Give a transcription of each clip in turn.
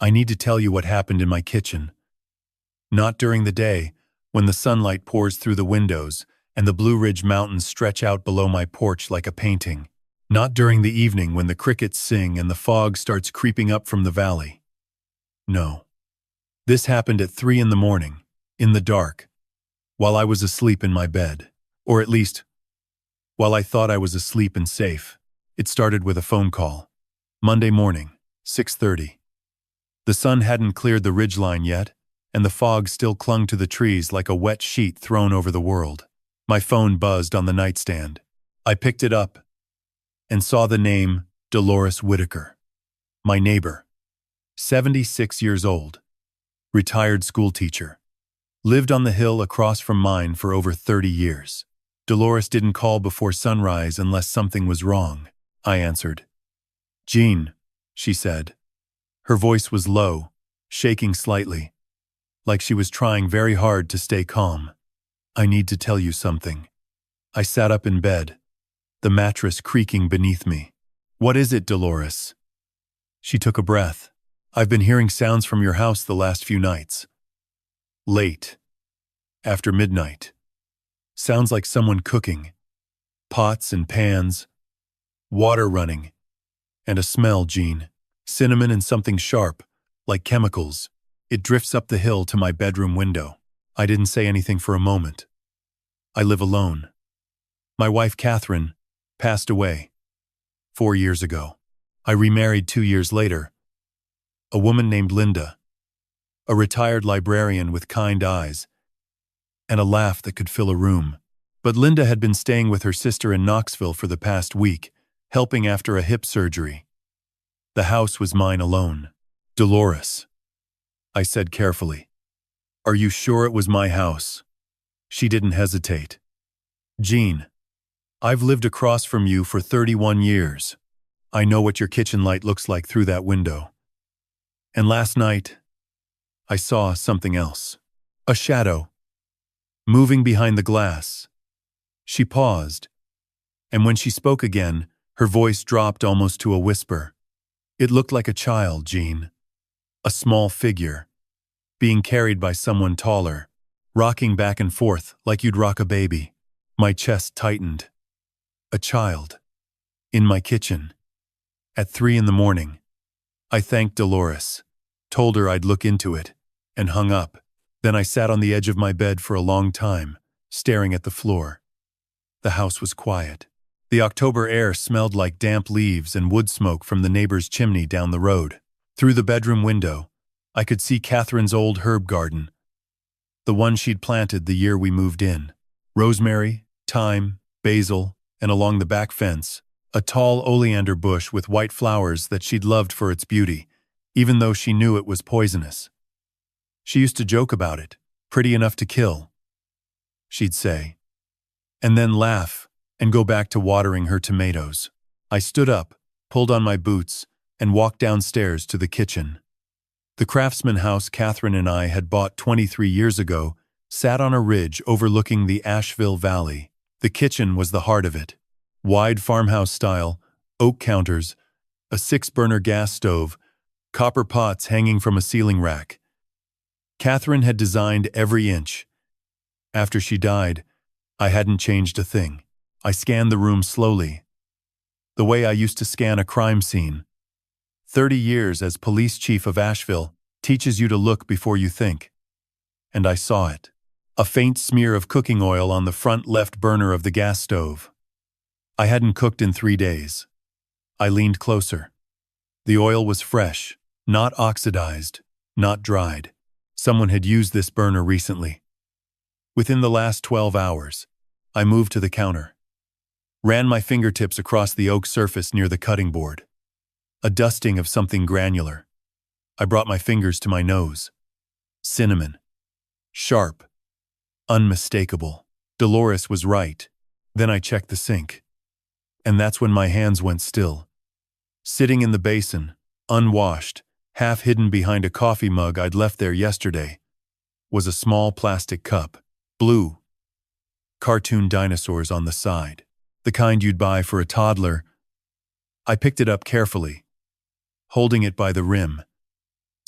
I need to tell you what happened in my kitchen. Not during the day, when the sunlight pours through the windows and the Blue Ridge Mountains stretch out below my porch like a painting. Not during the evening when the crickets sing and the fog starts creeping up from the valley. No. This happened at 3 in the morning, in the dark, while I was asleep in my bed. Or at least, while I thought I was asleep and safe. It started with a phone call. Monday morning, 6:30. The sun hadn't cleared the ridgeline yet, and the fog still clung to the trees like a wet sheet thrown over the world. My phone buzzed on the nightstand. I picked it up and saw the name Dolores Whitaker. My neighbor. 76 years old. Retired schoolteacher. Lived on the hill across from mine for over 30 years. Dolores didn't call before sunrise unless something was wrong, I answered. Jean, she said. Her voice was low, shaking slightly, like she was trying very hard to stay calm. I need to tell you something. I sat up in bed, the mattress creaking beneath me. What is it, Dolores? She took a breath. I've been hearing sounds from your house the last few nights. Late. After midnight. Sounds like someone cooking. Pots and pans. Water running. And a smell, Jean. Cinnamon and something sharp, like chemicals. It drifts up the hill to my bedroom window. I didn't say anything for a moment. I live alone. My wife, Catherine, passed away 4 years ago. I remarried 2 years later. A woman named Linda. A retired librarian with kind eyes and a laugh that could fill a room. But Linda had been staying with her sister in Knoxville for the past week, helping after a hip surgery. The house was mine alone. Dolores, I said carefully. Are you sure it was my house? She didn't hesitate. Jean, I've lived across from you for 31 years. I know what your kitchen light looks like through that window. And last night, I saw something else. A shadow. Moving behind the glass. She paused, and when she spoke again, her voice dropped almost to a whisper. It looked like a child, Jean. A small figure, being carried by someone taller, rocking back and forth like you'd rock a baby. My chest tightened. A child. In my kitchen. At 3 in the morning. I thanked Dolores, told her I'd look into it, and hung up. Then I sat on the edge of my bed for a long time, staring at the floor. The house was quiet. The October air smelled like damp leaves and wood smoke from the neighbor's chimney down the road. Through the bedroom window, I could see Catherine's old herb garden, the one she'd planted the year we moved in. Rosemary, thyme, basil, and along the back fence, a tall oleander bush with white flowers that she'd loved for its beauty, even though she knew it was poisonous. She used to joke about it, pretty enough to kill, she'd say, and then laugh and go back to watering her tomatoes. I stood up, pulled on my boots, and walked downstairs to the kitchen. The craftsman house Catherine and I had bought 23 years ago sat on a ridge overlooking the Asheville Valley. The kitchen was the heart of it. Wide farmhouse style, oak counters, a 6-burner gas stove, copper pots hanging from a ceiling rack. Catherine had designed every inch. After she died, I hadn't changed a thing. I scanned the room slowly, the way I used to scan a crime scene. 30 years as police chief of Asheville teaches you to look before you think. And I saw it. A faint smear of cooking oil on the front left burner of the gas stove. I hadn't cooked in 3 days. I leaned closer. The oil was fresh, not oxidized, not dried. Someone had used this burner recently. Within the last 12 hours, I moved to the counter. Ran my fingertips across the oak surface near the cutting board. A dusting of something granular. I brought my fingers to my nose. Cinnamon. Sharp. Unmistakable. Dolores was right. Then I checked the sink. And that's when my hands went still. Sitting in the basin, unwashed, half hidden behind a coffee mug I'd left there yesterday, was a small plastic cup. Blue. Cartoon dinosaurs on the side. The kind you'd buy for a toddler. I picked it up carefully, holding it by the rim,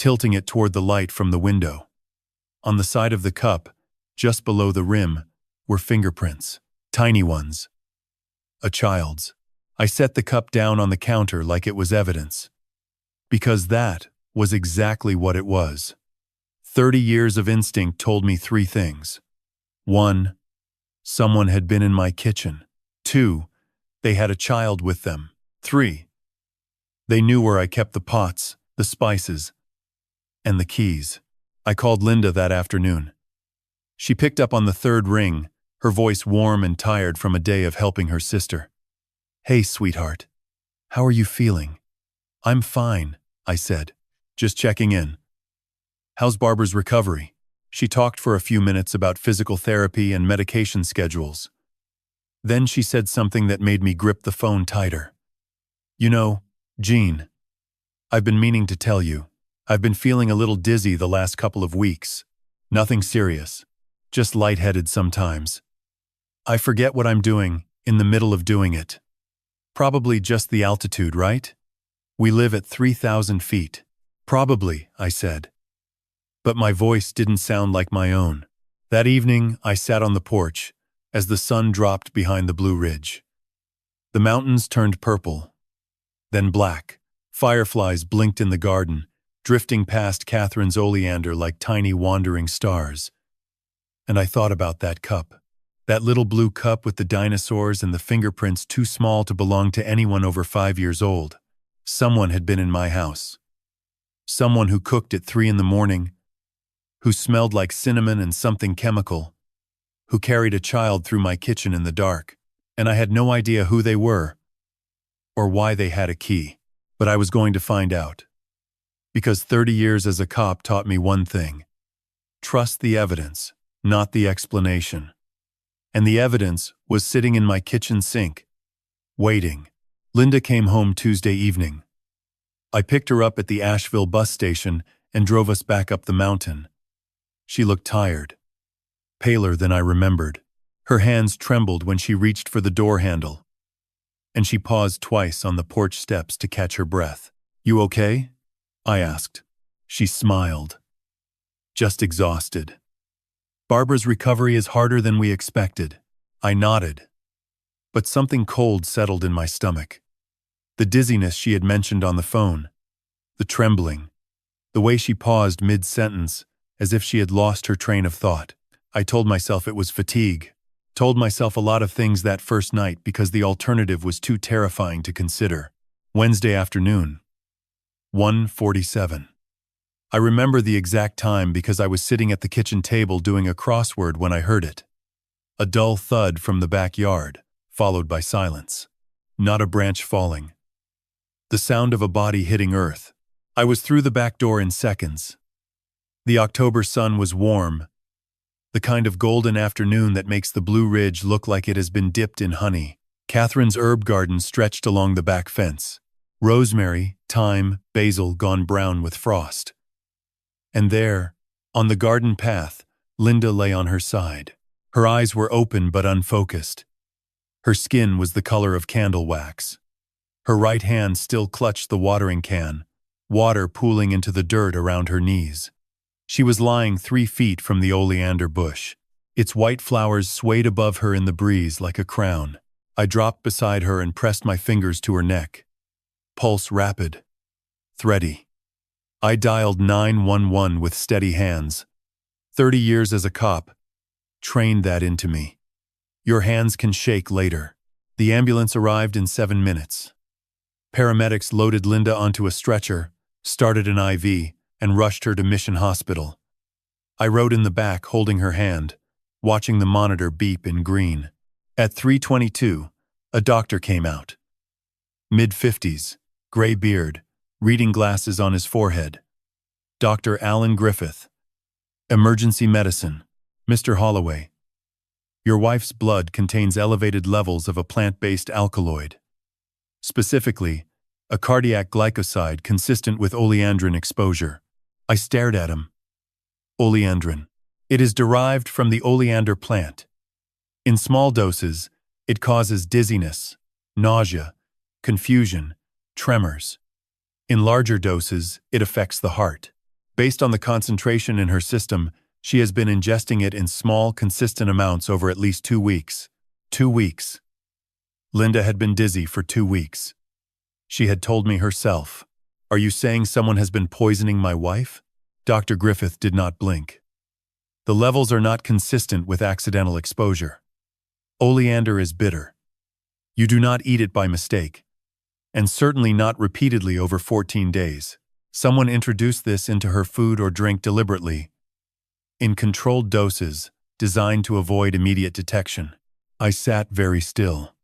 tilting it toward the light from the window. On the side of the cup, just below the rim, were fingerprints, tiny ones. A child's. I set the cup down on the counter like it was evidence. Because that was exactly what it was. 30 years of instinct told me 3 things. 1. Someone had been in my kitchen. 2. They had a child with them. 3. They knew where I kept the pots, the spices, and the keys. I called Linda that afternoon. She picked up on the 3rd ring, her voice warm and tired from a day of helping her sister. "Hey, sweetheart. How are you feeling?" "I'm fine," I said. "Just checking in." "How's Barbara's recovery?" She talked for a few minutes about physical therapy and medication schedules. Then she said something that made me grip the phone tighter. "You know, Jean, I've been meaning to tell you. I've been feeling a little dizzy the last couple of weeks. Nothing serious. Just lightheaded sometimes. I forget what I'm doing in the middle of doing it. Probably just the altitude, right? We live at 3,000 feet. Probably, I said. But my voice didn't sound like my own. That evening, I sat on the porch as the sun dropped behind the Blue Ridge. The mountains turned purple, then black. Fireflies blinked in the garden, drifting past Catherine's oleander like tiny wandering stars. And I thought about that cup. That little blue cup with the dinosaurs and the fingerprints too small to belong to anyone over 5 years old. Someone had been in my house. Someone who cooked at 3 in the morning, who smelled like cinnamon and something chemical, who carried a child through my kitchen in the dark, and I had no idea who they were or why they had a key. But I was going to find out. Because 30 years as a cop taught me one thing. Trust the evidence, not the explanation. And the evidence was sitting in my kitchen sink, waiting. Linda came home Tuesday evening. I picked her up at the Asheville bus station and drove us back up the mountain. She looked tired, paler than I remembered. Her hands trembled when she reached for the door handle, and she paused twice on the porch steps to catch her breath. "You okay?" I asked. She smiled. "Just exhausted." "Barbara's recovery is harder than we expected." I nodded. But something cold settled in my stomach. The dizziness she had mentioned on the phone, the trembling, the way she paused mid-sentence as if she had lost her train of thought. I told myself it was fatigue. Told myself a lot of things that first night because the alternative was too terrifying to consider. Wednesday afternoon, 1:47. I remember the exact time because I was sitting at the kitchen table doing a crossword when I heard it. A dull thud from the backyard, followed by silence. Not a branch falling. The sound of a body hitting earth. I was through the back door in seconds. The October sun was warm, the kind of golden afternoon that makes the Blue Ridge look like it has been dipped in honey. Catherine's herb garden stretched along the back fence. Rosemary, thyme, basil gone brown with frost. And there, on the garden path, Linda lay on her side. Her eyes were open but unfocused. Her skin was the color of candle wax. Her right hand still clutched the watering can, water pooling into the dirt around her knees. She was lying 3 feet from the oleander bush. Its white flowers swayed above her in the breeze like a crown. I dropped beside her and pressed my fingers to her neck. Pulse rapid, thready. I dialed 911 with steady hands. 30 years as a cop trained that into me. Your hands can shake later. The ambulance arrived in 7 minutes. Paramedics loaded Linda onto a stretcher, started an IV, and rushed her to Mission Hospital. I rode in the back holding her hand, watching the monitor beep in green. At 3:22, a doctor came out. Mid-50s, gray beard, reading glasses on his forehead. Dr. Alan Griffith. Emergency medicine. Mr. Holloway. Your wife's blood contains elevated levels of a plant-based alkaloid. Specifically, a cardiac glycoside consistent with oleandrin exposure. I stared at him. Oleandrin. It is derived from the oleander plant. In small doses, it causes dizziness, nausea, confusion, tremors. In larger doses, it affects the heart. Based on the concentration in her system, she has been ingesting it in small, consistent amounts over at least 2 weeks. 2 weeks. Linda had been dizzy for 2 weeks. She had told me herself, "Are you saying someone has been poisoning my wife?" Dr. Griffith did not blink. "The levels are not consistent with accidental exposure. Oleander is bitter. You do not eat it by mistake, and certainly not repeatedly over 14 days. Someone introduced this into her food or drink deliberately, in controlled doses, designed to avoid immediate detection." I sat very still.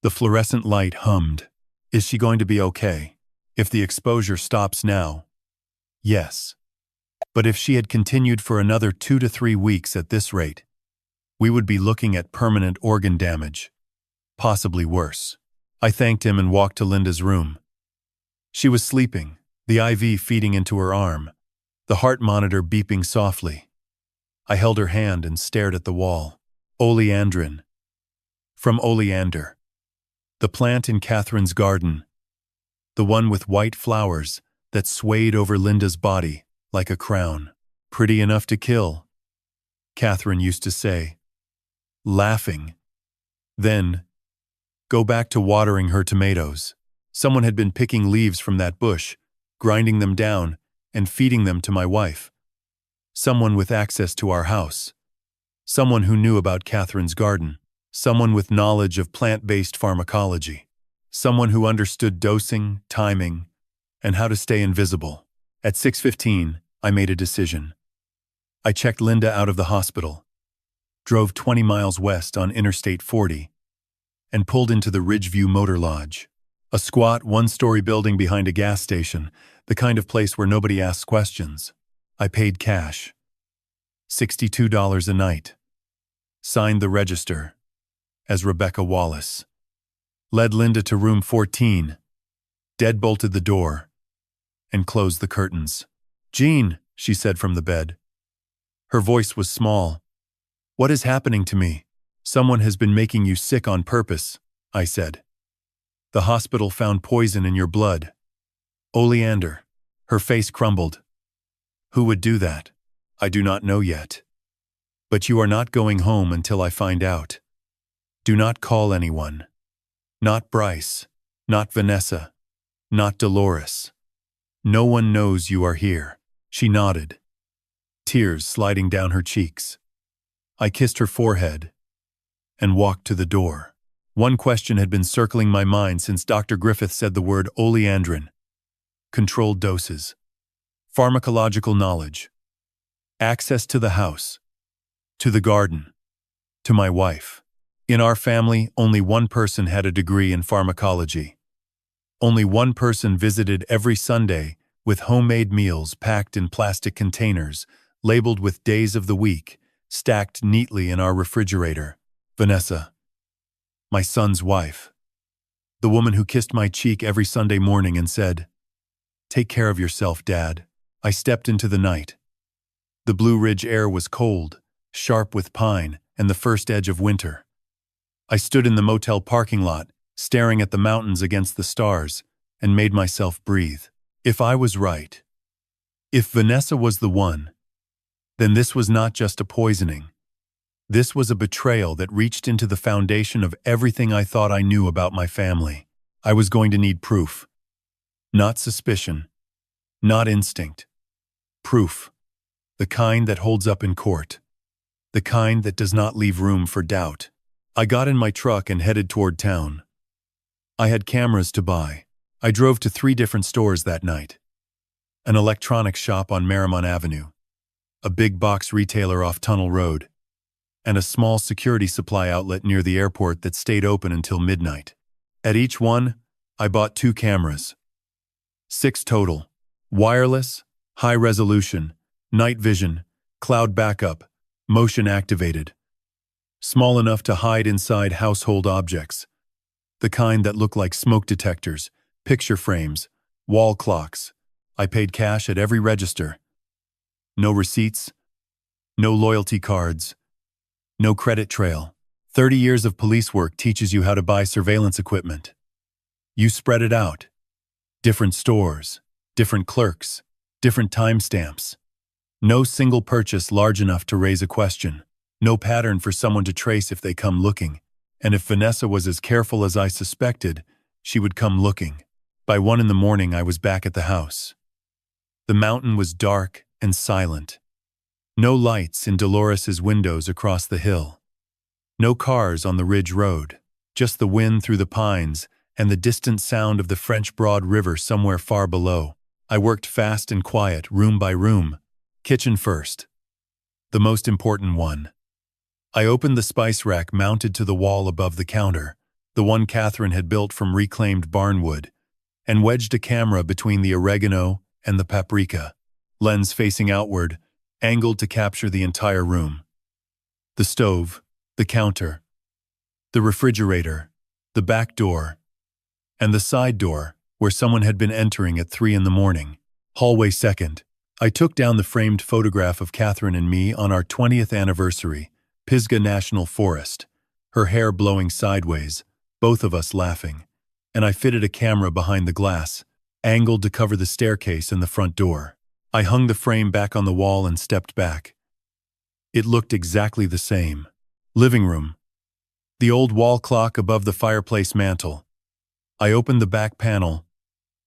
The fluorescent light hummed. Is she going to be okay? If the exposure stops now? Yes. But if she had continued for another 2 to 3 weeks at this rate, we would be looking at permanent organ damage. Possibly worse. I thanked him and walked to Linda's room. She was sleeping, the IV feeding into her arm, the heart monitor beeping softly. I held her hand and stared at the wall. Oleandrin. From oleander. The plant in Catherine's garden. The one with white flowers that swayed over Linda's body like a crown. Pretty enough to kill, Catherine used to say, laughing. Then, go back to watering her tomatoes. Someone had been picking leaves from that bush, grinding them down, and feeding them to my wife. Someone with access to our house. Someone who knew about Catherine's garden. Someone with knowledge of plant-based pharmacology. Someone who understood dosing, timing, and how to stay invisible. At 6:15, I made a decision. I checked Linda out of the hospital, drove 20 miles west on Interstate 40, and pulled into the Ridgeview Motor Lodge. A squat, one-story building behind a gas station, the kind of place where nobody asks questions. I paid cash. $62 a night. Signed the register as Rebecca Wallace. Led Linda to room 14, deadbolted the door, and closed the curtains. "Jean," she said from the bed. Her voice was small. "What is happening to me?" "Someone has been making you sick on purpose," I said. "The hospital found poison in your blood. Oleander." Her face crumbled. "Who would do that?" "I do not know yet. But you are not going home until I find out. Do not call anyone. Not Bryce, not Vanessa, not Dolores. No one knows you are here." She nodded, tears sliding down her cheeks. I kissed her forehead and walked to the door. One question had been circling my mind since Dr. Griffith said the word oleandrin. Controlled doses. Pharmacological knowledge. Access to the house. To the garden. To my wife. In our family, only one person had a degree in pharmacology. Only one person visited every Sunday with homemade meals packed in plastic containers, labeled with days of the week, stacked neatly in our refrigerator. Vanessa. My son's wife. The woman who kissed my cheek every Sunday morning and said, "Take care of yourself, Dad." I stepped into the night. The Blue Ridge air was cold, sharp with pine, and the first edge of winter. I stood in the motel parking lot, staring at the mountains against the stars, and made myself breathe. If I was right, if Vanessa was the one, then this was not just a poisoning. This was a betrayal that reached into the foundation of everything I thought I knew about my family. I was going to need proof. Not suspicion. Not instinct. Proof. The kind that holds up in court. The kind that does not leave room for doubt. I got in my truck and headed toward town. I had cameras to buy. I drove to 3 different stores that night. An electronics shop on Merrimon Avenue, a big box retailer off Tunnel Road, and a small security supply outlet near the airport that stayed open until midnight. At each one, I bought 2 cameras. 6 total. Wireless, high resolution, night vision, cloud backup, motion activated. Small enough to hide inside household objects. The kind that look like smoke detectors, picture frames, wall clocks. I paid cash at every register. No receipts, no loyalty cards, no credit trail. 30 years of police work teaches you how to buy surveillance equipment. You spread it out. Different stores, different clerks, different timestamps. No single purchase large enough to raise a question. No pattern for someone to trace if they come looking. And if Vanessa was as careful as I suspected, she would come looking. By 1 in the morning, I was back at the house. The mountain was dark and silent. No lights in Dolores's windows across the hill. No cars on the ridge road. Just the wind through the pines and the distant sound of the French Broad River somewhere far below. I worked fast and quiet, room by room. Kitchen first. The most important one. I opened the spice rack mounted to the wall above the counter, the one Catherine had built from reclaimed barnwood, and wedged a camera between the oregano and the paprika, lens facing outward, angled to capture the entire room. The stove, the counter, the refrigerator, the back door, and the side door, where someone had been entering at 3 in the morning. Hallway second. I took down the framed photograph of Catherine and me on our 20th anniversary, Pisgah National Forest, her hair blowing sideways, both of us laughing, and I fitted a camera behind the glass, angled to cover the staircase and the front door. I hung the frame back on the wall and stepped back. It looked exactly the same. Living room. The old wall clock above the fireplace mantel. I opened the back panel,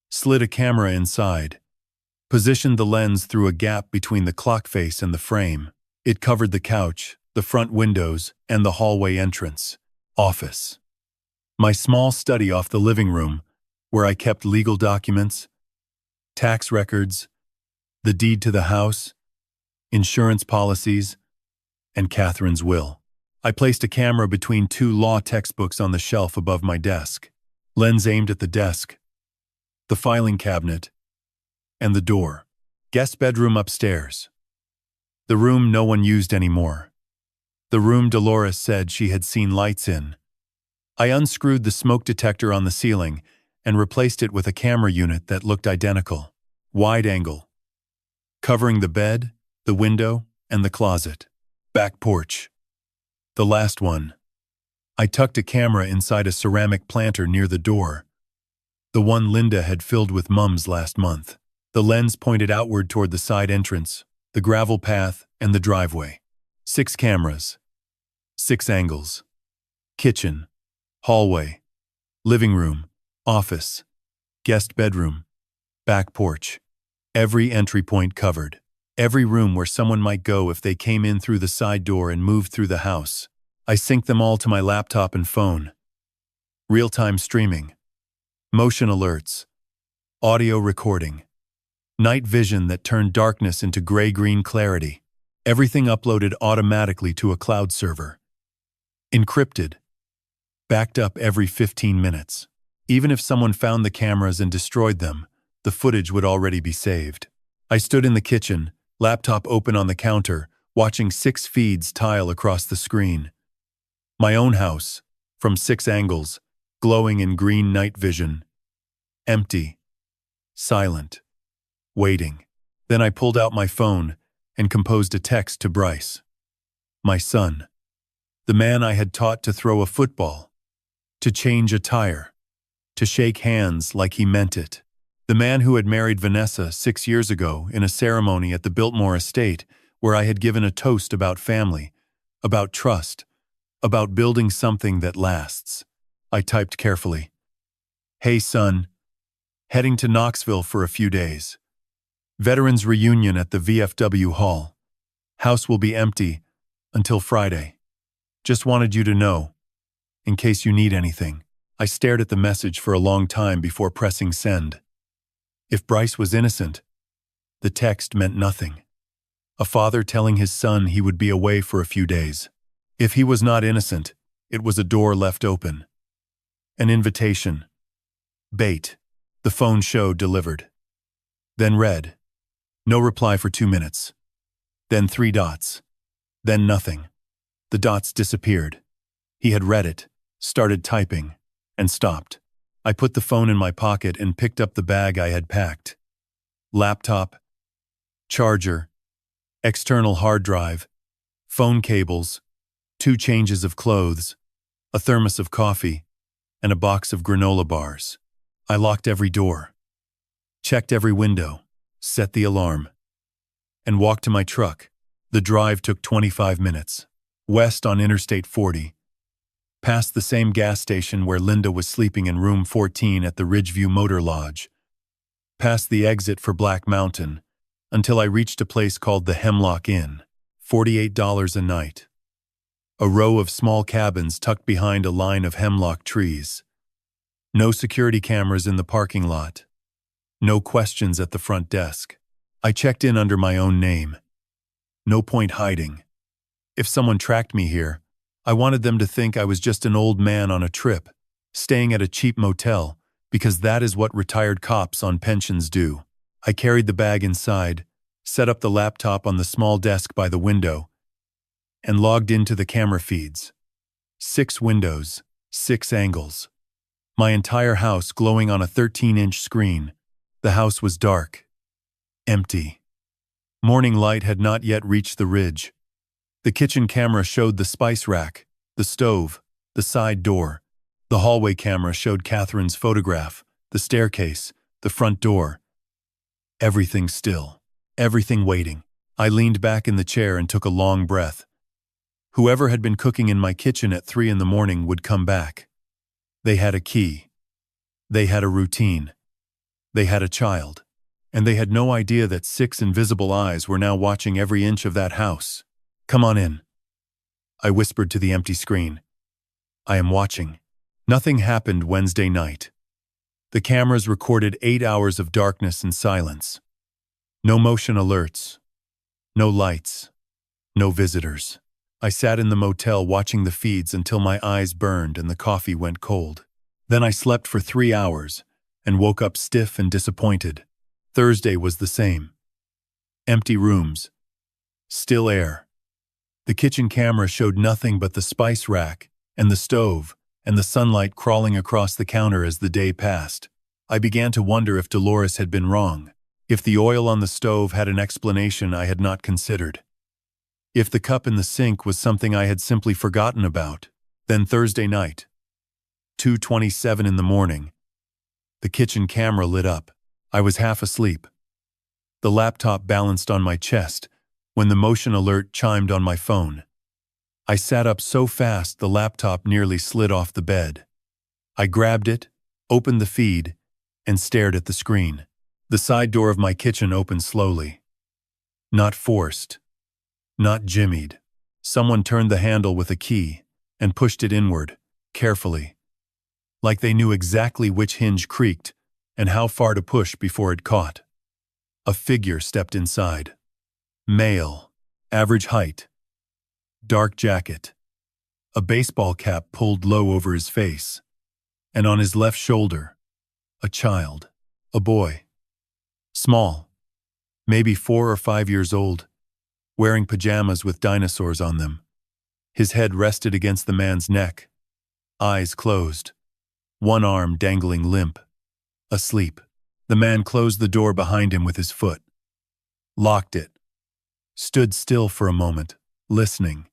slid a camera inside, positioned the lens through a gap between the clock face and the frame. It covered the couch, the front windows, and the hallway entrance. Office. My small study off the living room, where I kept legal documents, tax records, the deed to the house, insurance policies, and Catherine's will. I placed a camera between 2 law textbooks on the shelf above my desk. Lens aimed at the desk, the filing cabinet, and the door. Guest bedroom upstairs. The room no one used anymore. The room Dolores said she had seen lights in. I unscrewed the smoke detector on the ceiling and replaced it with a camera unit that looked identical. Wide angle. Covering the bed, the window, and the closet. Back porch. The last one. I tucked a camera inside a ceramic planter near the door, the one Linda had filled with mums last month. The lens pointed outward toward the side entrance, the gravel path, and the driveway. 6 cameras. 6 angles. Kitchen, hallway, living room, office, guest bedroom, back porch. Every entry point covered. Every room where someone might go if they came in through the side door and moved through the house. I synced them all to my laptop and phone. Real-time streaming. Motion alerts. Audio recording. Night vision that turned darkness into gray-green clarity. Everything uploaded automatically to a cloud server. Encrypted. Backed up every 15 minutes. Even if someone found the cameras and destroyed them, the footage would already be saved. I stood in the kitchen, laptop open on the counter, watching 6 feeds tile across the screen. My own house, from 6 angles, glowing in green night vision. Empty. Silent. Waiting. Then I pulled out my phone and composed a text to Bryce. My son. The man I had taught to throw a football. To change a tire. To shake hands like he meant it. The man who had married Vanessa 6 years ago in a ceremony at the Biltmore estate where I had given a toast about family, about trust, about building something that lasts. I typed carefully. Hey son, heading to Knoxville for a few days. Veterans reunion at the VFW Hall. House will be empty until Friday. Just wanted you to know, in case you need anything. I stared at the message for a long time before pressing send. If Bryce was innocent, the text meant nothing. A father telling his son he would be away for a few days. If he was not innocent, it was a door left open. An invitation. Bait. The phone showed delivered. Then read. No reply for 2 minutes. Then 3 dots. Then nothing. The dots disappeared. He had read it, started typing, and stopped. I put the phone in my pocket and picked up the bag I had packed. Laptop, charger, external hard drive, phone cables, 2 changes of clothes, a thermos of coffee, and a box of granola bars. I locked every door, checked every window, set the alarm, and walked to my truck. The drive took 25 minutes. West on Interstate 40, past the same gas station where Linda was sleeping in room 14 at the Ridgeview Motor Lodge, past the exit for Black Mountain, until I reached a place called the Hemlock Inn, $48 a night. A row of small cabins tucked behind a line of hemlock trees. No security cameras in the parking lot. No questions at the front desk. I checked in under my own name. No point hiding. If someone tracked me here, I wanted them to think I was just an old man on a trip, staying at a cheap motel, because that is what retired cops on pensions do. I carried the bag inside, set up the laptop on the small desk by the window, and logged into the camera feeds. 6 windows, 6 angles. My entire house glowing on a 13-inch screen. The house was dark. Empty. Morning light had not yet reached the ridge. The kitchen camera showed the spice rack, the stove, the side door. The hallway camera showed Catherine's photograph, the staircase, the front door. Everything still. Everything waiting. I leaned back in the chair and took a long breath. Whoever had been cooking in my kitchen at 3 in the morning would come back. They had a key. They had a routine. They had a child. And they had no idea that 6 invisible eyes were now watching every inch of that house. "Come on in," I whispered to the empty screen. "I am watching." Nothing happened Wednesday night. The cameras recorded 8 hours of darkness and silence. No motion alerts. No lights. No visitors. I sat in the motel watching the feeds until my eyes burned and the coffee went cold. Then I slept for 3 hours and woke up stiff and disappointed. Thursday was the same. Empty rooms. Still air. The kitchen camera showed nothing but the spice rack and the stove and the sunlight crawling across the counter as the day passed. I began to wonder if Dolores had been wrong, if the oil on the stove had an explanation I had not considered, if the cup in the sink was something I had simply forgotten about. Then Thursday night, 2:27 in the morning, the kitchen camera lit up. I was half asleep. The laptop balanced on my chest when the motion alert chimed on my phone. I sat up so fast the laptop nearly slid off the bed. I grabbed it, opened the feed, and stared at the screen. The side door of my kitchen opened slowly. Not forced. Not jimmied. Someone turned the handle with a key and pushed it inward, carefully, like they knew exactly which hinge creaked and how far to push before it caught. A figure stepped inside. Male, average height, dark jacket, a baseball cap pulled low over his face, and on his left shoulder, a child, a boy. Small, maybe 4 or 5 years old, wearing pajamas with dinosaurs on them. His head rested against the man's neck, eyes closed, one arm dangling limp. Asleep. The man closed the door behind him with his foot, locked it, stood still for a moment, listening.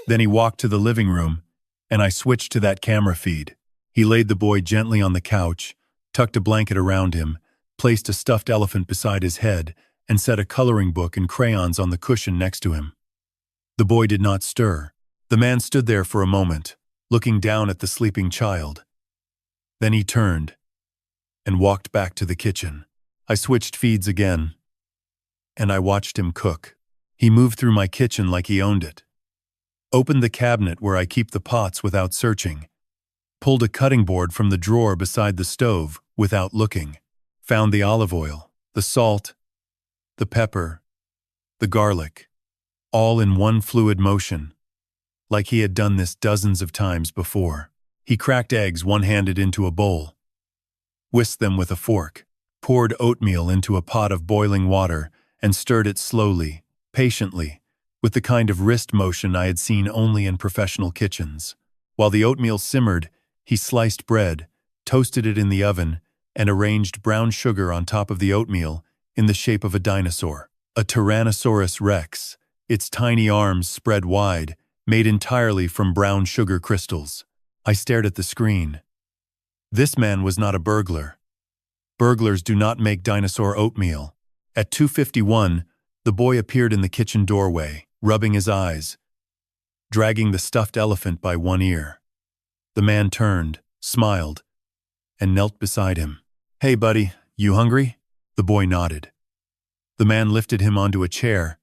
Then he walked to the living room, and I switched to that camera feed. He laid the boy gently on the couch, tucked a blanket around him, placed a stuffed elephant beside his head, and set a coloring book and crayons on the cushion next to him. The boy did not stir. The man stood there for a moment, looking down at the sleeping child. Then he turned and walked back to the kitchen. I switched feeds again, and I watched him cook. He moved through my kitchen like he owned it. Opened the cabinet where I keep the pots without searching. Pulled a cutting board from the drawer beside the stove without looking. Found the olive oil, the salt, the pepper, the garlic, all in one fluid motion, like he had done this dozens of times before. He cracked eggs one-handed into a bowl, whisked them with a fork, poured oatmeal into a pot of boiling water, and stirred it slowly, patiently, with the kind of wrist motion I had seen only in professional kitchens. While the oatmeal simmered, he sliced bread, toasted it in the oven, and arranged brown sugar on top of the oatmeal in the shape of a dinosaur, a Tyrannosaurus rex, its tiny arms spread wide, made entirely from brown sugar crystals. I stared at the screen. This man was not a burglar. Burglars do not make dinosaur oatmeal. At 2:51, the boy appeared in the kitchen doorway, rubbing his eyes, dragging the stuffed elephant by one ear. The man turned, smiled, and knelt beside him. "Hey, buddy, you hungry?" The boy nodded. The man lifted him onto a chair,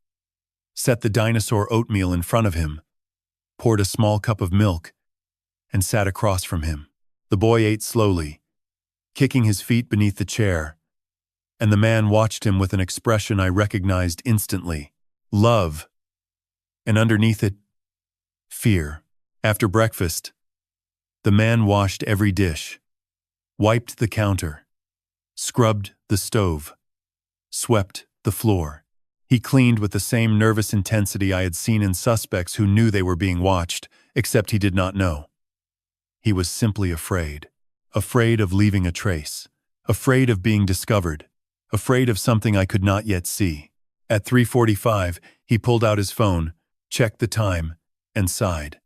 set the dinosaur oatmeal in front of him, poured a small cup of milk, and sat across from him. The boy ate slowly, kicking his feet beneath the chair, and the man watched him with an expression I recognized instantly: love, and underneath it, fear. After breakfast, the man washed every dish, wiped the counter, scrubbed the stove, swept the floor. He cleaned with the same nervous intensity I had seen in suspects who knew they were being watched, except he did not know. He was simply afraid. Afraid of leaving a trace. Afraid of being discovered. Afraid of something I could not yet see. At 3:45, he pulled out his phone, checked the time, and sighed.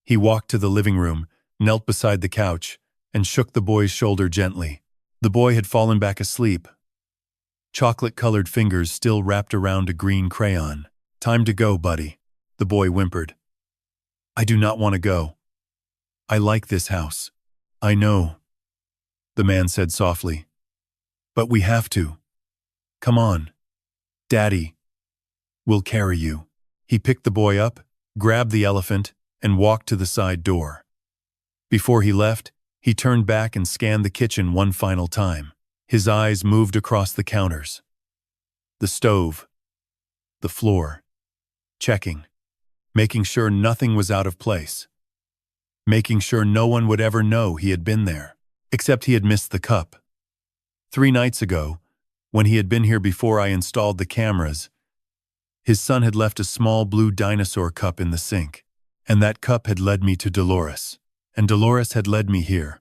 He walked to the living room, knelt beside the couch, and shook the boy's shoulder gently. The boy had fallen back asleep, chocolate-colored fingers still wrapped around a green crayon. "Time to go, buddy," the boy whimpered. "I do not want to go. I like this house." "I know," the man said softly. "But we have to. Come on. Daddy will carry you." He picked the boy up, grabbed the elephant, and walked to the side door. Before he left, he turned back and scanned the kitchen one final time. His eyes moved across the counters, the stove, the floor, checking, making sure nothing was out of place, making sure no one would ever know he had been there, except he had missed the cup. 3 nights ago, when he had been here before I installed the cameras, his son had left a small blue dinosaur cup in the sink, and that cup had led me to Dolores, and Dolores had led me here.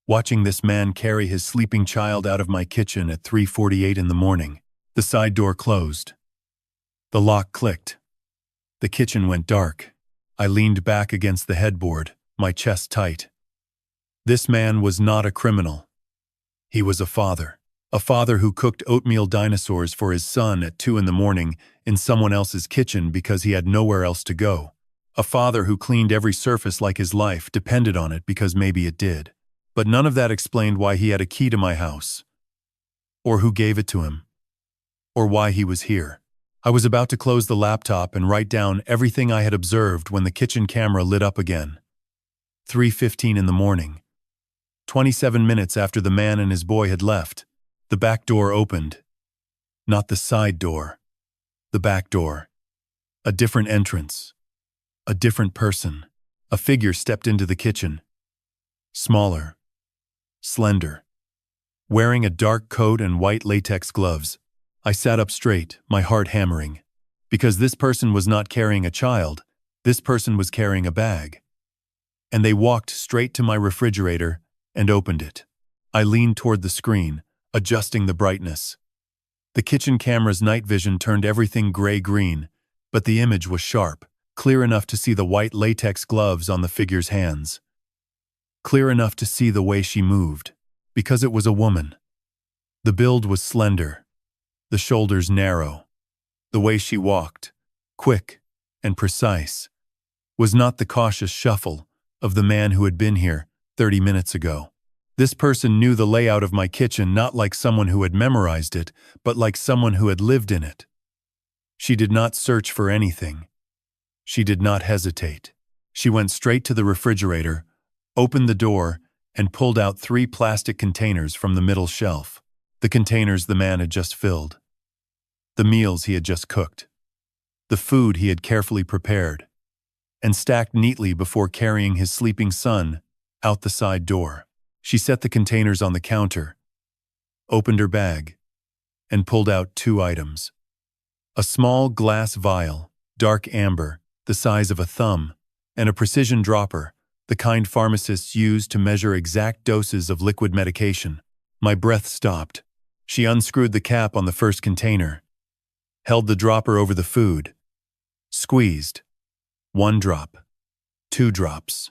Watching this man carry his sleeping child out of my kitchen at 3:48 in the morning, the side door closed. The lock clicked. The kitchen went dark. I leaned back against the headboard, my chest tight. This man was not a criminal. He was a father who cooked oatmeal dinosaurs for his son at 2 in the morning in someone else's kitchen because he had nowhere else to go. A father who cleaned every surface like his life depended on it because maybe it did. But none of that explained why he had a key to my house, or who gave it to him, or why he was here. I was about to close the laptop and write down everything I had observed when the kitchen camera lit up again. 3:15 in the morning. 27 minutes after the man and his boy had left, the back door opened. Not the side door. The back door. A different entrance. A different person. A figure stepped into the kitchen. Smaller. Slender. Wearing a dark coat and white latex gloves. I sat up straight, my heart hammering. Because this person was not carrying a child, this person was carrying a bag. And they walked straight to my refrigerator and opened it. I leaned toward the screen, adjusting the brightness. The kitchen camera's night vision turned everything gray-green, but the image was sharp, clear enough to see the white latex gloves on the figure's hands. Clear enough to see the way she moved, because it was a woman. The build was slender, the shoulders narrow. The way she walked, quick and precise, was not the cautious shuffle of the man who had been here 30 minutes ago. This person knew the layout of my kitchen not like someone who had memorized it, but like someone who had lived in it. She did not search for anything. She did not hesitate. She went straight to the refrigerator, opened the door, and pulled out 3 plastic containers from the middle shelf. The containers the man had just filled. The meals he had just cooked. The food he had carefully prepared, and stacked neatly before carrying his sleeping son out the side door. She set the containers on the counter, opened her bag, and pulled out 2 items. A small glass vial, dark amber, the size of a thumb, and a precision dropper, the kind pharmacists use to measure exact doses of liquid medication. My breath stopped. She unscrewed the cap on the first container, held the dropper over the food, squeezed. 1 drop, 2 drops,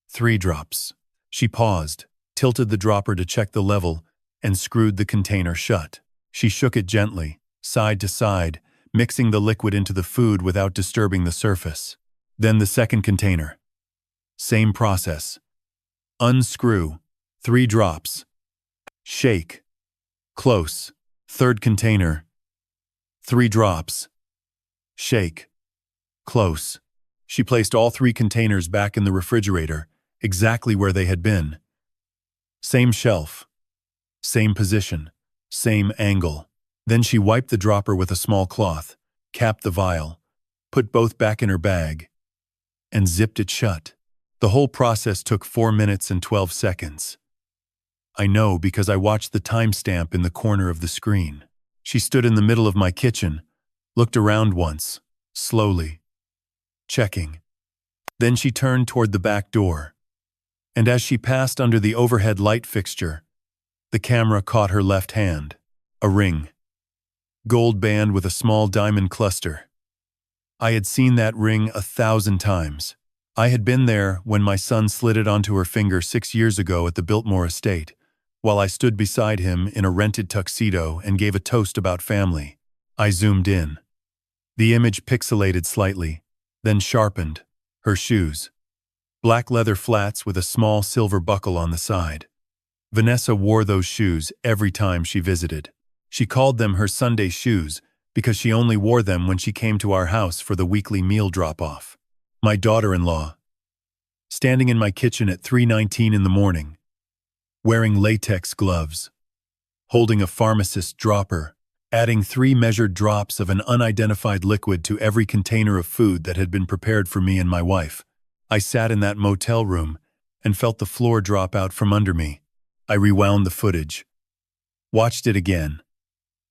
3 drops. She paused, tilted the dropper to check the level, and screwed the container shut. She shook it gently, side to side, mixing the liquid into the food without disturbing the surface. Then the second container. Same process. Unscrew. 3 drops. Shake. Close. Third container. 3 drops. Shake. Close. She placed all 3 containers back in the refrigerator, exactly where they had been. Same shelf. Same position. Same angle. Then she wiped the dropper with a small cloth, capped the vial, put both back in her bag, and zipped it shut. The whole process took 4 minutes and 12 seconds. I know because I watched the timestamp in the corner of the screen. She stood in the middle of my kitchen, looked around once, slowly, checking. Then she turned toward the back door, and as she passed under the overhead light fixture, the camera caught her left hand. A ring. Gold band with a small diamond cluster. I had seen that ring 1,000 times. I had been there when my son slid it onto her finger 6 years ago at the Biltmore estate, while I stood beside him in a rented tuxedo and gave a toast about family. I zoomed in. The image pixelated slightly, then sharpened. Her shoes. Black leather flats with a small silver buckle on the side. Vanessa wore those shoes every time she visited. She called them her Sunday shoes because she only wore them when she came to our house for the weekly meal drop-off. My daughter-in-law, standing in my kitchen at 3:19 in the morning, wearing latex gloves, holding a pharmacist dropper, adding 3 measured drops of an unidentified liquid to every container of food that had been prepared for me and my wife. I sat in that motel room and felt the floor drop out from under me. I rewound the footage, watched it again,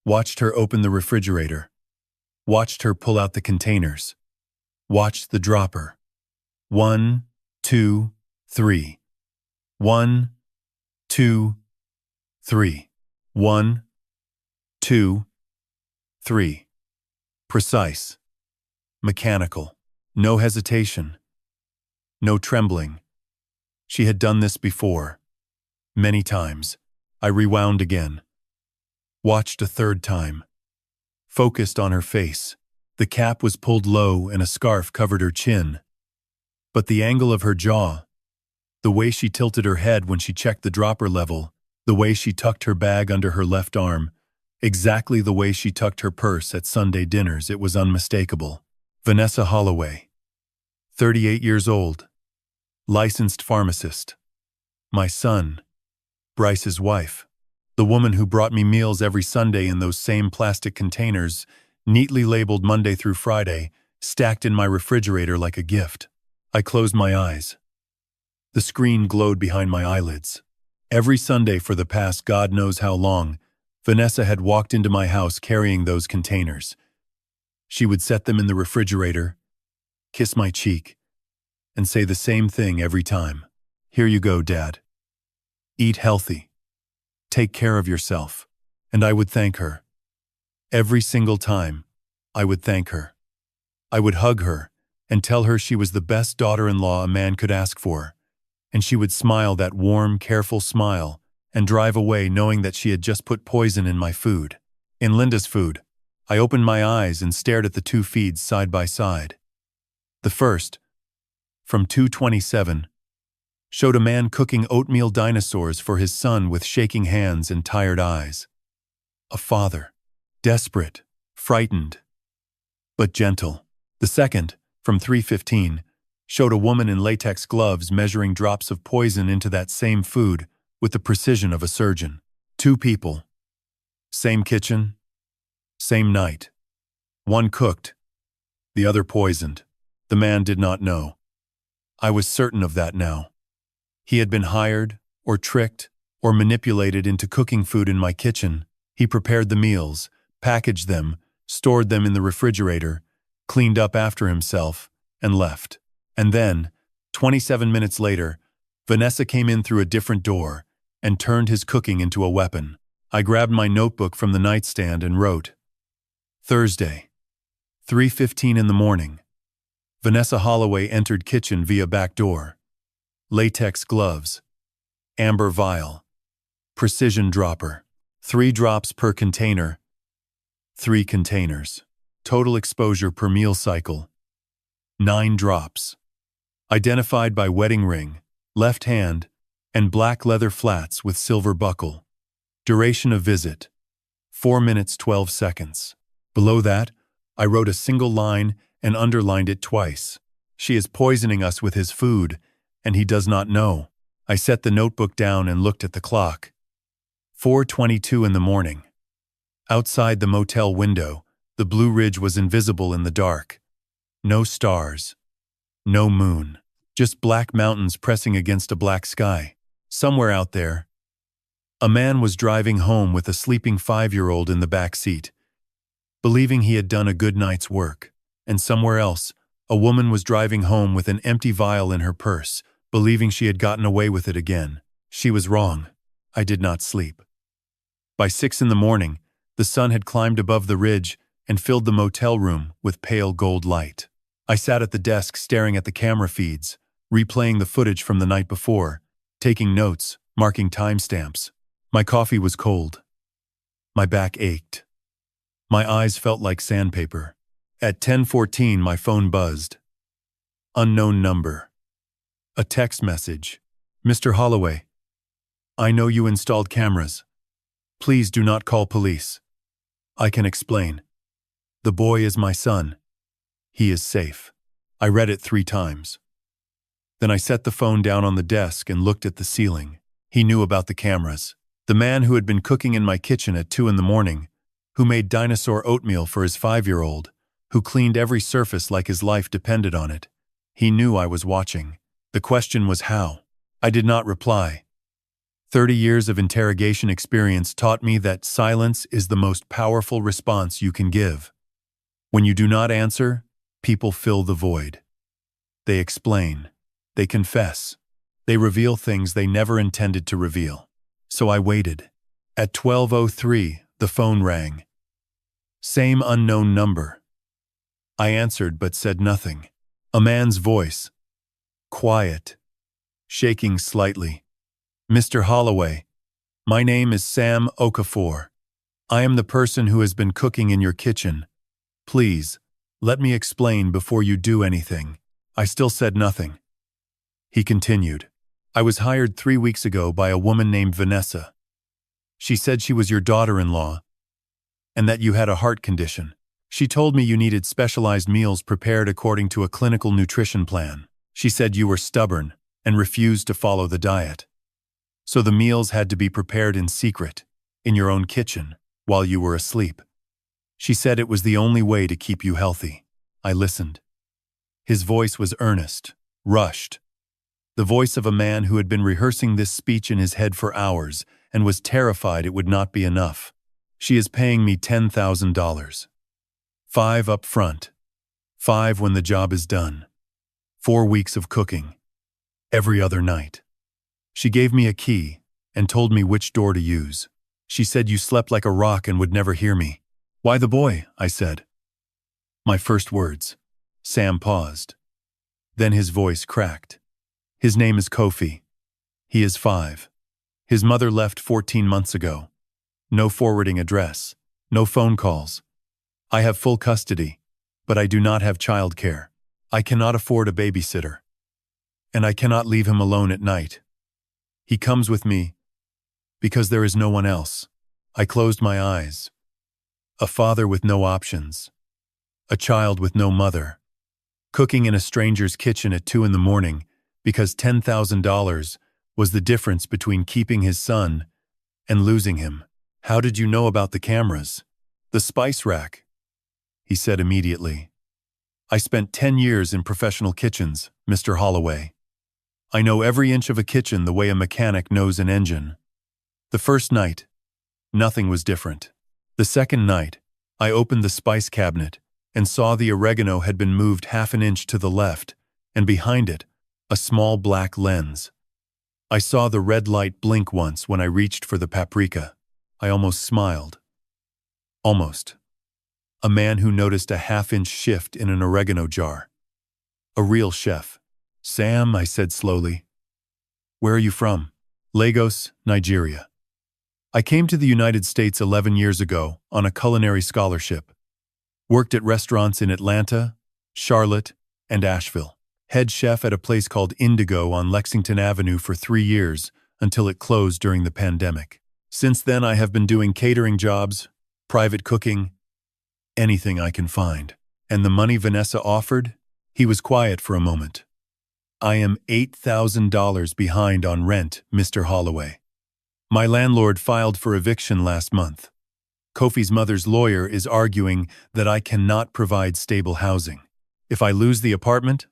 watched her open the refrigerator, watched her pull out the containers, watched the dropper. 1, 2, 3. 1, 2, 3. 1, 2, 3. Precise. Mechanical. No hesitation. No trembling. She had done this before. Many times. I rewound again. Watched a third time. Focused on her face. The cap was pulled low and a scarf covered her chin. But the angle of her jaw, the way she tilted her head when she checked the dropper level, the way she tucked her bag under her left arm, exactly the way she tucked her purse at Sunday dinners, it was unmistakable. Vanessa Holloway. 38 years old. Licensed pharmacist. My son, Bryce's wife. The woman who brought me meals every Sunday in those same plastic containers, neatly labeled Monday through Friday, stacked in my refrigerator like a gift. I closed my eyes. The screen glowed behind my eyelids. Every Sunday for the past God knows how long, Vanessa had walked into my house carrying those containers. She would set them in the refrigerator, kiss my cheek, and say the same thing every time. Here you go, Dad. Eat healthy. Take care of yourself. And I would thank her. Every single time, I would thank her. I would hug her and tell her she was the best daughter-in-law a man could ask for. And she would smile that warm, careful smile and drive away knowing that she had just put poison in my food. In Linda's food, I opened my eyes and stared at the 2 feeds side by side. The first, from 2:27, showed a man cooking oatmeal dinosaurs for his son with shaking hands and tired eyes. A father, desperate, frightened, but gentle. The second, from 3:15, showed a woman in latex gloves measuring drops of poison into that same food with the precision of a surgeon. 2 people. Same kitchen, same night. One cooked, the other poisoned. The man did not know. I was certain of that now. He had been hired, or tricked, or manipulated into cooking food in my kitchen. He prepared the meals, packaged them, stored them in the refrigerator, cleaned up after himself, and left. And then, 27 minutes later, Vanessa came in through a different door and turned his cooking into a weapon. I grabbed my notebook from the nightstand and wrote, Thursday, 3:15 in the morning. Vanessa Holloway entered kitchen via back door. Latex gloves. Amber vial. Precision dropper. 3 drops per container, 3 containers. Total exposure per meal cycle, 9 drops. Identified by wedding ring, left hand, and black leather flats with silver buckle. Duration of visit, 4 minutes 12 seconds. Below that, I wrote a single line and underlined it twice. She is poisoning us with his food, and he does not know. I set the notebook down and looked at the clock. 4:22 in the morning. Outside the motel window, the Blue Ridge was invisible in the dark. No stars. No moon. Just black mountains pressing against a black sky. Somewhere out there, a man was driving home with a sleeping 5-year-old in the back seat, believing he had done a good night's work. And somewhere else, a woman was driving home with an empty vial in her purse, believing she had gotten away with it again. She was wrong. I did not sleep. By 6 in the morning, the sun had climbed above the ridge and filled the motel room with pale gold light. I sat at the desk staring at the camera feeds, replaying the footage from the night before, taking notes, marking timestamps. My coffee was cold. My back ached. My eyes felt like sandpaper. At 10:14, my phone buzzed. Unknown number. A text message. Mr. Holloway, I know you installed cameras. Please do not call police. I can explain. The boy is my son. He is safe. I read it 3 times. Then I set the phone down on the desk and looked at the ceiling. He knew about the cameras. The man who had been cooking in my kitchen at 2 in the morning, who made dinosaur oatmeal for his 5-year-old, who cleaned every surface like his life depended on it. He knew I was watching. The question was how. I did not reply. 30 years of interrogation experience taught me that silence is the most powerful response you can give. When you do not answer, people fill the void. They explain. They confess. They reveal things they never intended to reveal. So I waited. At 12:03, the phone rang. Same unknown number. I answered but said nothing. A man's voice. Quiet. Shaking slightly. Mr. Holloway, my name is Sam Okafor. I am the person who has been cooking in your kitchen. Please, let me explain before you do anything. I still said nothing. He continued. I was hired 3 weeks ago by a woman named Vanessa. She said she was your daughter-in-law and that you had a heart condition. She told me you needed specialized meals prepared according to a clinical nutrition plan. She said you were stubborn and refused to follow the diet. So the meals had to be prepared in secret, in your own kitchen, while you were asleep. She said it was the only way to keep you healthy. I listened. His voice was earnest, rushed. The voice of a man who had been rehearsing this speech in his head for hours and was terrified it would not be enough. She is paying me $10,000. 5 up front. 5 when the job is done. 4 weeks of cooking. Every other night. She gave me a key and told me which door to use. She said you slept like a rock and would never hear me. Why the boy? I said. My first words. Sam paused. Then his voice cracked. His name is Kofi. He is 5. His mother left 14 months ago. No forwarding address. No phone calls. I have full custody, but I do not have childcare. I cannot afford a babysitter. And I cannot leave him alone at night. He comes with me because there is no one else. I closed my eyes. A father with no options. A child with no mother. Cooking in a stranger's kitchen at 2 in the morning because $10,000 was the difference between keeping his son and losing him. How did you know about the cameras? The spice rack, he said immediately. I spent 10 years in professional kitchens, Mr. Holloway. I know every inch of a kitchen the way a mechanic knows an engine. The first night, nothing was different. The second night, I opened the spice cabinet and saw the oregano had been moved half an inch to the left, and behind it, a small black lens. I saw the red light blink once when I reached for the paprika. I almost smiled. Almost. A man who noticed a half-inch shift in an oregano jar. A real chef. Sam, I said slowly. Where are you from? Lagos, Nigeria. I came to the United States 11 years ago on a culinary scholarship. Worked at restaurants in Atlanta, Charlotte, and Asheville. Head chef at a place called Indigo on Lexington Avenue for 3 years until it closed during the pandemic. Since then, I have been doing catering jobs, private cooking, anything I can find. And the money Vanessa offered? He was quiet for a moment. I am $8,000 behind on rent, Mr. Holloway. My landlord filed for eviction last month. Kofi's mother's lawyer is arguing that I cannot provide stable housing. If I lose the apartment,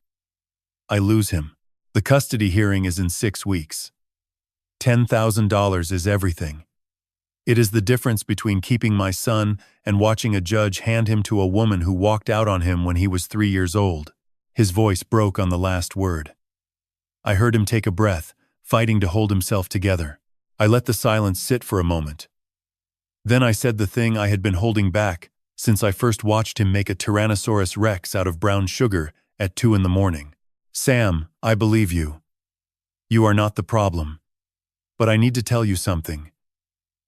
I lose him. The custody hearing is in 6 weeks. $10,000 is everything. It is the difference between keeping my son and watching a judge hand him to a woman who walked out on him when he was 3 years old. His voice broke on the last word. I heard him take a breath, fighting to hold himself together. I let the silence sit for a moment. Then I said the thing I had been holding back since I first watched him make a Tyrannosaurus Rex out of brown sugar at 2 in the morning. Sam, I believe you. You are not the problem. But I need to tell you something.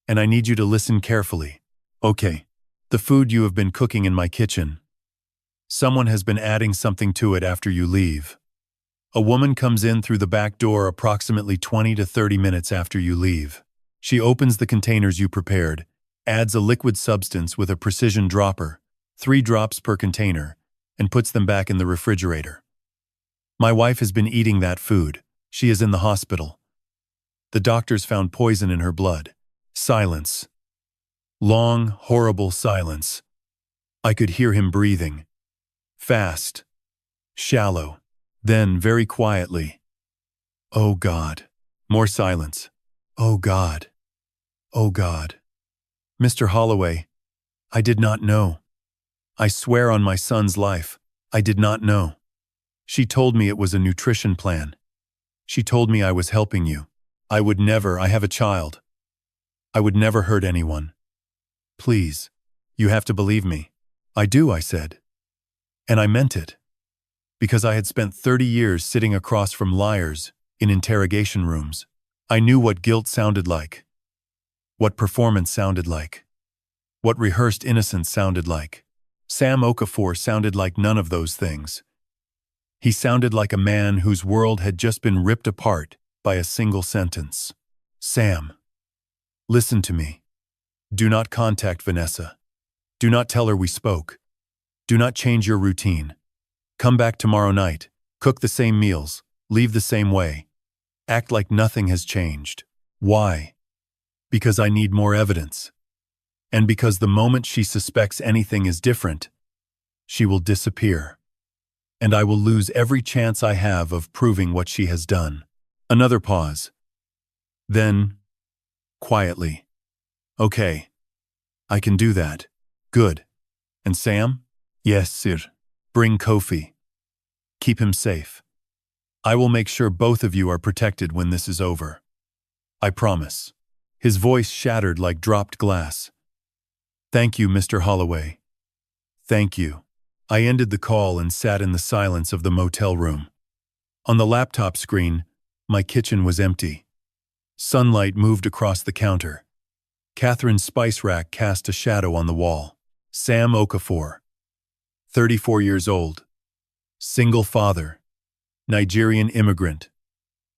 And I need you to listen carefully. Okay. The food you have been cooking in my kitchen. Someone has been adding something to it after you leave. A woman comes in through the back door approximately 20 to 30 minutes after you leave. She opens the containers you prepared, adds a liquid substance with a precision dropper, 3 drops per container, and puts them back in the refrigerator. My wife has been eating that food. She is in the hospital. The doctors found poison in her blood. Silence. Long, horrible silence. I could hear him breathing. Fast. Shallow. Then, very quietly, "Oh God." More silence. "Oh God. Oh God." Mr. Holloway, I did not know. I swear on my son's life, I did not know. She told me it was a nutrition plan. She told me I was helping you. I would never, I have a child. I would never hurt anyone. Please, you have to believe me. I do, I said. And I meant it. Because I had spent 30 years sitting across from liars in interrogation rooms. I knew what guilt sounded like, what performance sounded like, what rehearsed innocence sounded like. Sam Okafor sounded like none of those things. He sounded like a man whose world had just been ripped apart by a single sentence. Sam, listen to me. Do not contact Vanessa. Do not tell her we spoke. Do not change your routine. Come back tomorrow night, cook the same meals, leave the same way. Act like nothing has changed. Why? Because I need more evidence. And because the moment she suspects anything is different, she will disappear. And I will lose every chance I have of proving what she has done. Another pause. Then, quietly, "Okay, I can do that. Good. And Sam?" "Yes, sir. Bring Kofi. Keep him safe. I will make sure both of you are protected when this is over. I promise." His voice shattered like dropped glass. "Thank you, Mr. Holloway. Thank you." I ended the call and sat in the silence of the motel room. On the laptop screen, my kitchen was empty. Sunlight moved across the counter. Catherine's spice rack cast a shadow on the wall. Sam Okafor, 34 years old, single father, Nigerian immigrant,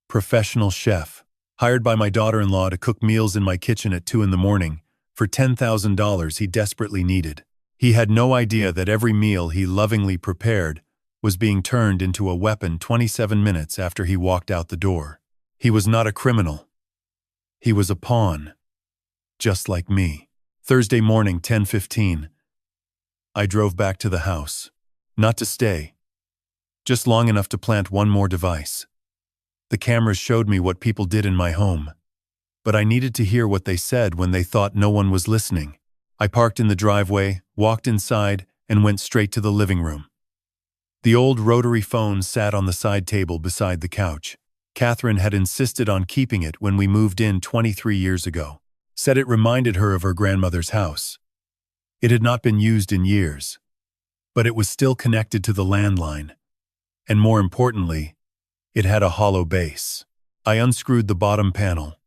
professional chef, hired by my daughter-in-law to cook meals in my kitchen at 2 in the morning for $10,000 he desperately needed. He had no idea that every meal he lovingly prepared was being turned into a weapon 27 minutes after he walked out the door. He was not a criminal. He was a pawn, just like me. Thursday morning, 10:15. I drove back to the house, not to stay, just long enough to plant one more device. The cameras showed me what people did in my home, but I needed to hear what they said when they thought no one was listening. I parked in the driveway, walked inside, and went straight to the living room. The old rotary phone sat on the side table beside the couch. Catherine had insisted on keeping it when we moved in 23 years ago. Said it reminded her of her grandmother's house. It had not been used in years, but it was still connected to the landline. And more importantly, it had a hollow base. I unscrewed the bottom panel.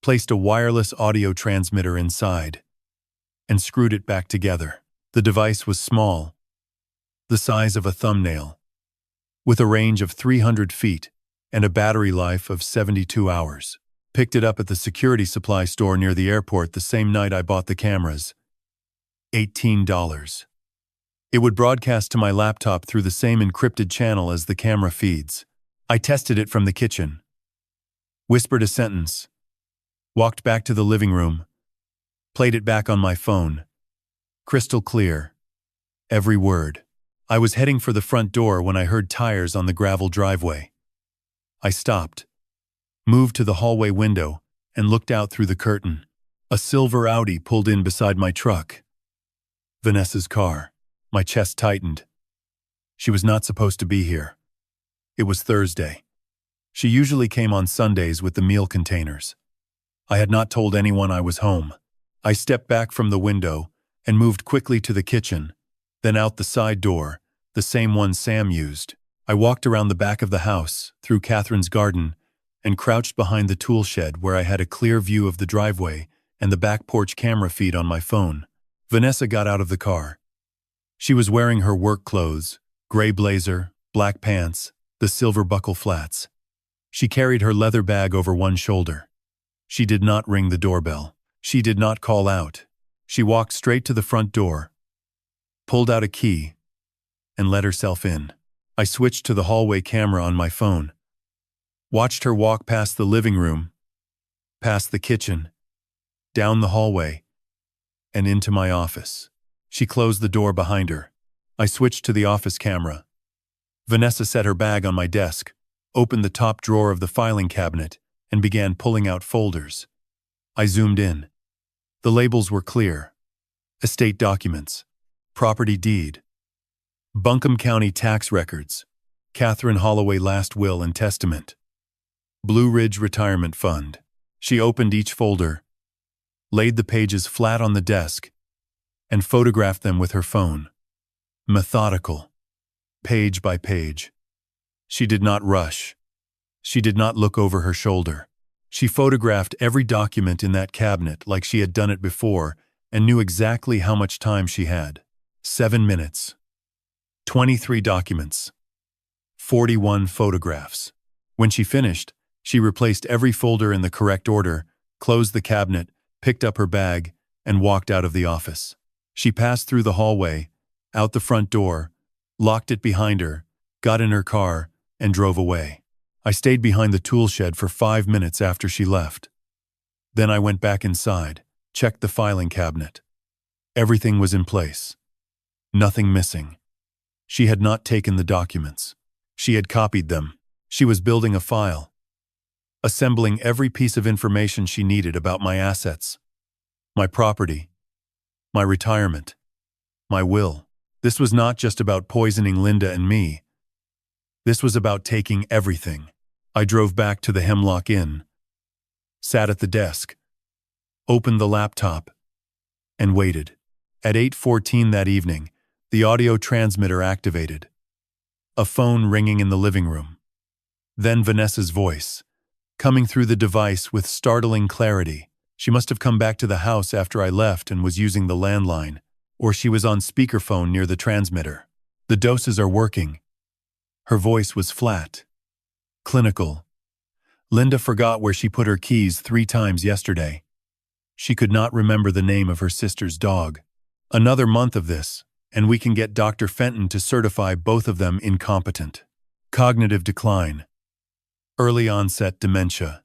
placed a wireless audio transmitter inside, and screwed it back together. The device was small, the size of a thumbnail, with a range of 300 feet and a battery life of 72 hours. Picked it up at the security supply store near the airport the same night I bought the cameras. $18. It would broadcast to my laptop through the same encrypted channel as the camera feeds. I tested it from the kitchen, whispered a sentence, walked back to the living room, played it back on my phone. Crystal clear. Every word. I was heading for the front door when I heard tires on the gravel driveway. I stopped, moved to the hallway window, and looked out through the curtain. A silver Audi pulled in beside my truck. Vanessa's car. My chest tightened. She was not supposed to be here. It was Thursday. She usually came on Sundays with the meal containers. I had not told anyone I was home. I stepped back from the window and moved quickly to the kitchen, then out the side door, the same one Sam used. I walked around the back of the house, through Catherine's garden, and crouched behind the tool shed where I had a clear view of the driveway and the back porch camera feed on my phone. Vanessa got out of the car. She was wearing her work clothes, gray blazer, black pants, the silver buckle flats. She carried her leather bag over one shoulder. She did not ring the doorbell. She did not call out. She walked straight to the front door, pulled out a key, and let herself in. I switched to the hallway camera on my phone, watched her walk past the living room, past the kitchen, down the hallway, and into my office. She closed the door behind her. I switched to the office camera. Vanessa set her bag on my desk, opened the top drawer of the filing cabinet, and began pulling out folders. I zoomed in. The labels were clear. Estate documents, property deed, Buncombe County tax records, Catherine Holloway last will and testament, Blue Ridge Retirement Fund. She opened each folder, laid the pages flat on the desk, and photographed them with her phone. Methodical, page by page. She did not rush. She did not look over her shoulder. She photographed every document in that cabinet like she had done it before and knew exactly how much time she had. 7 minutes. 23 documents. 41 photographs. When she finished, she replaced every folder in the correct order, closed the cabinet, picked up her bag, and walked out of the office. She passed through the hallway, out the front door, locked it behind her, got in her car, and drove away. I stayed behind the tool shed for 5 minutes after she left. Then I went back inside, checked the filing cabinet. Everything was in place. Nothing missing. She had not taken the documents. She had copied them. She was building a file, assembling every piece of information she needed about my assets, my property, my retirement, my will. This was not just about poisoning Linda and me. This was about taking everything. I drove back to the Hemlock Inn, sat at the desk, opened the laptop, and waited. At 8:14 that evening, the audio transmitter activated. A phone ringing in the living room. Then Vanessa's voice, coming through the device with startling clarity. She must have come back to the house after I left and was using the landline, or she was on speakerphone near the transmitter. The doses are working. Her voice was flat, clinical. Linda forgot where she put her keys 3 times yesterday. She could not remember the name of her sister's dog. Another month of this, and we can get Dr. Fenton to certify both of them incompetent. Cognitive decline. Early onset dementia.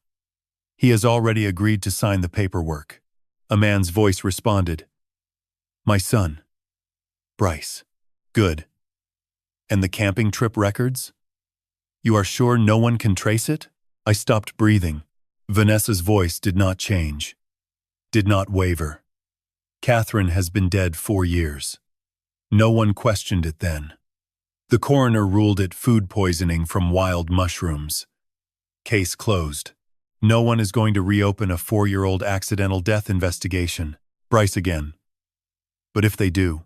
He has already agreed to sign the paperwork. A man's voice responded. My son. Bryce. Good. And the camping trip records? You are sure no one can trace it? I stopped breathing. Vanessa's voice did not change. Did not waver. Catherine has been dead 4 years. No one questioned it then. The coroner ruled it food poisoning from wild mushrooms. Case closed. No one is going to reopen a 4-year-old accidental death investigation. Bryce again. But if they do,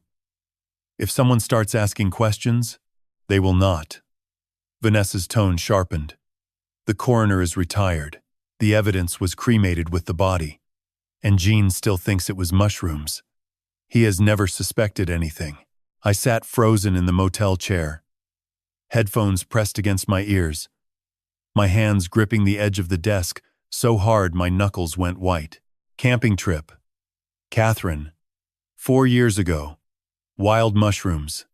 if someone starts asking questions, they will not. Vanessa's tone sharpened. The coroner is retired, The evidence was cremated with the body, and Gene still thinks it was mushrooms. He has never suspected anything. I sat frozen in the motel chair, headphones pressed against my ears, my hands gripping the edge of the desk so hard my knuckles went white. Camping trip. Catherine. 4 years ago. Wild mushrooms.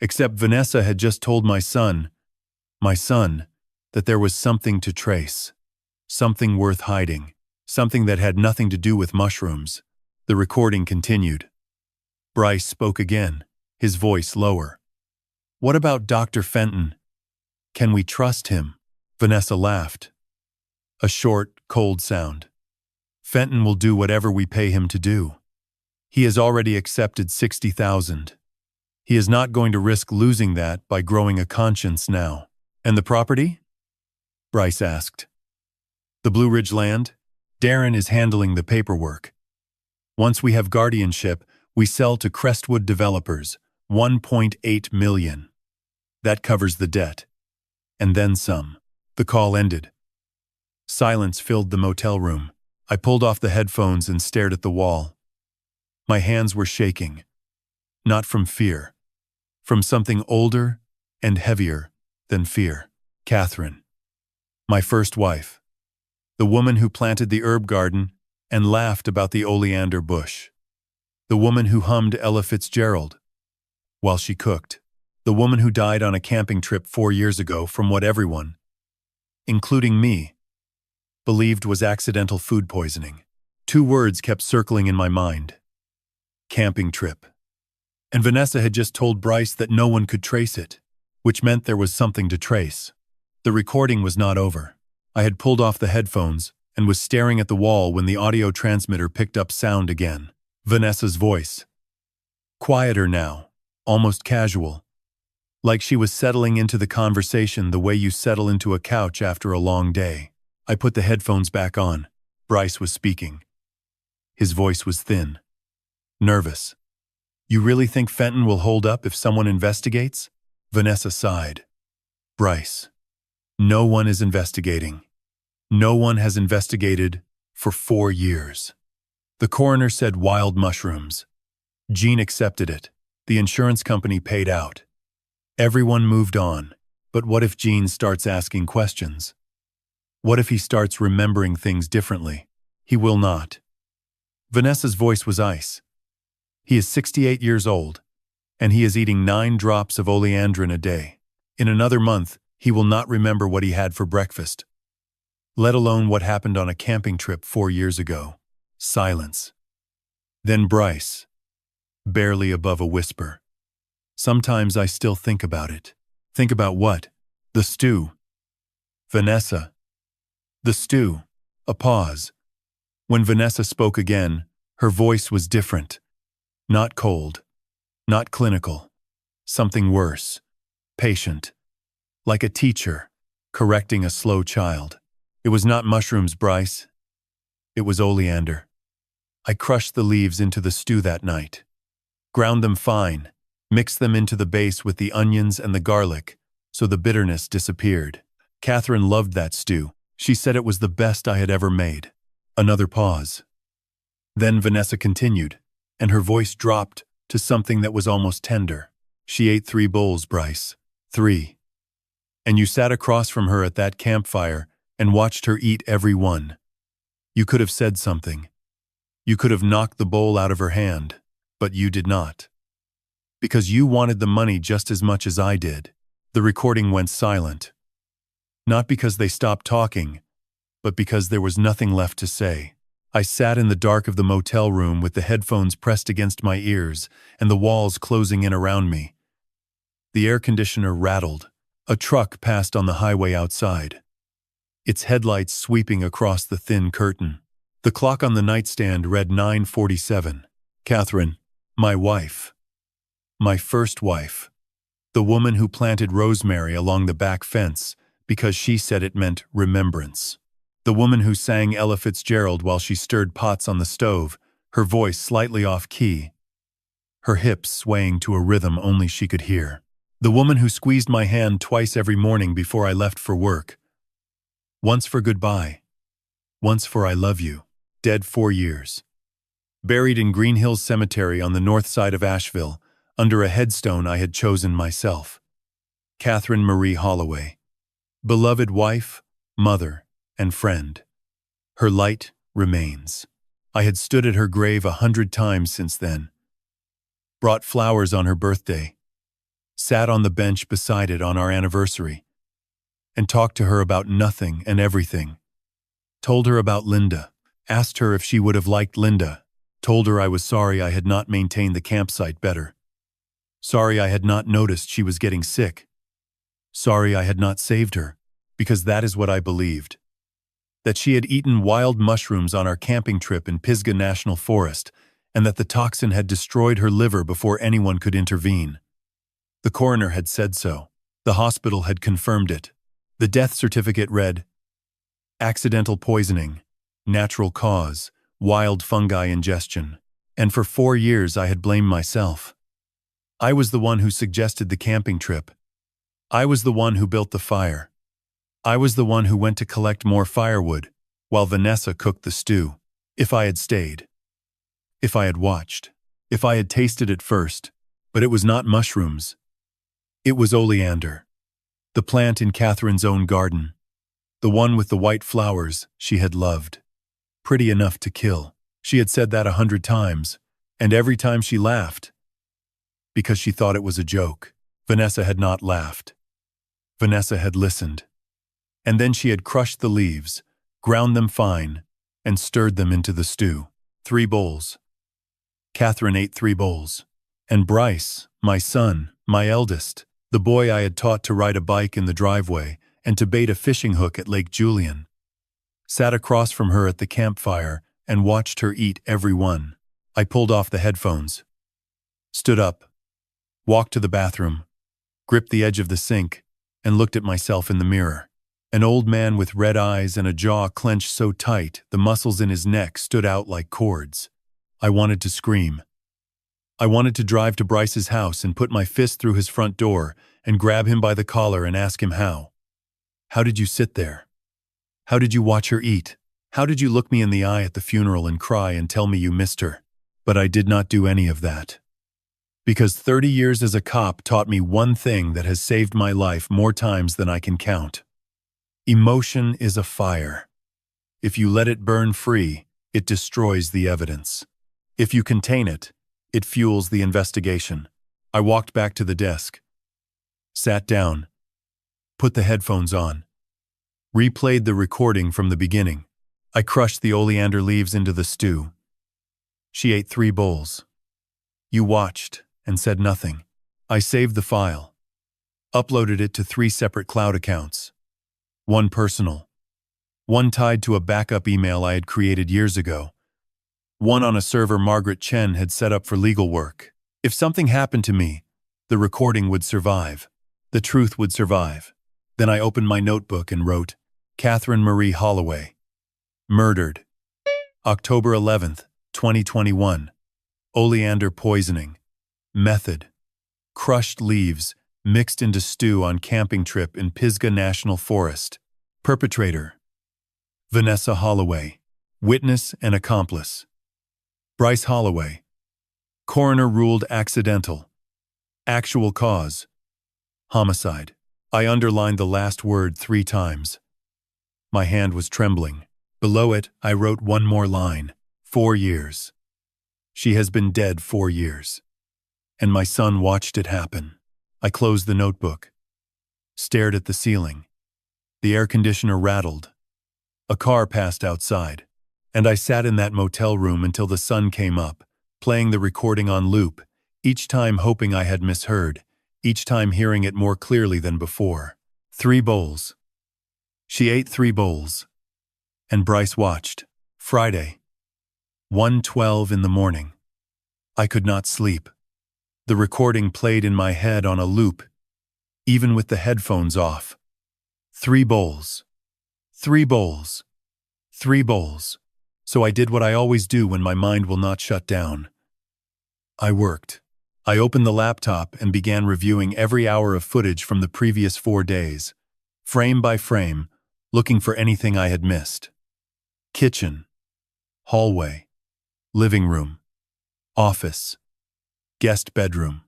Except Vanessa had just told my son, that there was something to trace. Something worth hiding. Something that had nothing to do with mushrooms. The recording continued. Bryce spoke again, his voice lower. What about Dr. Fenton? Can we trust him? Vanessa laughed. A short, cold sound. Fenton will do whatever we pay him to do. He has already accepted $60,000. He is not going to risk losing that by growing a conscience now. And the property? Bryce asked. The Blue Ridge land? Darren is handling the paperwork. Once we have guardianship, we sell to Crestwood developers, $1.8 million. That covers the debt. And then some. The call ended. Silence filled the motel room. I pulled off the headphones and stared at the wall. My hands were shaking. Not from fear. From something older and heavier than fear. Catherine. My first wife. The woman who planted the herb garden and laughed about the oleander bush. The woman who hummed Ella Fitzgerald while she cooked. The woman who died on a camping trip 4 years ago from what everyone, including me, believed was accidental food poisoning. 2 words kept circling in my mind. Camping trip. And Vanessa had just told Bryce that no one could trace it, which meant there was something to trace. The recording was not over. I had pulled off the headphones and was staring at the wall when the audio transmitter picked up sound again. Vanessa's voice. Quieter now, almost casual. Like she was settling into the conversation the way you settle into a couch after a long day. I put the headphones back on. Bryce was speaking. His voice was thin. Nervous. You really think Fenton will hold up if someone investigates? Vanessa sighed. Bryce. No one is investigating. No one has investigated for 4 years. The coroner said wild mushrooms. Gene accepted it. The insurance company paid out. Everyone moved on. But what if Gene starts asking questions? What if he starts remembering things differently? He will not. Vanessa's voice was ice. He is 68 years old, and he is eating 9 drops of oleandrin a day. In another month, he will not remember what he had for breakfast, let alone what happened on a camping trip 4 years ago. Silence. Then Bryce, barely above a whisper. Sometimes I still think about it. Think about what? The stew. Vanessa. The stew. A pause. When Vanessa spoke again, her voice was different. Not cold. Not clinical. Something worse. Patient. Like a teacher, correcting a slow child. It was not mushrooms, Bryce. It was oleander. I crushed the leaves into the stew that night. Ground them fine. Mixed them into the base with the onions and the garlic, so the bitterness disappeared. Catherine loved that stew. She said it was the best I had ever made. Another pause. Then Vanessa continued, and her voice dropped to something that was almost tender. She ate 3 bowls, Bryce. 3. And you sat across from her at that campfire and watched her eat every one. You could have said something. You could have knocked the bowl out of her hand, but you did not. Because you wanted the money just as much as I did. The recording went silent. Not because they stopped talking, but because there was nothing left to say. I sat in the dark of the motel room with the headphones pressed against my ears and the walls closing in around me. The air conditioner rattled. A truck passed on the highway outside, its headlights sweeping across the thin curtain. The clock on the nightstand read 9:47. Catherine, my wife. My first wife. The woman who planted rosemary along the back fence because she said it meant remembrance. The woman who sang Ella Fitzgerald while she stirred pots on the stove, her voice slightly off-key, her hips swaying to a rhythm only she could hear. The woman who squeezed my hand twice every morning before I left for work. Once for goodbye, Once for I love you. Dead 4 years. Buried in Green Hills Cemetery on the north side of Asheville, under a headstone I had chosen myself. Catherine Marie Holloway. Beloved wife, mother, and friend. Her light remains. I had stood at her grave 100 times since then. Brought flowers on her birthday. Sat on the bench beside it on our anniversary. And talked to her about nothing and everything. Told her about Linda. Asked her if she would have liked Linda. Told her I was sorry I had not maintained the campsite better. Sorry I had not noticed she was getting sick. Sorry I had not saved her, because that is what I believed. That she had eaten wild mushrooms on our camping trip in Pisgah National Forest, and that the toxin had destroyed her liver before anyone could intervene. The coroner had said so. The hospital had confirmed it. The death certificate read, accidental poisoning, natural cause, wild fungi ingestion. And for 4 years I had blamed myself. I was the one who suggested the camping trip. I was the one who built the fire. I was the one who went to collect more firewood, while Vanessa cooked the stew. If I had stayed. If I had watched. If I had tasted it first. But it was not mushrooms. It was oleander. The plant in Catherine's own garden. The one with the white flowers she had loved. Pretty enough to kill. She had said that 100 times, and every time she laughed. Because she thought it was a joke. Vanessa had not laughed. Vanessa had listened. And then she had crushed the leaves, ground them fine, and stirred them into the stew. 3 bowls. Catherine ate 3 bowls. And Bryce, my son, my eldest, the boy I had taught to ride a bike in the driveway and to bait a fishing hook at Lake Julian, sat across from her at the campfire and watched her eat every one. I pulled off the headphones, stood up, walked to the bathroom, gripped the edge of the sink, and looked at myself in the mirror. An old man with red eyes and a jaw clenched so tight the muscles in his neck stood out like cords. I wanted to scream. I wanted to drive to Bryce's house and put my fist through his front door and grab him by the collar and ask him how. How did you sit there? How did you watch her eat? How did you look me in the eye at the funeral and cry and tell me you missed her? But I did not do any of that. Because 30 years as a cop taught me one thing that has saved my life more times than I can count. Emotion is a fire. If you let it burn free, it destroys the evidence. If you contain it, it fuels the investigation. I walked back to the desk, sat down, put the headphones on, replayed the recording from the beginning. I crushed the oleander leaves into the stew. She ate 3 bowls. You watched and said nothing. I saved the file, uploaded it to 3 separate cloud accounts. One personal, one tied to a backup email I had created years ago, one on a server Margaret Chen had set up for legal work. If something happened to me, the recording would survive. The truth would survive. Then I opened my notebook and wrote, Catherine Marie Holloway. Murdered. October 11th, 2021. Oleander poisoning. Method. Crushed leaves, mixed into stew on camping trip in Pisgah National Forest. Perpetrator. Vanessa Holloway. Witness and accomplice. Bryce Holloway. Coroner ruled accidental. Actual cause. Homicide. I underlined the last word 3 times. My hand was trembling. Below it, I wrote one more line. 4 years. She has been dead 4 years. And my son watched it happen. I closed the notebook. Stared at the ceiling. The air conditioner rattled. A car passed outside. And I sat in that motel room until the sun came up, playing the recording on loop, each time hoping I had misheard, each time hearing it more clearly than before. 3 bowls. She ate 3 bowls. And Bryce watched. Friday. 1:12 in the morning. I could not sleep. The recording played in my head on a loop, even with the headphones off. 3 bowls. 3 bowls. 3 bowls. So I did what I always do when my mind will not shut down. I worked. I opened the laptop and began reviewing every hour of footage from the previous 4 days, frame by frame, looking for anything I had missed. Kitchen, hallway, living room, office, guest bedroom,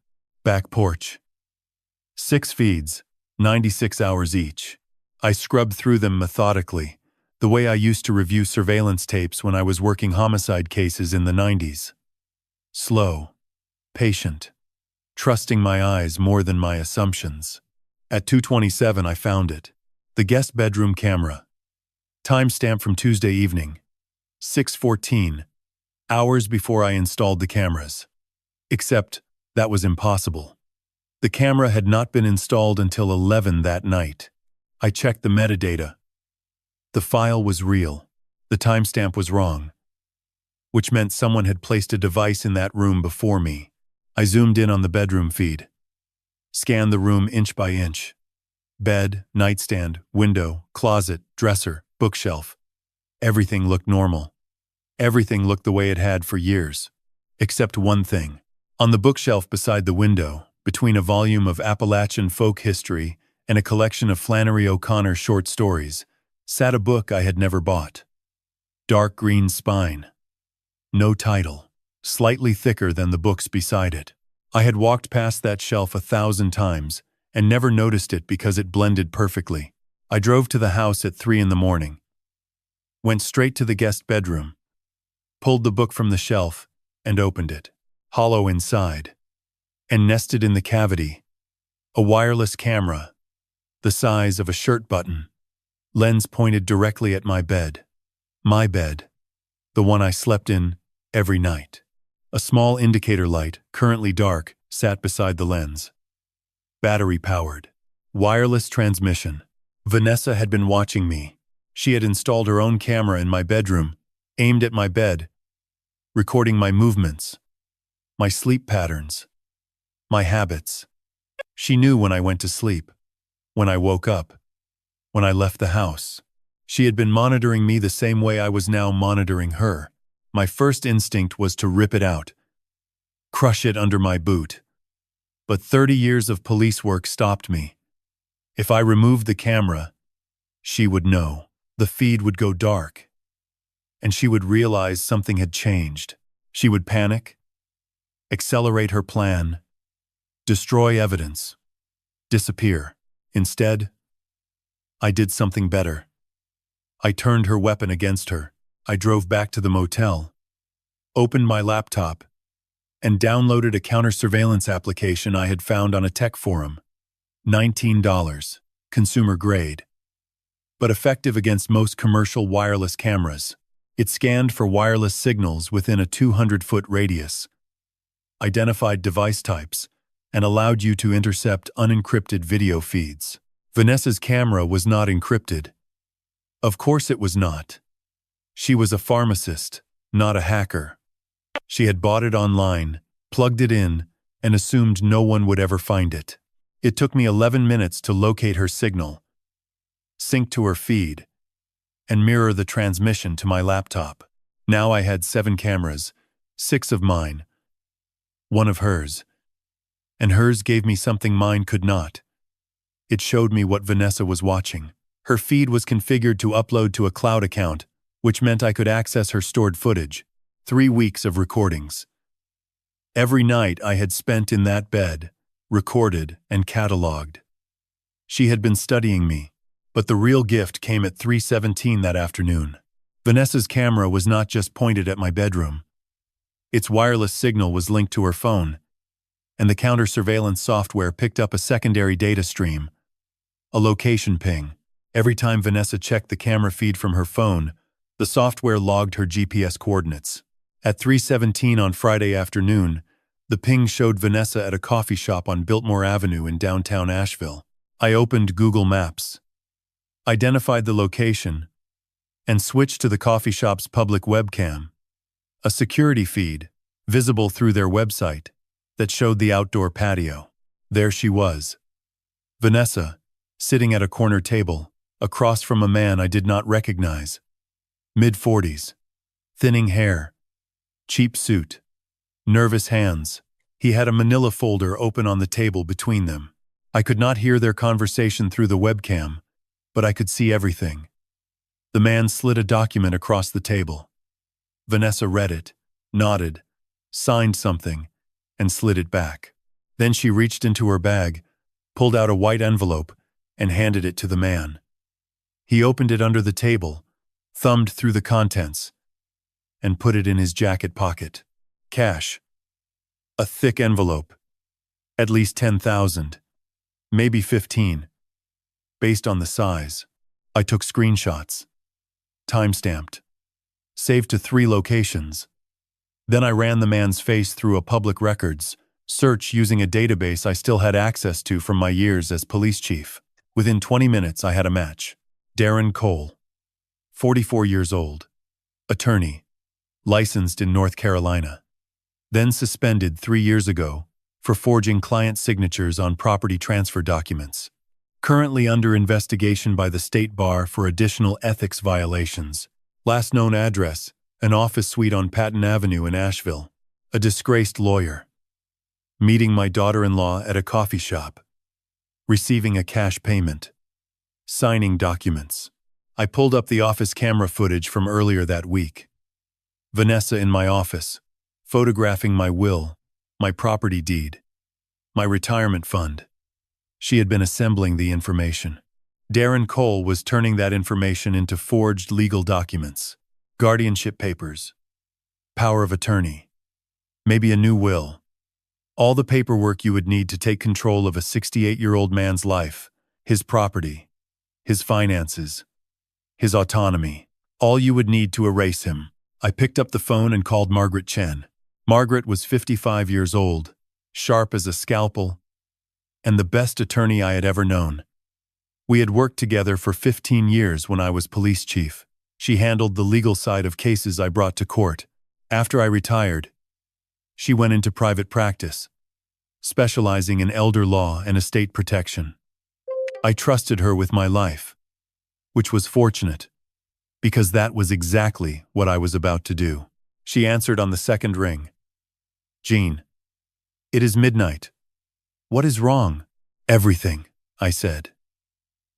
back porch. 6 feeds, 96 hours each. I scrubbed through them methodically, the way I used to review surveillance tapes when I was working homicide cases in the 90s. Slow, patient, trusting my eyes more than my assumptions. At 2:27 I found it. The guest bedroom camera. Timestamp from Tuesday evening. 6:14. Hours before I installed the cameras. Except, that was impossible. The camera had not been installed until 11 that night. I checked the metadata. The file was real. The timestamp was wrong, which meant someone had placed a device in that room before me. I zoomed in on the bedroom feed. Scanned the room inch by inch. Bed, nightstand, window, closet, dresser, bookshelf. Everything looked normal. Everything looked the way it had for years. Except one thing. On the bookshelf beside the window, between a volume of Appalachian folk history and a collection of Flannery O'Connor short stories, sat a book I had never bought. Dark green spine. No title. Slightly thicker than the books beside it. I had walked past that shelf 1,000 times and never noticed it because it blended perfectly. I drove to the house at 3 a.m, went straight to the guest bedroom, pulled the book from the shelf, and opened it. Hollow inside. And nested in the cavity, a wireless camera, the size of a shirt button. Lens pointed directly at my bed. My bed. The one I slept in every night. A small indicator light, currently dark, sat beside the lens. Battery-powered. Wireless transmission. Vanessa had been watching me. She had installed her own camera in my bedroom, aimed at my bed, recording my movements, my sleep patterns, my habits. She knew when I went to sleep, when I woke up, when I left the house. She had been monitoring me the same way I was now monitoring her. My first instinct was to rip it out, crush it under my boot. But 30 years of police work stopped me. If I removed the camera, she would know. The feed would go dark, and she would realize something had changed. She would panic, accelerate her plan, destroy evidence, disappear. Instead, I did something better. I turned her weapon against her. I drove back to the motel, opened my laptop, and downloaded a counter-surveillance application I had found on a tech forum. $19, consumer grade, but effective against most commercial wireless cameras. It scanned for wireless signals within a 200-foot radius, identified device types, and allowed you to intercept unencrypted video feeds. Vanessa's camera was not encrypted. Of course it was not. She was a pharmacist, not a hacker. She had bought it online, plugged it in, and assumed no one would ever find it. It took me 11 minutes to locate her signal, sync to her feed, and mirror the transmission to my laptop. Now I had 7 cameras, 6 of mine, 1 of hers, and hers gave me something mine could not. It showed me what Vanessa was watching. Her feed was configured to upload to a cloud account, which meant I could access her stored footage. 3 weeks of recordings. Every night I had spent in that bed, recorded and cataloged. She had been studying me, but the real gift came at 3:17 that afternoon. Vanessa's camera was not just pointed at my bedroom. Its wireless signal was linked to her phone, and the counter-surveillance software picked up a secondary data stream, a location ping. Every time Vanessa checked the camera feed from her phone, the software logged her GPS coordinates. At 3:17 on Friday afternoon, the ping showed Vanessa at a coffee shop on Biltmore Avenue in downtown Asheville. I opened Google Maps, identified the location, and switched to the coffee shop's public webcam, a security feed, visible through their website, that showed the outdoor patio. There she was, Vanessa, sitting at a corner table, across from a man I did not recognize. Mid-40s, thinning hair, cheap suit, nervous hands. He had a manila folder open on the table between them. I could not hear their conversation through the webcam, but I could see everything. The man slid a document across the table. Vanessa read it, nodded, signed something, and slid it back. Then she reached into her bag, pulled out a white envelope, and handed it to the man. He opened it under the table, thumbed through the contents, and put it in his jacket pocket. Cash. A thick envelope. At least 10,000. Maybe 15. Based on the size. I took screenshots. Time-stamped. Saved to 3 locations. Then I ran the man's face through a public records search using a database I still had access to from my years as police chief. Within 20 minutes, I had a match. Darren Cole, 44 years old, attorney, licensed in North Carolina, then suspended 3 years ago for forging client signatures on property transfer documents. Currently under investigation by the State Bar for additional ethics violations. Last known address, an office suite on Patton Avenue in Asheville. A disgraced lawyer. Meeting my daughter-in-law at a coffee shop. Receiving a cash payment. Signing documents. I pulled up the office camera footage from earlier that week. Vanessa in my office, photographing my will, my property deed, my retirement fund. She had been assembling the information. Darren Cole was turning that information into forged legal documents, guardianship papers, power of attorney, maybe a new will. All the paperwork you would need to take control of a 68-year-old man's life, his property, his finances, his autonomy. All you would need to erase him. I picked up the phone and called Margaret Chen. Margaret was 55 years old, sharp as a scalpel, and the best attorney I had ever known. We had worked together for 15 years when I was police chief. She handled the legal side of cases I brought to court. After I retired, she went into private practice, specializing in elder law and estate protection. I trusted her with my life, which was fortunate, because that was exactly what I was about to do. She answered on the second ring. Jean, it is midnight. What is wrong? Everything, I said.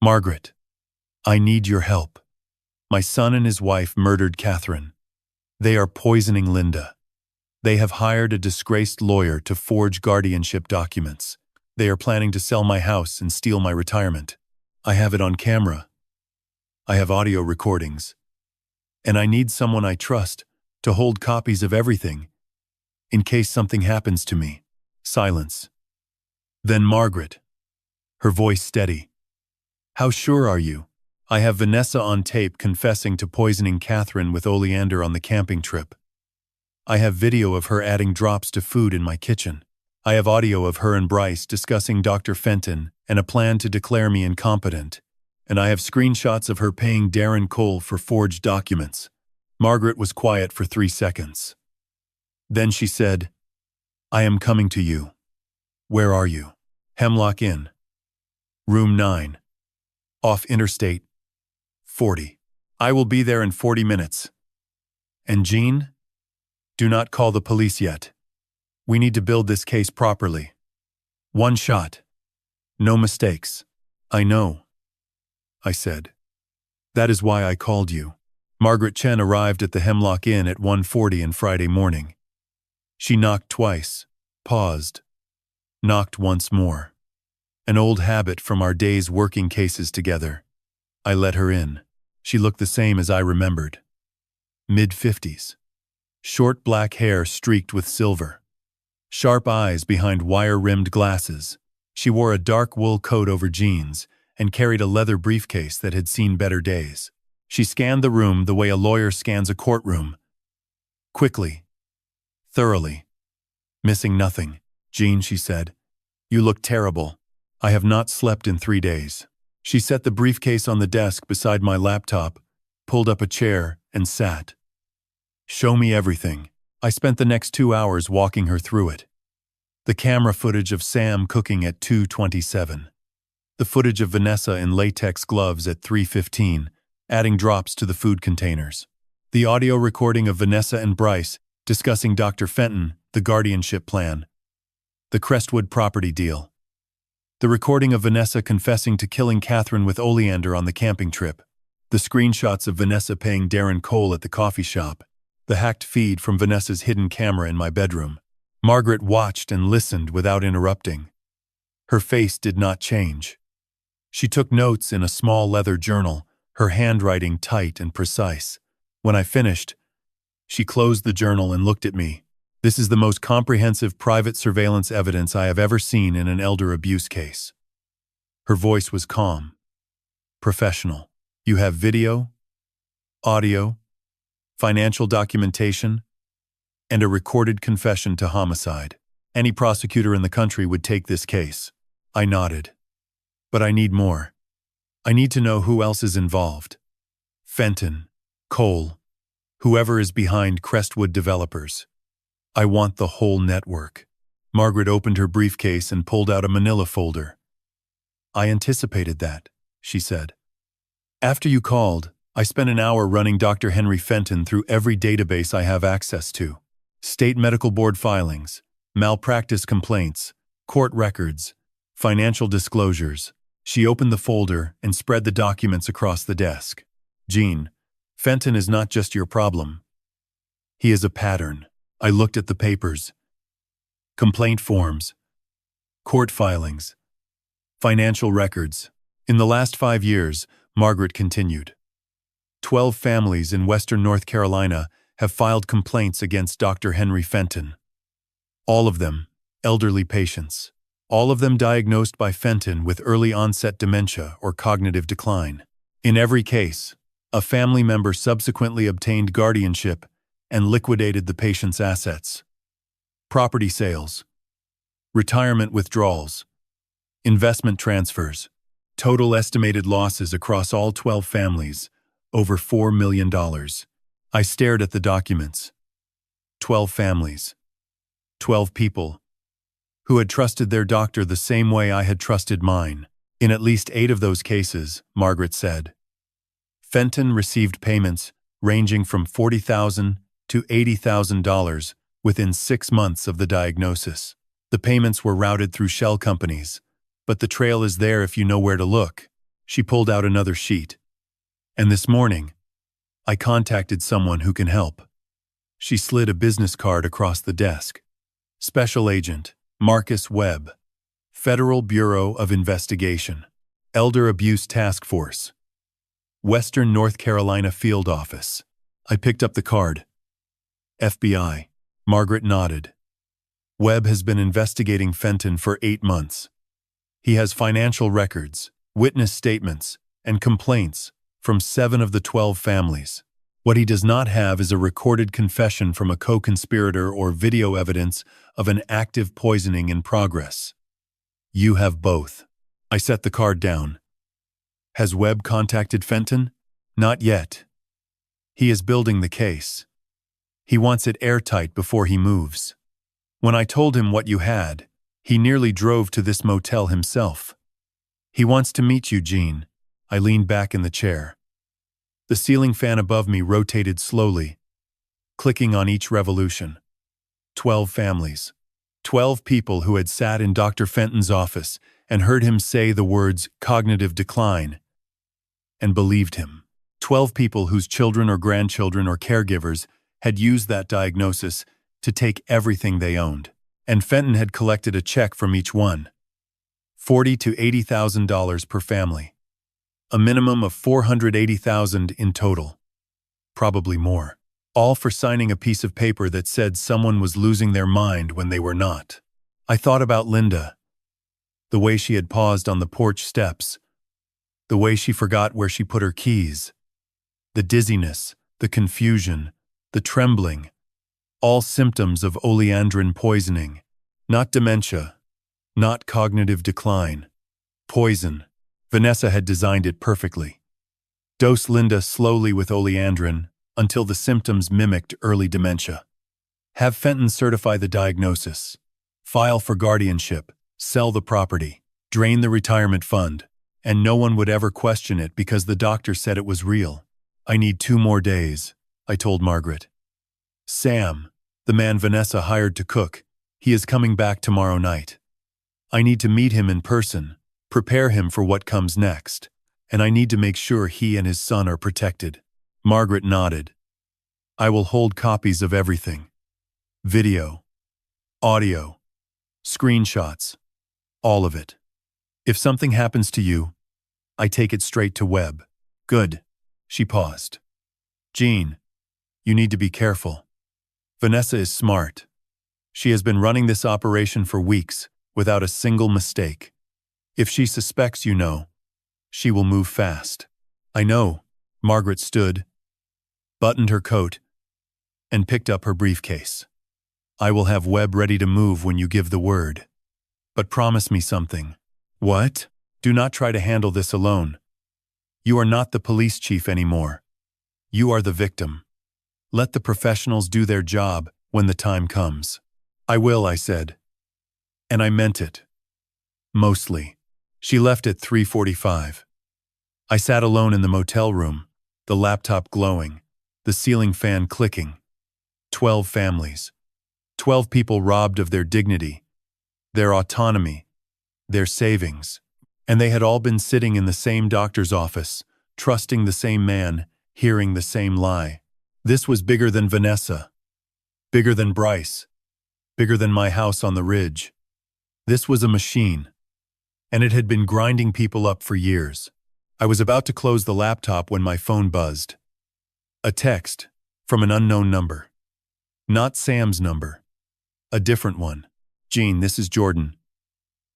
Margaret, I need your help. My son and his wife murdered Catherine. They are poisoning Linda. They have hired a disgraced lawyer to forge guardianship documents. They are planning to sell my house and steal my retirement. I have it on camera. I have audio recordings. And I need someone I trust to hold copies of everything in case something happens to me. Silence. Then Margaret, her voice steady. How sure are you? I have Vanessa on tape confessing to poisoning Catherine with oleander on the camping trip. I have video of her adding drops to food in my kitchen. I have audio of her and Bryce discussing Dr. Fenton and a plan to declare me incompetent. And I have screenshots of her paying Darren Cole for forged documents. Margaret was quiet for 3 seconds. Then she said, I am coming to you. Where are you? Hemlock Inn. Room 9. Off Interstate 40. I will be there in 40 minutes. And Jean? Do not call the police yet. We need to build this case properly. One shot. No mistakes. I know, I said. That is why I called you. Margaret Chen arrived at the Hemlock Inn at 1:40 on Friday morning. She knocked twice, paused, knocked once more. An old habit from our days working cases together. I let her in. She looked the same as I remembered. Mid-50s. Short black hair streaked with silver. Sharp eyes behind wire-rimmed glasses. She wore a dark wool coat over jeans and carried a leather briefcase that had seen better days. She scanned the room the way a lawyer scans a courtroom. Quickly. Thoroughly. Missing nothing. Jean, she said. You look terrible. I have not slept in 3 days. She set the briefcase on the desk beside my laptop, pulled up a chair, and sat. Show me everything. I spent the next 2 hours walking her through it. The camera footage of Sam cooking at 2:27. The footage of Vanessa in latex gloves at 3:15, adding drops to the food containers. The audio recording of Vanessa and Bryce discussing Dr. Fenton, the guardianship plan. The Crestwood property deal. The recording of Vanessa confessing to killing Catherine with oleander on the camping trip. The screenshots of Vanessa paying Darren Cole at the coffee shop, the hacked feed from Vanessa's hidden camera in my bedroom. Margaret watched and listened without interrupting. Her face did not change. She took notes in a small leather journal, her handwriting tight and precise. When I finished, she closed the journal and looked at me. This is the most comprehensive private surveillance evidence I have ever seen in an elder abuse case. Her voice was calm, professional. You have video, audio, financial documentation, and a recorded confession to homicide. Any prosecutor in the country would take this case. I nodded. But I need more. I need to know who else is involved. Fenton, Cole, whoever is behind Crestwood Developers. I want the whole network. Margaret opened her briefcase and pulled out a manila folder. I anticipated that, she said. After you called, I spent an hour running Dr. Henry Fenton through every database I have access to. State medical board filings, malpractice complaints, court records, financial disclosures. She opened the folder and spread the documents across the desk. Jean, Fenton is not just your problem. He is a pattern. I looked at the papers. Complaint forms, court filings, financial records. In the last 5 years, Margaret continued, 12 families in western North Carolina have filed complaints against Dr. Henry Fenton. All of them elderly patients. All of them diagnosed by Fenton with early onset dementia or cognitive decline. In every case, a family member subsequently obtained guardianship and liquidated the patient's assets. Property sales, retirement withdrawals, investment transfers. Total estimated losses across all 12 families, over $4 million. I stared at the documents. 12 families. 12 people who had trusted their doctor the same way I had trusted mine. In at least 8 of those cases, Margaret said, Fenton received payments ranging from $40,000 to $80,000 within 6 months of the diagnosis. The payments were routed through shell companies, but the trail is there if you know where to look. She pulled out another sheet. And this morning, I contacted someone who can help. She slid a business card across the desk. Special Agent Marcus Webb, Federal Bureau of Investigation, Elder Abuse Task Force, Western North Carolina Field Office. I picked up the card. FBI. Margaret nodded. Webb has been investigating Fenton for 8 months. He has financial records, witness statements, and complaints from 7 of the 12 families. What he does not have is a recorded confession from a co-conspirator or video evidence of an active poisoning in progress. You have both. I set the card down. Has Webb contacted Fenton? Not yet. He is building the case. He wants it airtight before he moves. When I told him what you had, he nearly drove to this motel himself. He wants to meet you, Jean. I leaned back in the chair. The ceiling fan above me rotated slowly, clicking on each revolution. 12 families. 12 people who had sat in Dr. Fenton's office and heard him say the words cognitive decline and believed him. 12 people whose children or grandchildren or caregivers had used that diagnosis to take everything they owned. And Fenton had collected a check from each one. $40,000 to $80,000 per family. A minimum of $480,000 in total. Probably more. All for signing a piece of paper that said someone was losing their mind when they were not. I thought about Linda. The way she had paused on the porch steps. The way she forgot where she put her keys. The dizziness, the confusion, the trembling. All symptoms of oleandrin poisoning. Not dementia. Not cognitive decline. Poison. Vanessa had designed it perfectly. Dose Linda slowly with oleandrin until the symptoms mimicked early dementia. Have Fenton certify the diagnosis. File for guardianship. Sell the property. Drain the retirement fund. And no one would ever question it because the doctor said it was real. I need 2 more days, I told Margaret. Sam, the man Vanessa hired to cook, he is coming back tomorrow night. I need to meet him in person, prepare him for what comes next, and I need to make sure he and his son are protected. Margaret nodded. I will hold copies of everything. Video, audio, screenshots, all of it. If something happens to you, I take it straight to Webb. Good. She paused. Jean, you need to be careful. Vanessa is smart. She has been running this operation for weeks without a single mistake. If she suspects you know, she will move fast. I know. Margaret stood, buttoned her coat, and picked up her briefcase. I will have Webb ready to move when you give the word. But promise me something. What? Do not try to handle this alone. You are not the police chief anymore. You are the victim. Let the professionals do their job when the time comes. I will, I said. And I meant it. Mostly. She left at 3:45. I sat alone in the motel room, the laptop glowing, the ceiling fan clicking. 12 families. 12 people robbed of their dignity, their autonomy, their savings. And they had all been sitting in the same doctor's office, trusting the same man, hearing the same lie. This was bigger than Vanessa. Bigger than Bryce. Bigger than my house on the ridge. This was a machine. And it had been grinding people up for years. I was about to close the laptop when my phone buzzed. A text from an unknown number. Not Sam's number. A different one. Jean, this is Jordan.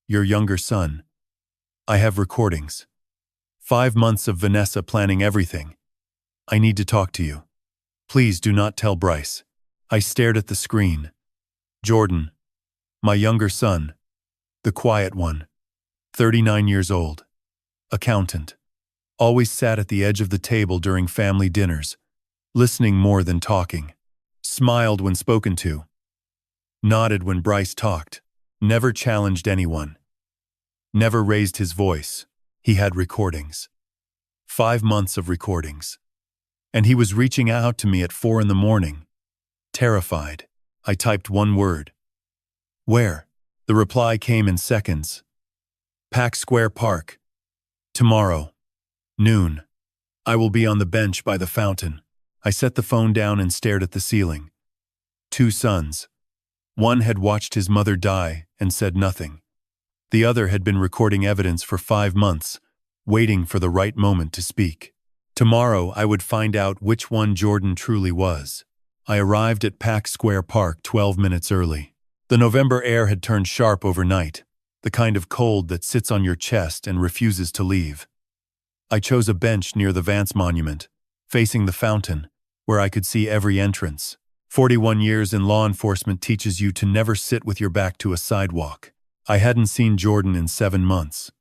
Your younger son. I have recordings. 5 months of Vanessa planning everything. I need to talk to you. Please do not tell Bryce. I stared at the screen. Jordan. My younger son. The quiet one. 39 years old. Accountant. Always sat at the edge of the table during family dinners, listening more than talking. Smiled when spoken to. Nodded when Bryce talked. Never challenged anyone. Never raised his voice. He had recordings. 5 months of recordings. And he was reaching out to me at 4 a.m. Terrified. I typed one word. Where? The reply came in seconds. Pack Square Park. Tomorrow. Noon. I will be on the bench by the fountain. I set the phone down and stared at the ceiling. 2 sons. One had watched his mother die and said nothing. The other had been recording evidence for 5 months, waiting for the right moment to speak. Tomorrow I would find out which one Jordan truly was. I arrived at Pack Square Park 12 minutes early. The November air had turned sharp overnight, the kind of cold that sits on your chest and refuses to leave. I chose a bench near the Vance Monument, facing the fountain, where I could see every entrance. 41 years in law enforcement teaches you to never sit with your back to a sidewalk. I hadn't seen Jordan in 7 months.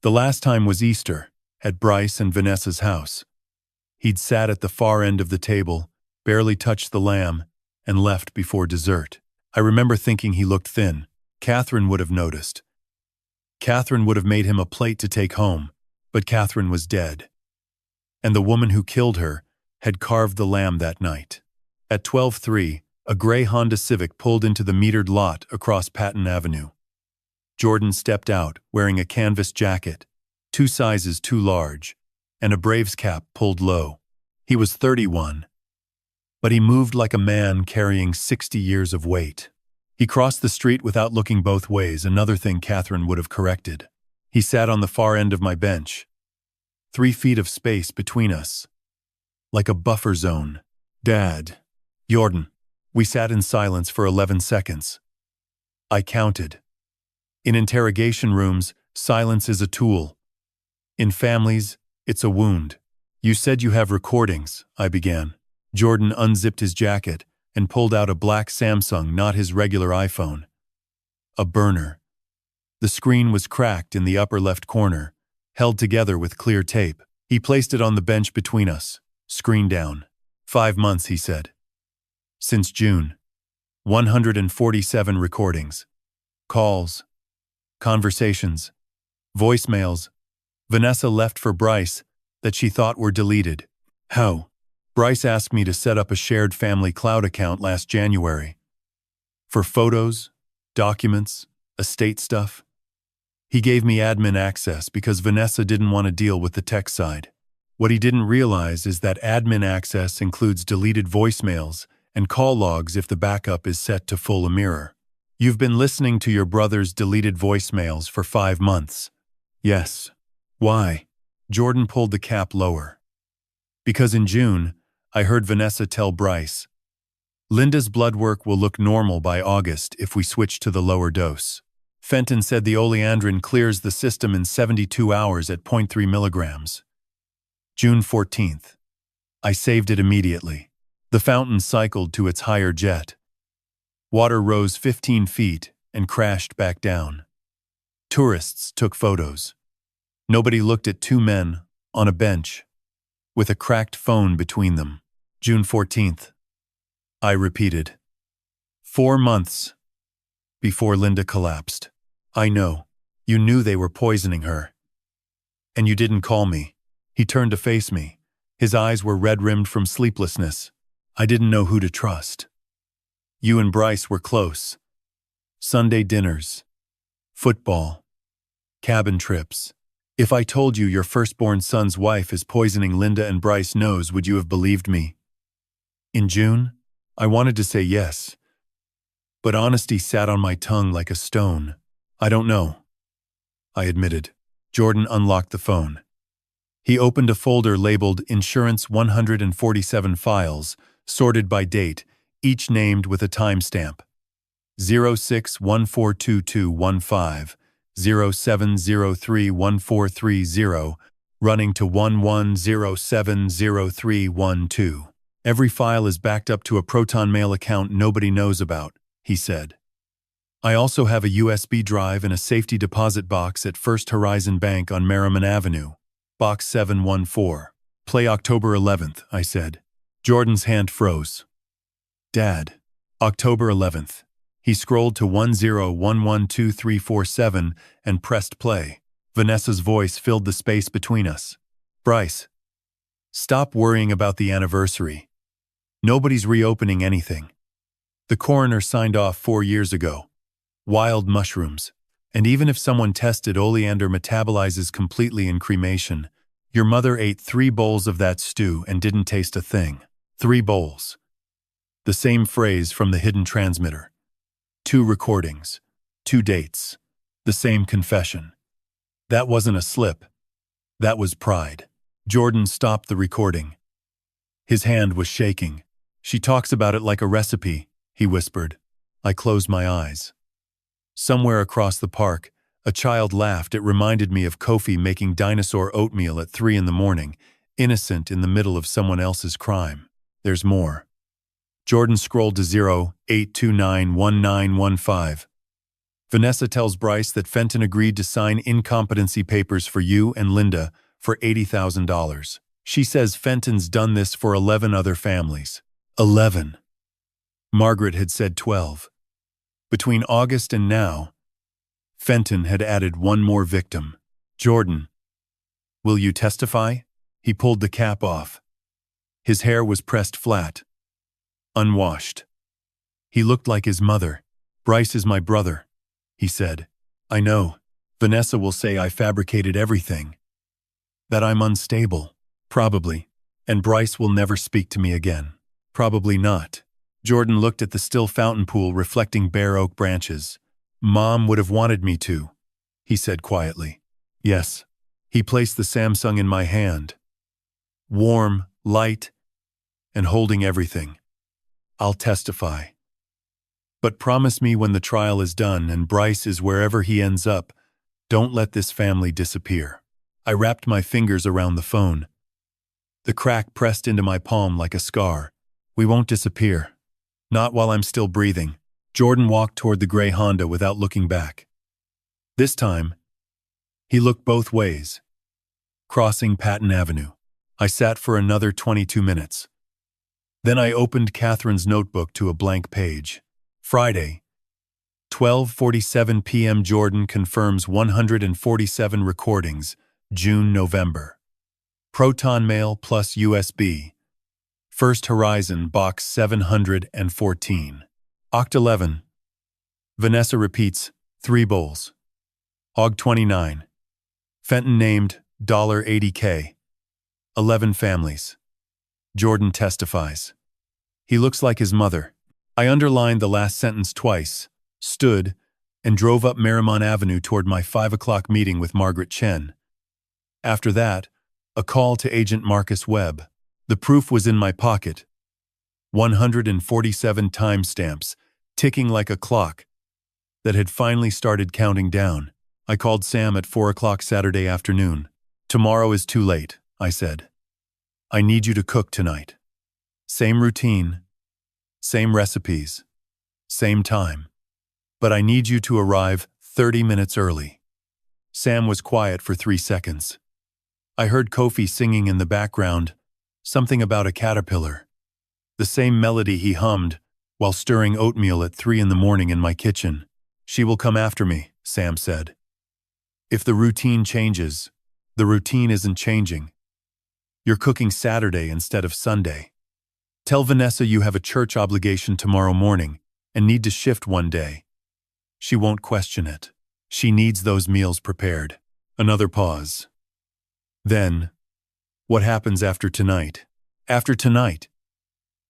The last time was Easter, at Bryce and Vanessa's house. He'd sat at the far end of the table, barely touched the lamb, and left before dessert. I remember thinking he looked thin. Catherine would have noticed. Catherine would have made him a plate to take home, but Catherine was dead. And the woman who killed her had carved the lamb that night. At 12:03, a gray Honda Civic pulled into the metered lot across Patton Avenue. Jordan stepped out, wearing a canvas jacket, 2 sizes too large, and a Braves cap pulled low. He was 31, but he moved like a man carrying 60 years of weight. He crossed the street without looking both ways, another thing Catherine would have corrected. He sat on the far end of my bench, 3 feet of space between us, like a buffer zone. Dad. Jordan. We sat in silence for 11 seconds. I counted. In interrogation rooms, silence is a tool. In families, it's a wound. You said you have recordings, I began. Jordan unzipped his jacket and pulled out a black Samsung, not his regular iPhone. A burner. The screen was cracked in the upper left corner, held together with clear tape. He placed it on the bench between us, screen down. 5 months, he said. Since June. 147 recordings. Calls. Conversations. Voicemails. Vanessa left for Bryce that she thought were deleted. How? Bryce asked me to set up a shared family cloud account last January. For photos, documents, estate stuff. He gave me admin access because Vanessa didn't want to deal with the tech side. What he didn't realize is that admin access includes deleted voicemails and call logs if the backup is set to full mirror. You've been listening to your brother's deleted voicemails for 5 months. Yes. Why? Jordan pulled the cap lower. Because in June, I heard Vanessa tell Bryce, Linda's blood work will look normal by August if we switch to the lower dose. Fenton said the oleandrin clears the system in 72 hours at 0.3 milligrams. June 14th. I saved it immediately. The fountain cycled to its higher jet. Water rose 15 feet and crashed back down. Tourists took photos. Nobody looked at two men on a bench with a cracked phone between them. June 14th. I repeated. 4 months before Linda collapsed. I know. You knew they were poisoning her. And you didn't call me. He turned to face me. His eyes were red-rimmed from sleeplessness. I didn't know who to trust. You and Bryce were close. Sunday dinners. Football. Cabin trips. If I told you your firstborn son's wife is poisoning Linda and Bryce knows, would you have believed me? In June, I wanted to say yes. But honesty sat on my tongue like a stone. I don't know, I admitted. Jordan unlocked the phone. He opened a folder labeled Insurance 147 files, sorted by date, each named with a timestamp. 06142215, 07031430, running to 11070312. Every file is backed up to a Proton Mail account nobody knows about, he said. I also have a USB drive and a safety deposit box at First Horizon Bank on Merriman Avenue. Box 714. Play October 11th, I said. Jordan's hand froze. Dad. October 11th. He scrolled to 10112347 and pressed play. Vanessa's voice filled the space between us. Bryce. Stop worrying about the anniversary. Nobody's reopening anything. The coroner signed off 4 years ago. Wild mushrooms. And even if someone tested oleander metabolizes completely in cremation, your mother ate 3 bowls of that stew and didn't taste a thing. 3 bowls. The same phrase from the hidden transmitter. 2 recordings. 2 dates. The same confession. That wasn't a slip. That was pride. Jordan stopped the recording. His hand was shaking. She talks about it like a recipe, he whispered. I closed my eyes. Somewhere across the park, a child laughed. It reminded me of Kofi making dinosaur oatmeal at 3 in the morning, innocent in the middle of someone else's crime. There's more. Jordan scrolled to 08291915. Vanessa tells Bryce that Fenton agreed to sign incompetency papers for you and Linda for $80,000. She says Fenton's done this for 11 other families. 11. Margaret had said 12. Between August and now, Fenton had added 1 more victim. Jordan. Will you testify? He pulled the cap off. His hair was pressed flat, unwashed. He looked like his mother. Bryce is my brother, he said. I know. Vanessa will say I fabricated everything. That I'm unstable. Probably. And Bryce will never speak to me again. Probably not. Jordan looked at the still fountain pool reflecting bare oak branches. Mom would have wanted me to, he said quietly. Yes. He placed the Samsung in my hand. Warm, light, and holding everything. I'll testify. But promise me when the trial is done and Bryce is wherever he ends up, don't let this family disappear. I wrapped my fingers around the phone. The crack pressed into my palm like a scar. We won't disappear. Not while I'm still breathing. Jordan walked toward the gray Honda without looking back. This time, he looked both ways. Crossing Patton Avenue. I sat for another 22 minutes. Then I opened Catherine's notebook to a blank page. Friday, 12:47 p.m. Jordan confirms 147 recordings, June-November. Proton Mail plus USB. First Horizon, Box 714. Oct 11. Vanessa repeats, 3 bowls. Og 29. Fenton named $80K. 11 families. Jordan testifies. He looks like his mother. I underlined the last sentence twice, stood, and drove up Marymount Avenue toward my 5 o'clock meeting with Margaret Chen. After that, a call to Agent Marcus Webb. The proof was in my pocket. 147 timestamps, ticking like a clock, that had finally started counting down. I called Sam at 4 o'clock Saturday afternoon. Tomorrow is too late, I said. I need you to cook tonight. Same routine, same recipes, same time. But I need you to arrive 30 minutes early. Sam was quiet for 3 seconds. I heard Kofi singing in the background, something about a caterpillar. The same melody he hummed while stirring oatmeal at 3 in the morning in my kitchen. She will come after me, Sam said. If the routine changes, the routine isn't changing. You're cooking Saturday instead of Sunday. Tell Vanessa you have a church obligation tomorrow morning and need to shift one day. She won't question it. She needs those meals prepared. Another pause. Then, what happens after tonight? After tonight,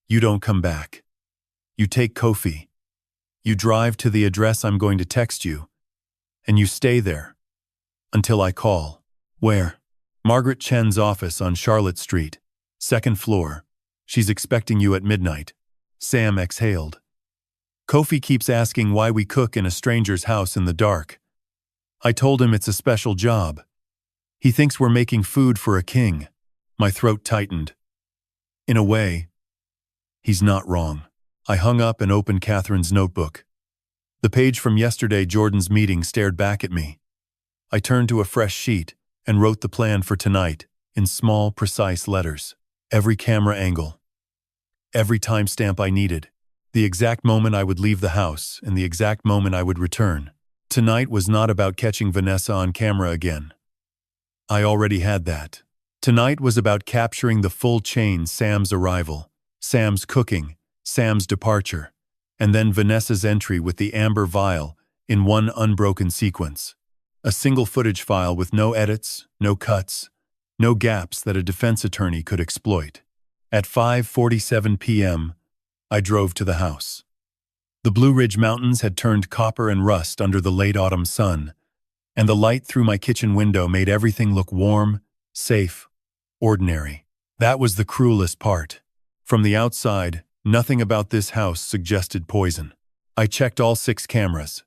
you don't come back. You take Kofi. You drive to the address I'm going to text you, and you stay there until I call. Where? Margaret Chen's office on Charlotte Street, 2nd floor. She's expecting you at midnight. Sam exhaled. Kofi keeps asking why we cook in a stranger's house in the dark. I told him it's a special job. He thinks we're making food for a king. My throat tightened. In a way, he's not wrong. I hung up and opened Catherine's notebook. The page from yesterday Jordan's meeting stared back at me. I turned to a fresh sheet and wrote the plan for tonight in small, precise letters. Every camera angle. Every timestamp I needed. The exact moment I would leave the house and the exact moment I would return. Tonight was not about catching Vanessa on camera again. I already had that. Tonight was about capturing the full chain: Sam's arrival, Sam's cooking, Sam's departure, and then Vanessa's entry with the amber vial in one unbroken sequence. A single footage file with no edits, no cuts, no gaps that a defense attorney could exploit. At 5:47 p.m., I drove to the house. The Blue Ridge Mountains had turned copper and rust under the late autumn sun, and the light through my kitchen window made everything look warm, safe, ordinary. That was the cruelest part. From the outside, nothing about this house suggested poison. I checked all 6 cameras.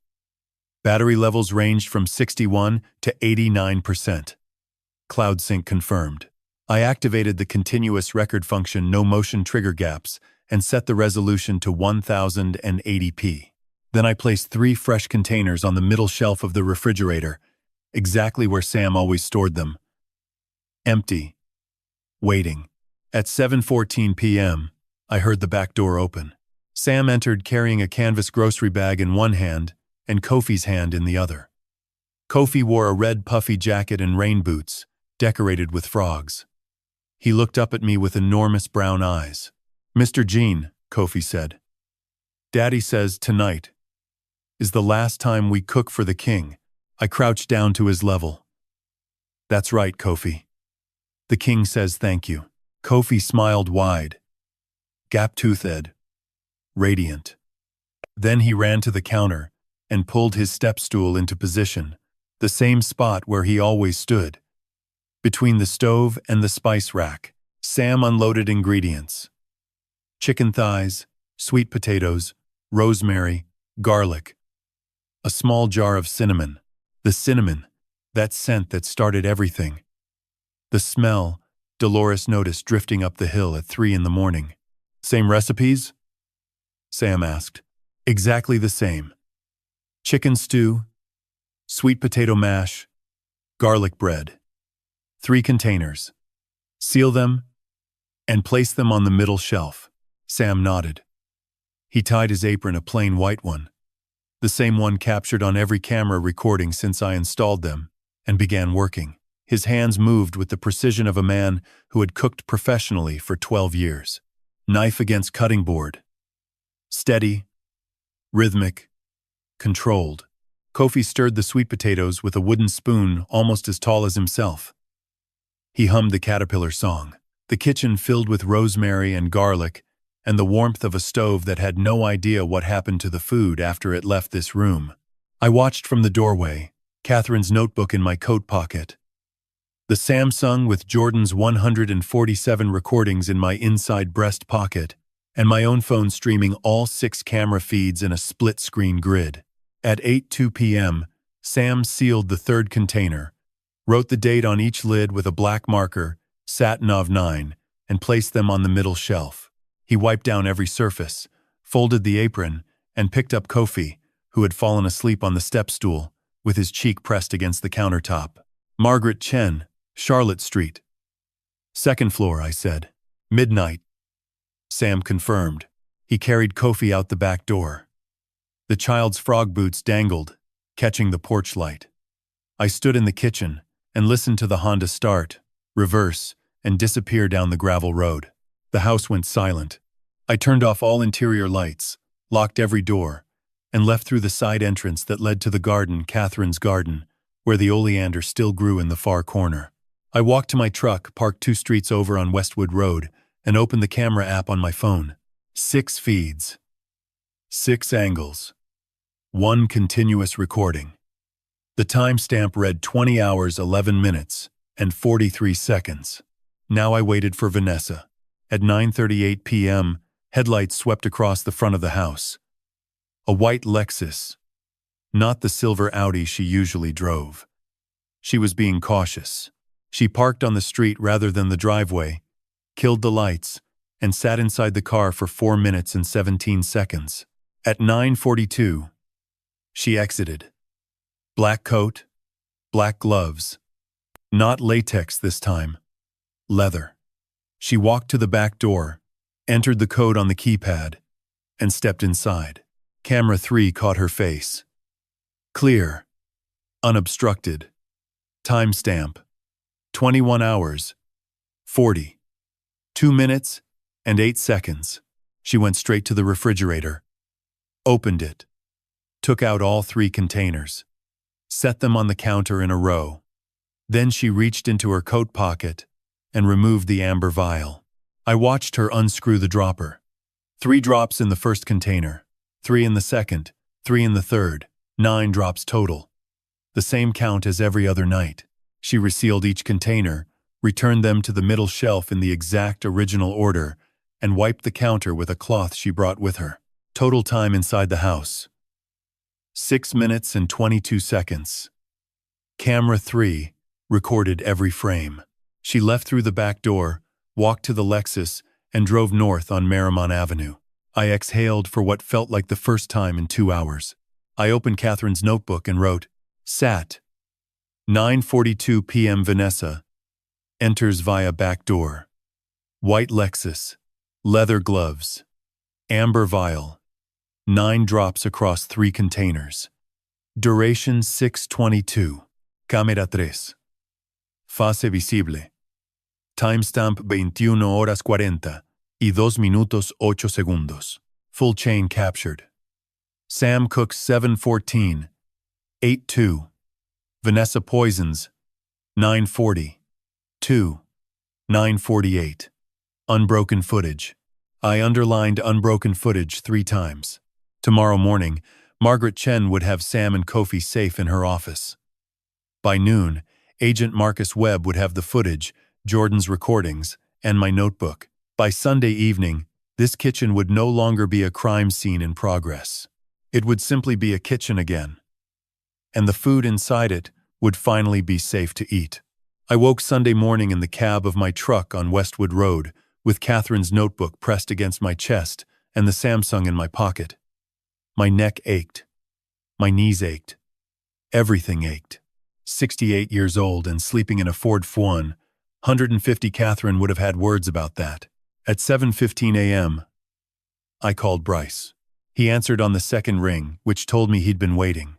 Battery levels ranged from 61 to 89%. CloudSync confirmed. I activated the continuous record function no motion trigger gaps and set the resolution to 1080p. Then I placed 3 fresh containers on the middle shelf of the refrigerator, exactly where Sam always stored them. Empty. Waiting. At 7:14 p.m., I heard the back door open. Sam entered carrying a canvas grocery bag in one hand and Kofi's hand in the other. Kofi wore a red puffy jacket and rain boots, decorated with frogs. He looked up at me with enormous brown eyes. "Mr. Jean," Kofi said, "Daddy says tonight is the last time we cook for the king." I crouched down to his level. "That's right, Kofi. The king says thank you." Kofi smiled wide, gap-toothed, radiant. Then he ran to the counter and pulled his step stool into position, the same spot where he always stood. Between the stove and the spice rack, Sam unloaded ingredients: chicken thighs, sweet potatoes, rosemary, garlic, a small jar of cinnamon. The cinnamon, that scent that started everything. The smell, Dolores noticed drifting up the hill at 3 in the morning. "Same recipes?" Sam asked. "Exactly the same. Chicken stew, sweet potato mash, garlic bread. 3 containers. Seal them and place them on the middle shelf." Sam nodded. He tied his apron, a plain white one, the same one captured on every camera recording since I installed them, and began working. His hands moved with the precision of a man who had cooked professionally for 12 years. Knife against cutting board. Steady, rhythmic, controlled. Kofi stirred the sweet potatoes with a wooden spoon almost as tall as himself. He hummed the caterpillar song. The kitchen filled with rosemary and garlic, and the warmth of a stove that had no idea what happened to the food after it left this room. I watched from the doorway, Catherine's notebook in my coat pocket, the Samsung with Jordan's 147 recordings in my inside breast pocket, and my own phone streaming all 6 camera feeds in a split-screen grid. At 8:02 p.m., Sam sealed the 3rd container, wrote the date on each lid with a black marker, Satinov 9, and placed them on the middle shelf. He wiped down every surface, folded the apron, and picked up Kofi, who had fallen asleep on the step stool, with his cheek pressed against the countertop. Margaret Chen, Charlotte Street. 2nd floor, I said. Midnight. Sam confirmed. He carried Kofi out the back door. The child's frog boots dangled, catching the porch light. I stood in the kitchen and listened to the Honda start, reverse, and disappear down the gravel road. The house went silent. I turned off all interior lights, locked every door, and left through the side entrance that led to the garden, Catherine's garden, where the oleander still grew in the far corner. I walked to my truck, parked 2 streets over on Westwood Road, and opened the camera app on my phone. 6 feeds. 6 angles. 1 continuous recording. The timestamp read 20 hours, 11 minutes, and 43 seconds. Now I waited for Vanessa. At 9:38 p.m., headlights swept across the front of the house. A white Lexus. Not the silver Audi she usually drove. She was being cautious. She parked on the street rather than the driveway, killed the lights, and sat inside the car for 4 minutes and 17 seconds. At 9:42, she exited. Black coat, black gloves. Not latex this time. Leather. She walked to the back door, entered the code on the keypad, and stepped inside. Camera 3 caught her face. Clear. Unobstructed. Timestamp. 21 hours. 42 minutes and 8 seconds. She went straight to the refrigerator. Opened it. Took out all 3 containers. Set them on the counter in a row. Then she reached into her coat pocket and removed the amber vial. I watched her unscrew the dropper. 3 drops in the first container, 3 in the second, 3 in the third, 9 drops total. The same count as every other night. She resealed each container, returned them to the middle shelf in the exact original order, and wiped the counter with a cloth she brought with her. Total time inside the house: 6 minutes and 22 seconds. Camera 3 recorded every frame. She left through the back door, walked to the Lexus, and drove north on Marymount Avenue. I exhaled for what felt like the first time in 2 hours. I opened Catherine's notebook and wrote, Sat. 9:42 p.m. Vanessa. Enters via back door. White Lexus. Leather gloves. Amber vial. 9 drops across 3 containers. Duration 6:22. Cámara 3. Fase visible. Timestamp 21 horas 40 y 2 minutos 8 segundos. Full chain captured. Sam cooks 7:14. 8:2. Vanessa poisons 9:40. 2. 9:48. Unbroken footage. I underlined unbroken footage 3 times. Tomorrow morning, Margaret Chen would have Sam and Kofi safe in her office. By noon, Agent Marcus Webb would have the footage, Jordan's recordings, and my notebook. By Sunday evening, this kitchen would no longer be a crime scene in progress. It would simply be a kitchen again. And the food inside it would finally be safe to eat. I woke Sunday morning in the cab of my truck on Westwood Road, with Catherine's notebook pressed against my chest and the Samsung in my pocket. My neck ached. My knees ached. Everything ached. 68 years old and sleeping in a Ford F1, 150. Catherine would have had words about that. At 7:15 a.m., I called Bryce. He answered on the second ring, which told me he'd been waiting.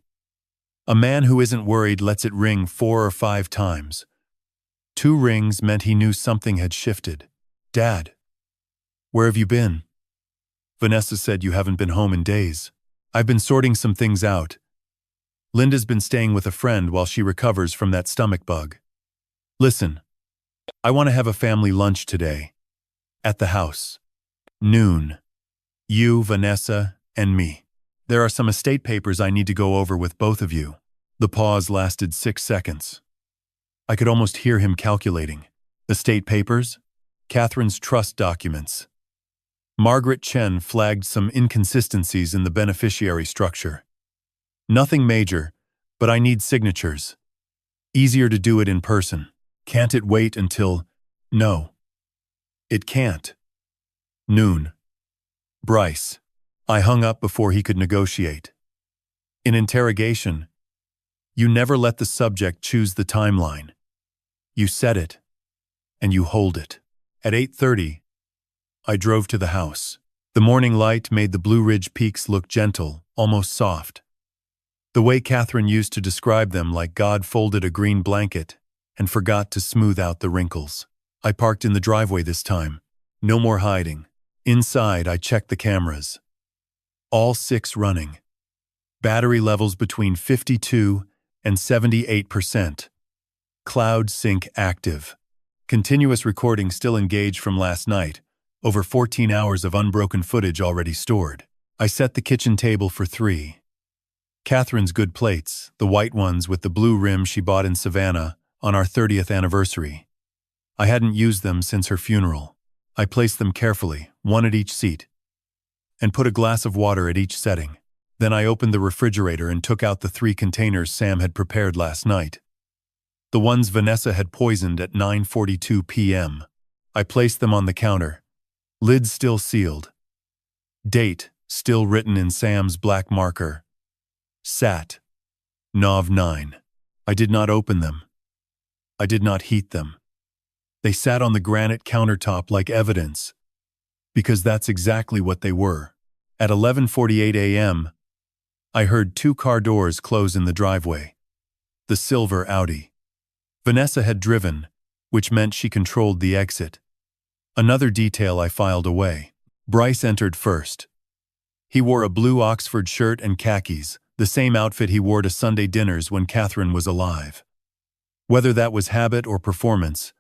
A man who isn't worried lets it ring 4 or 5 times. 2 rings meant he knew something had shifted. Dad, where have you been? Vanessa said you haven't been home in days. I've been sorting some things out. Linda's been staying with a friend while she recovers from that stomach bug. Listen, I want to have a family lunch today. At the house. Noon. You, Vanessa, and me. There are some estate papers I need to go over with both of you. The pause lasted 6 seconds. I could almost hear him calculating. Estate papers? Catherine's trust documents. Margaret Chen flagged some inconsistencies in the beneficiary structure. Nothing major, but I need signatures. Easier to do it in person. Can't it wait until… No. It can't. Noon. Bryce. I hung up before he could negotiate. In interrogation, you never let the subject choose the timeline. You set it, and you hold it. At 8:30, I drove to the house. The morning light made the Blue Ridge peaks look gentle, almost soft. The way Catherine used to describe them, like God folded a green blanket and forgot to smooth out the wrinkles. I parked in the driveway this time. No more hiding. Inside, I checked the cameras. All 6 running. Battery levels between 52 and 78%. Cloud sync active. Continuous recording still engaged from last night. Over 14 hours of unbroken footage already stored. I set the kitchen table for 3. Catherine's good plates, the white ones with the blue rim she bought in Savannah on our 30th anniversary. I hadn't used them since her funeral. I placed them carefully, one at each seat, and put a glass of water at each setting. Then I opened the refrigerator and took out the 3 containers Sam had prepared last night. The ones Vanessa had poisoned at 9:42 p.m. I placed them on the counter. Lids still sealed. Date still written in Sam's black marker. Sat. Nov 9. I did not open them. I did not heat them. They sat on the granite countertop like evidence, because that's exactly what they were. At 11:48 a.m., I heard 2 car doors close in the driveway. The silver Audi. Vanessa had driven, which meant she controlled the exit. Another detail I filed away. Bryce entered first. He wore a blue Oxford shirt and khakis, the same outfit he wore to Sunday dinners when Catherine was alive. Whether that was habit or performance,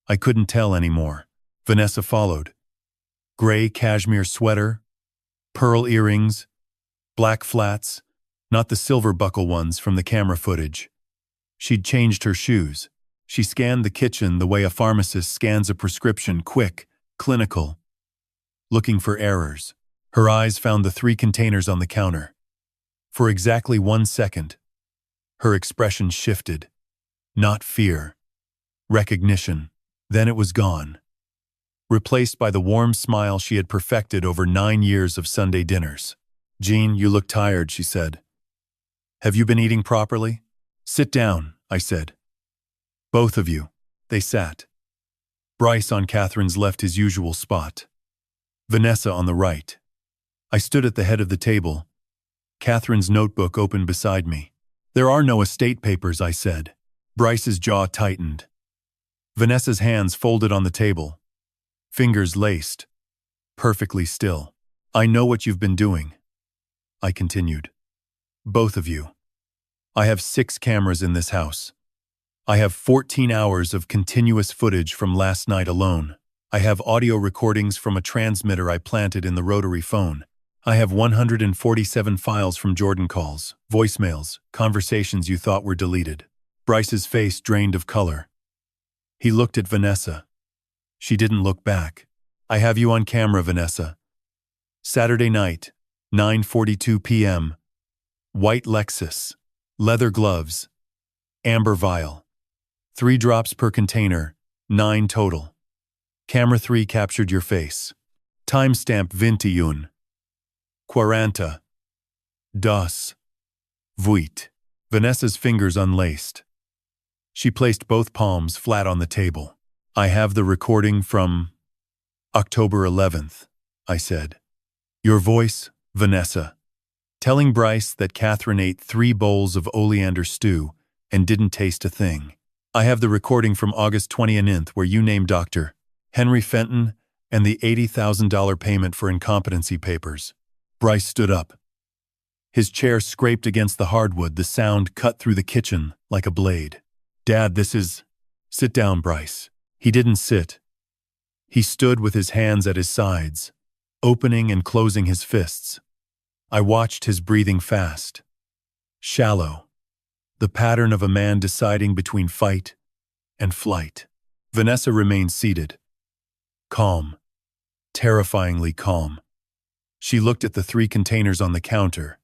I couldn't tell anymore. Vanessa followed. Gray cashmere sweater, pearl earrings, black flats, not the silver buckle ones from the camera footage. She'd changed her shoes. She scanned the kitchen the way a pharmacist scans a prescription, quick, clinical, looking for errors. Her eyes found the 3 containers on the counter. For exactly 1 second, her expression shifted. Not fear. Recognition. Then it was gone. Replaced by the warm smile she had perfected over 9 years of Sunday dinners. "Jean, you look tired," she said. "Have you been eating properly?" "Sit down," I said. "Both of you." They sat. Bryce on Catherine's left, his usual spot. Vanessa on the right. I stood at the head of the table. Catherine's notebook open beside me. "There are no estate papers," I said. Bryce's jaw tightened. Vanessa's hands folded on the table. Fingers laced. Perfectly still. "I know what you've been doing," I continued. "Both of you. I have 6 cameras in this house. I have 14 hours of continuous footage from last night alone. I have audio recordings from a transmitter I planted in the rotary phone. I have 147 files from Jordan calls, voicemails, conversations you thought were deleted." Bryce's face drained of color. He looked at Vanessa. She didn't look back. "I have you on camera, Vanessa. Saturday night, 9:42 p.m. White Lexus. Leather gloves. Amber vial. 3 drops per container, 9 total. Camera 3 captured your face. Timestamp 21. 40. Das. Vuit." Vanessa's fingers unlaced. She placed both palms flat on the table. "I have the recording from October 11th, I said. "Your voice, Vanessa, telling Bryce that Catherine ate 3 bowls of oleander stew and didn't taste a thing. I have the recording from August 20th where you named Dr. Henry Fenton and the $80,000 payment for incompetency papers." Bryce stood up. His chair scraped against the hardwood, the sound cut through the kitchen like a blade. "Dad, this is—" "Sit down, Bryce." He didn't sit. He stood with his hands at his sides, opening and closing his fists. I watched his breathing fast, shallow, the pattern of a man deciding between fight and flight. Vanessa remained seated, calm, terrifyingly calm. She looked at the 3 containers on the counter,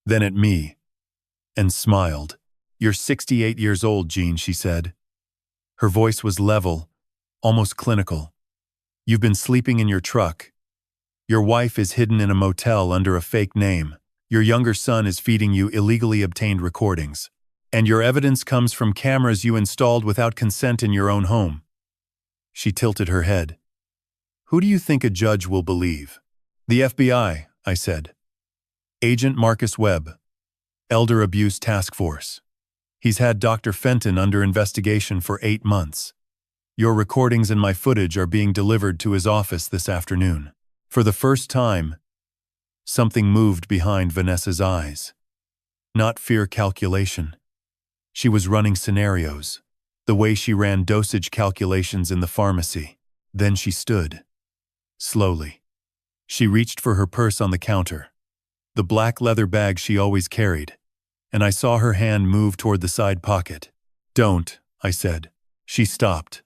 then at me, and smiled. "You're 68 years old, Jean," she said. Her voice was level, almost clinical. "You've been sleeping in your truck. Your wife is hidden in a motel under a fake name. Your younger son is feeding you illegally obtained recordings. And your evidence comes from cameras you installed without consent in your own home." She tilted her head. "Who do you think a judge will believe?" "The FBI," I said. "Agent Marcus Webb, Elder Abuse Task Force. He's had Dr. Fenton under investigation for 8 months. Your recordings and my footage are being delivered to his office this afternoon." For the first time, something moved behind Vanessa's eyes. Not fear calculation. She was running scenarios, the way she ran dosage calculations in the pharmacy. Then she stood. Slowly. She reached for her purse on the counter, the black leather bag she always carried, and I saw her hand move toward the side pocket. "Don't," I said. She stopped.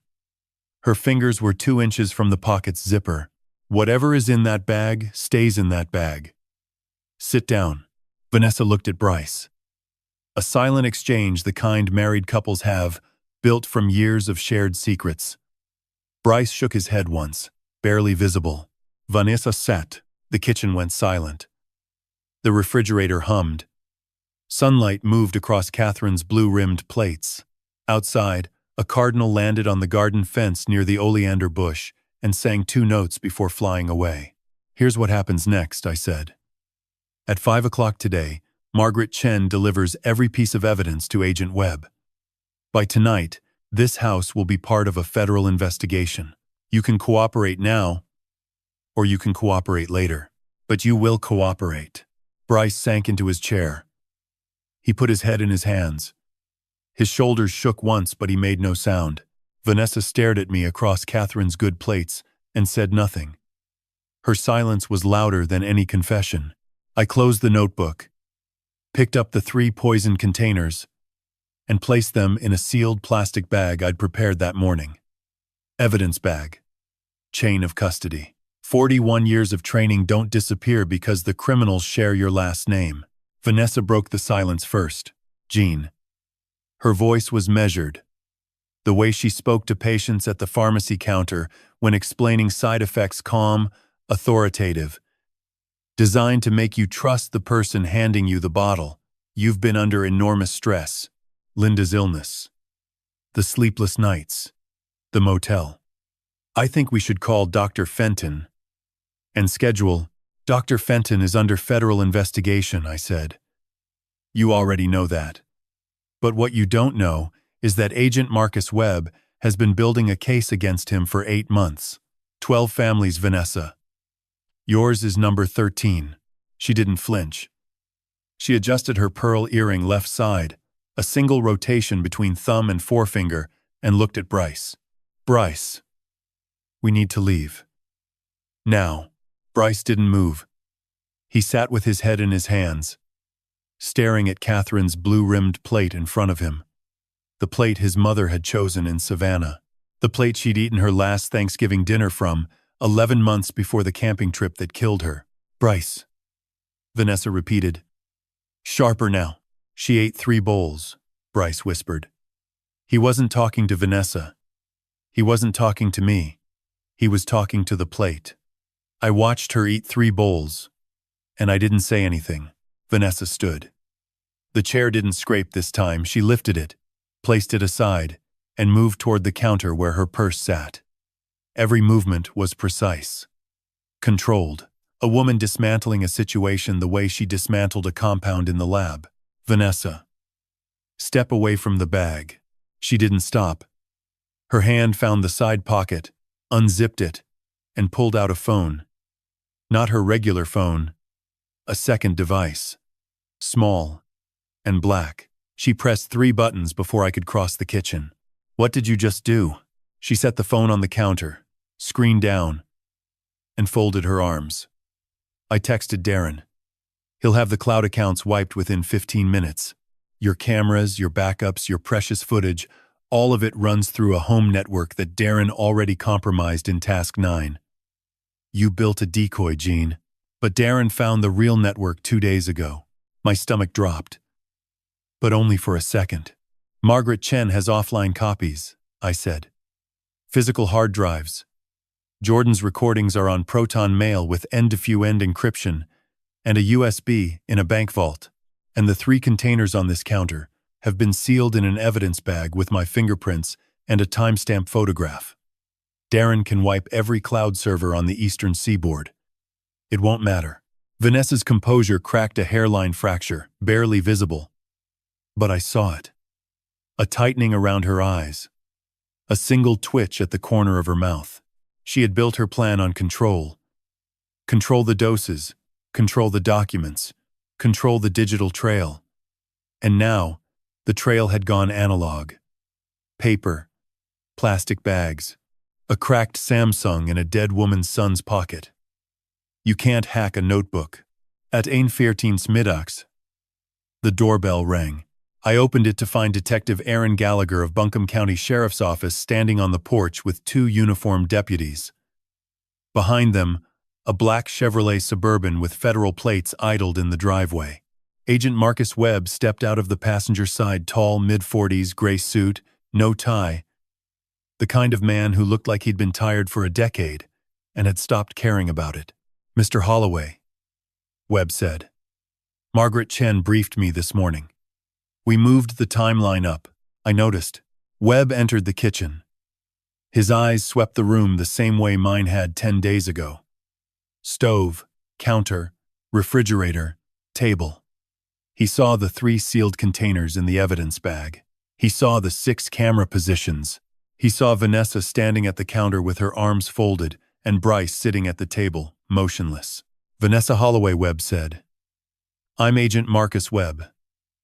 Her fingers were 2 inches from the pocket's zipper. "Whatever is in that bag stays in that bag. Sit down." Vanessa looked at Bryce. A silent exchange, the kind married couples have, built from years of shared secrets. Bryce shook his head once, barely visible. Vanessa sat. The kitchen went silent. The refrigerator hummed. Sunlight moved across Catherine's blue-rimmed plates. Outside, a cardinal landed on the garden fence near the oleander bush and sang 2 notes before flying away. "Here's what happens next," I said. "At 5 o'clock today, Margaret Chen delivers every piece of evidence to Agent Webb. By tonight, this house will be part of a federal investigation. You can cooperate now, or you can cooperate later. But you will cooperate." Bryce sank into his chair. He put his head in his hands. His shoulders shook once, but he made no sound. Vanessa stared at me across Catherine's good plates and said nothing. Her silence was louder than any confession. I closed the notebook, picked up the 3 poison containers, and placed them in a sealed plastic bag I'd prepared that morning. Evidence bag. Chain of custody. 41 years of training don't disappear because the criminals share your last name. Vanessa broke the silence first. "Jean." Her voice was measured. The way she spoke to patients at the pharmacy counter when explaining side effects, calm, authoritative, designed to make you trust the person handing you the bottle. "You've been under enormous stress. Linda's illness. The sleepless nights. The motel. I think we should call Dr. Fenton and schedule." "Dr. Fenton is under federal investigation," I said. "You already know that. But what you don't know is that Agent Marcus Webb has been building a case against him for 8 months. 12 families, Vanessa. Yours is number 13. She didn't flinch. She adjusted her pearl earring left side, a single rotation between thumb and forefinger, and looked at Bryce. "Bryce, we need to leave. Now." Bryce didn't move. He sat with his head in his hands, staring at Catherine's blue-rimmed plate in front of him. The plate his mother had chosen in Savannah. The plate she'd eaten her last Thanksgiving dinner from, 11 months before the camping trip that killed her. "Bryce," Vanessa repeated. "Sharper now." "She ate 3 bowls," Bryce whispered. He wasn't talking to Vanessa. He wasn't talking to me. He was talking to the plate. I watched her eat 3 bowls, and I didn't say anything. Vanessa stood. The chair didn't scrape this time. She lifted it, placed it aside, and moved toward the counter where her purse sat. Every movement was precise, controlled. A woman dismantling a situation the way she dismantled a compound in the lab. "Vanessa, step away from the bag." She didn't stop. Her hand found the side pocket, unzipped it, and pulled out a phone. Not her regular phone, a second device. small, and black. She pressed 3 buttons before I could cross the kitchen. "What did you just do?" She set the phone on the counter, screen down, and folded her arms. I texted Darren. "He'll have the cloud accounts wiped within 15 minutes. Your cameras, your backups, your precious footage, all of it runs through a home network that Darren already compromised in Task 9. You built a decoy, Gene. But Darren found the real network 2 days ago." My stomach dropped. But only for a second. "Margaret Chen has offline copies," I said. "Physical hard drives. Jordan's recordings are on Proton Mail with end-to-few-end encryption and a USB in a bank vault. And the 3 containers on this counter have been sealed in an evidence bag with my fingerprints and a timestamp photograph. Darren can wipe every cloud server on the eastern seaboard. It won't matter." Vanessa's composure cracked a hairline fracture, barely visible. But I saw it. A tightening around her eyes. A single twitch at the corner of her mouth. She had built her plan on control. Control the doses, control the documents, control the digital trail. And now, the trail had gone analog. Paper, plastic bags, a cracked Samsung in a dead woman's son's pocket. You can't hack a notebook. At 1:14 middags. The doorbell rang. I opened it to find Detective Aaron Gallagher of Buncombe County Sheriff's Office standing on the porch with 2 uniformed deputies. Behind them, a black Chevrolet Suburban with federal plates idled in the driveway. Agent Marcus Webb stepped out of the passenger side, tall, mid-40s, gray suit, no tie. The kind of man who looked like he'd been tired for a decade and had stopped caring about it. "Mr. Holloway," Webb said. "Margaret Chen briefed me this morning." We moved the timeline up. I noticed. Webb entered the kitchen. His eyes swept the room the same way mine had 10 days ago. Stove, counter, refrigerator, table. He saw the 3 sealed containers in the evidence bag. He saw the 6 camera positions. He saw Vanessa standing at the counter with her arms folded and Bryce sitting at the table, motionless. "Vanessa Holloway," Webb said. "I'm Agent Marcus Webb,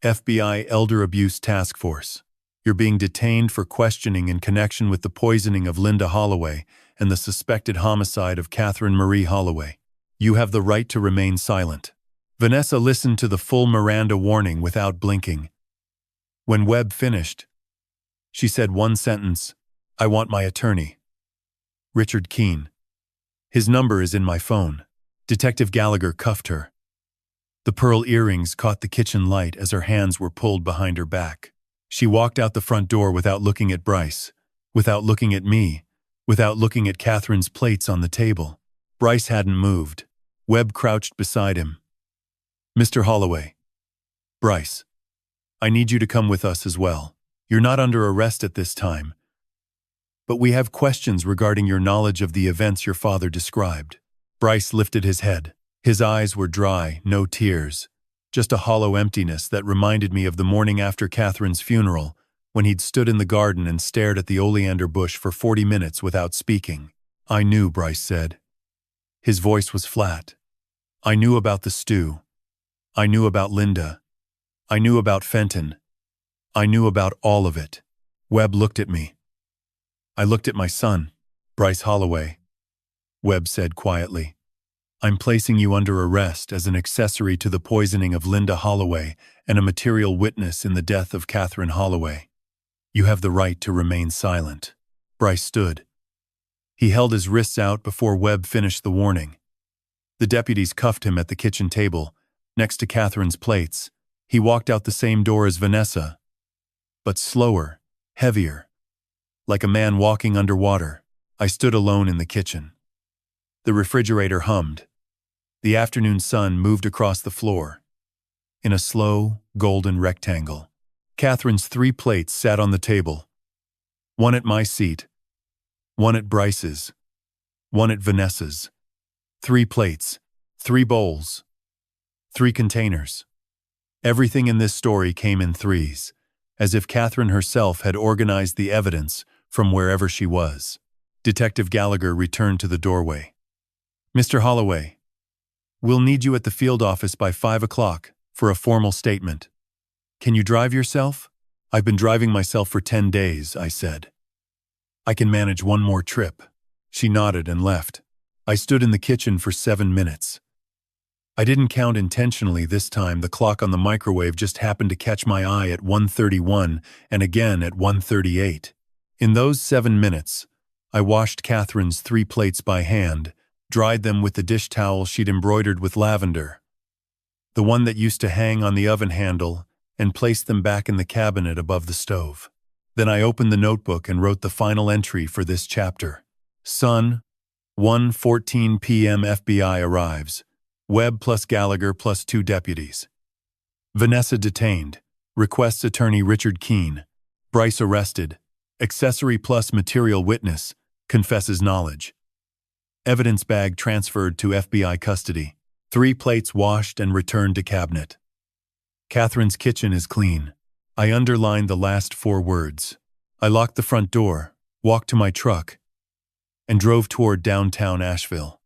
FBI Elder Abuse Task Force. You're being detained for questioning in connection with the poisoning of Linda Holloway and the suspected homicide of Catherine Marie Holloway. You have the right to remain silent." Vanessa listened to the full Miranda warning without blinking. When Webb finished, she said one sentence, "I want my attorney. Richard Keene. His number is in my phone." Detective Gallagher cuffed her. The pearl earrings caught the kitchen light as her hands were pulled behind her back. She walked out the front door without looking at Bryce, without looking at me, without looking at Catherine's plates on the table. Bryce hadn't moved. Webb crouched beside him. "Mr. Holloway." "Bryce, I need you to come with us as well. You're not under arrest at this time. But we have questions regarding your knowledge of the events your father described." Bryce lifted his head. His eyes were dry, no tears, just a hollow emptiness that reminded me of the morning after Catherine's funeral, when he'd stood in the garden and stared at the oleander bush for 40 minutes without speaking. "I knew," Bryce said. His voice was flat. "I knew about the stew. I knew about Linda. I knew about Fenton. I knew about all of it." Webb looked at me. "I looked at my son, Bryce Holloway," Webb said quietly. "I'm placing you under arrest as an accessory to the poisoning of Linda Holloway and a material witness in the death of Catherine Holloway. You have the right to remain silent." Bryce stood. He held his wrists out before Webb finished the warning. The deputies cuffed him at the kitchen table, next to Catherine's plates. He walked out the same door as Vanessa, but slower, heavier, like a man walking underwater. I stood alone in the kitchen. The refrigerator hummed. The afternoon sun moved across the floor. In a slow, golden rectangle, Catherine's 3 plates sat on the table. One at my seat, one at Bryce's, one at Vanessa's. 3 plates, 3 bowls, 3 containers. Everything in this story came in threes, as if Catherine herself had organized the evidence from wherever she was. Detective Gallagher returned to the doorway. "Mr. Holloway, we'll need you at the field office by 5 o'clock. for a formal statement. "Can you drive yourself?" "I've been driving myself for 10 days, I said. "I can manage one more trip." She nodded and left. I stood in the kitchen for 7 minutes. I didn't count intentionally this time. The clock on the microwave just happened to catch my eye at 1:31 and again at 1:38. In those 7 minutes, I washed Catherine's 3 plates by hand, dried them with the dish towel she'd embroidered with lavender, the one that used to hang on the oven handle, and placed them back in the cabinet above the stove. Then I opened the notebook and wrote the final entry for this chapter. Son, 1:14 p.m. FBI arrives. Webb plus Gallagher plus 2 deputies. Vanessa detained. Requests attorney Richard Keene. Bryce arrested. Accessory plus material witness. Confesses knowledge. Evidence bag transferred to FBI custody. 3 plates washed and returned to cabinet. Catherine's kitchen is clean. I underlined the last 4 words. I locked the front door, walked to my truck, and drove toward downtown Asheville.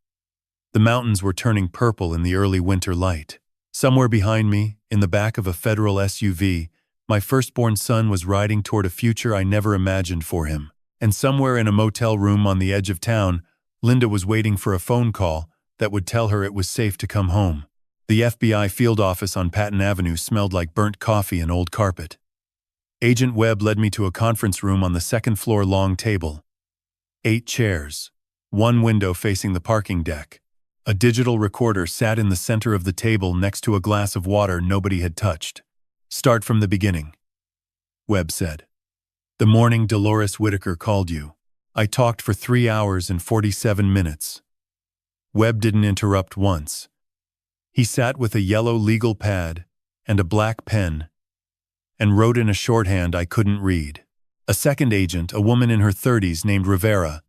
The mountains were turning purple in the early winter light. Somewhere behind me, in the back of a federal SUV, my firstborn son was riding toward a future I never imagined for him. And somewhere in a motel room on the edge of town, Linda was waiting for a phone call that would tell her it was safe to come home. The FBI field office on Patton Avenue smelled like burnt coffee and old carpet. Agent Webb led me to a conference room on the 2nd floor, long table. 8 chairs. 1 window facing the parking deck. A digital recorder sat in the center of the table next to a glass of water nobody had touched. "Start from the beginning," Webb said. "The morning Dolores Whitaker called you. I talked for 3 hours and 47 minutes. Webb didn't interrupt once. He sat with a yellow legal pad and a black pen and wrote in a shorthand I couldn't read. A second agent, a woman in her 30s named Rivera.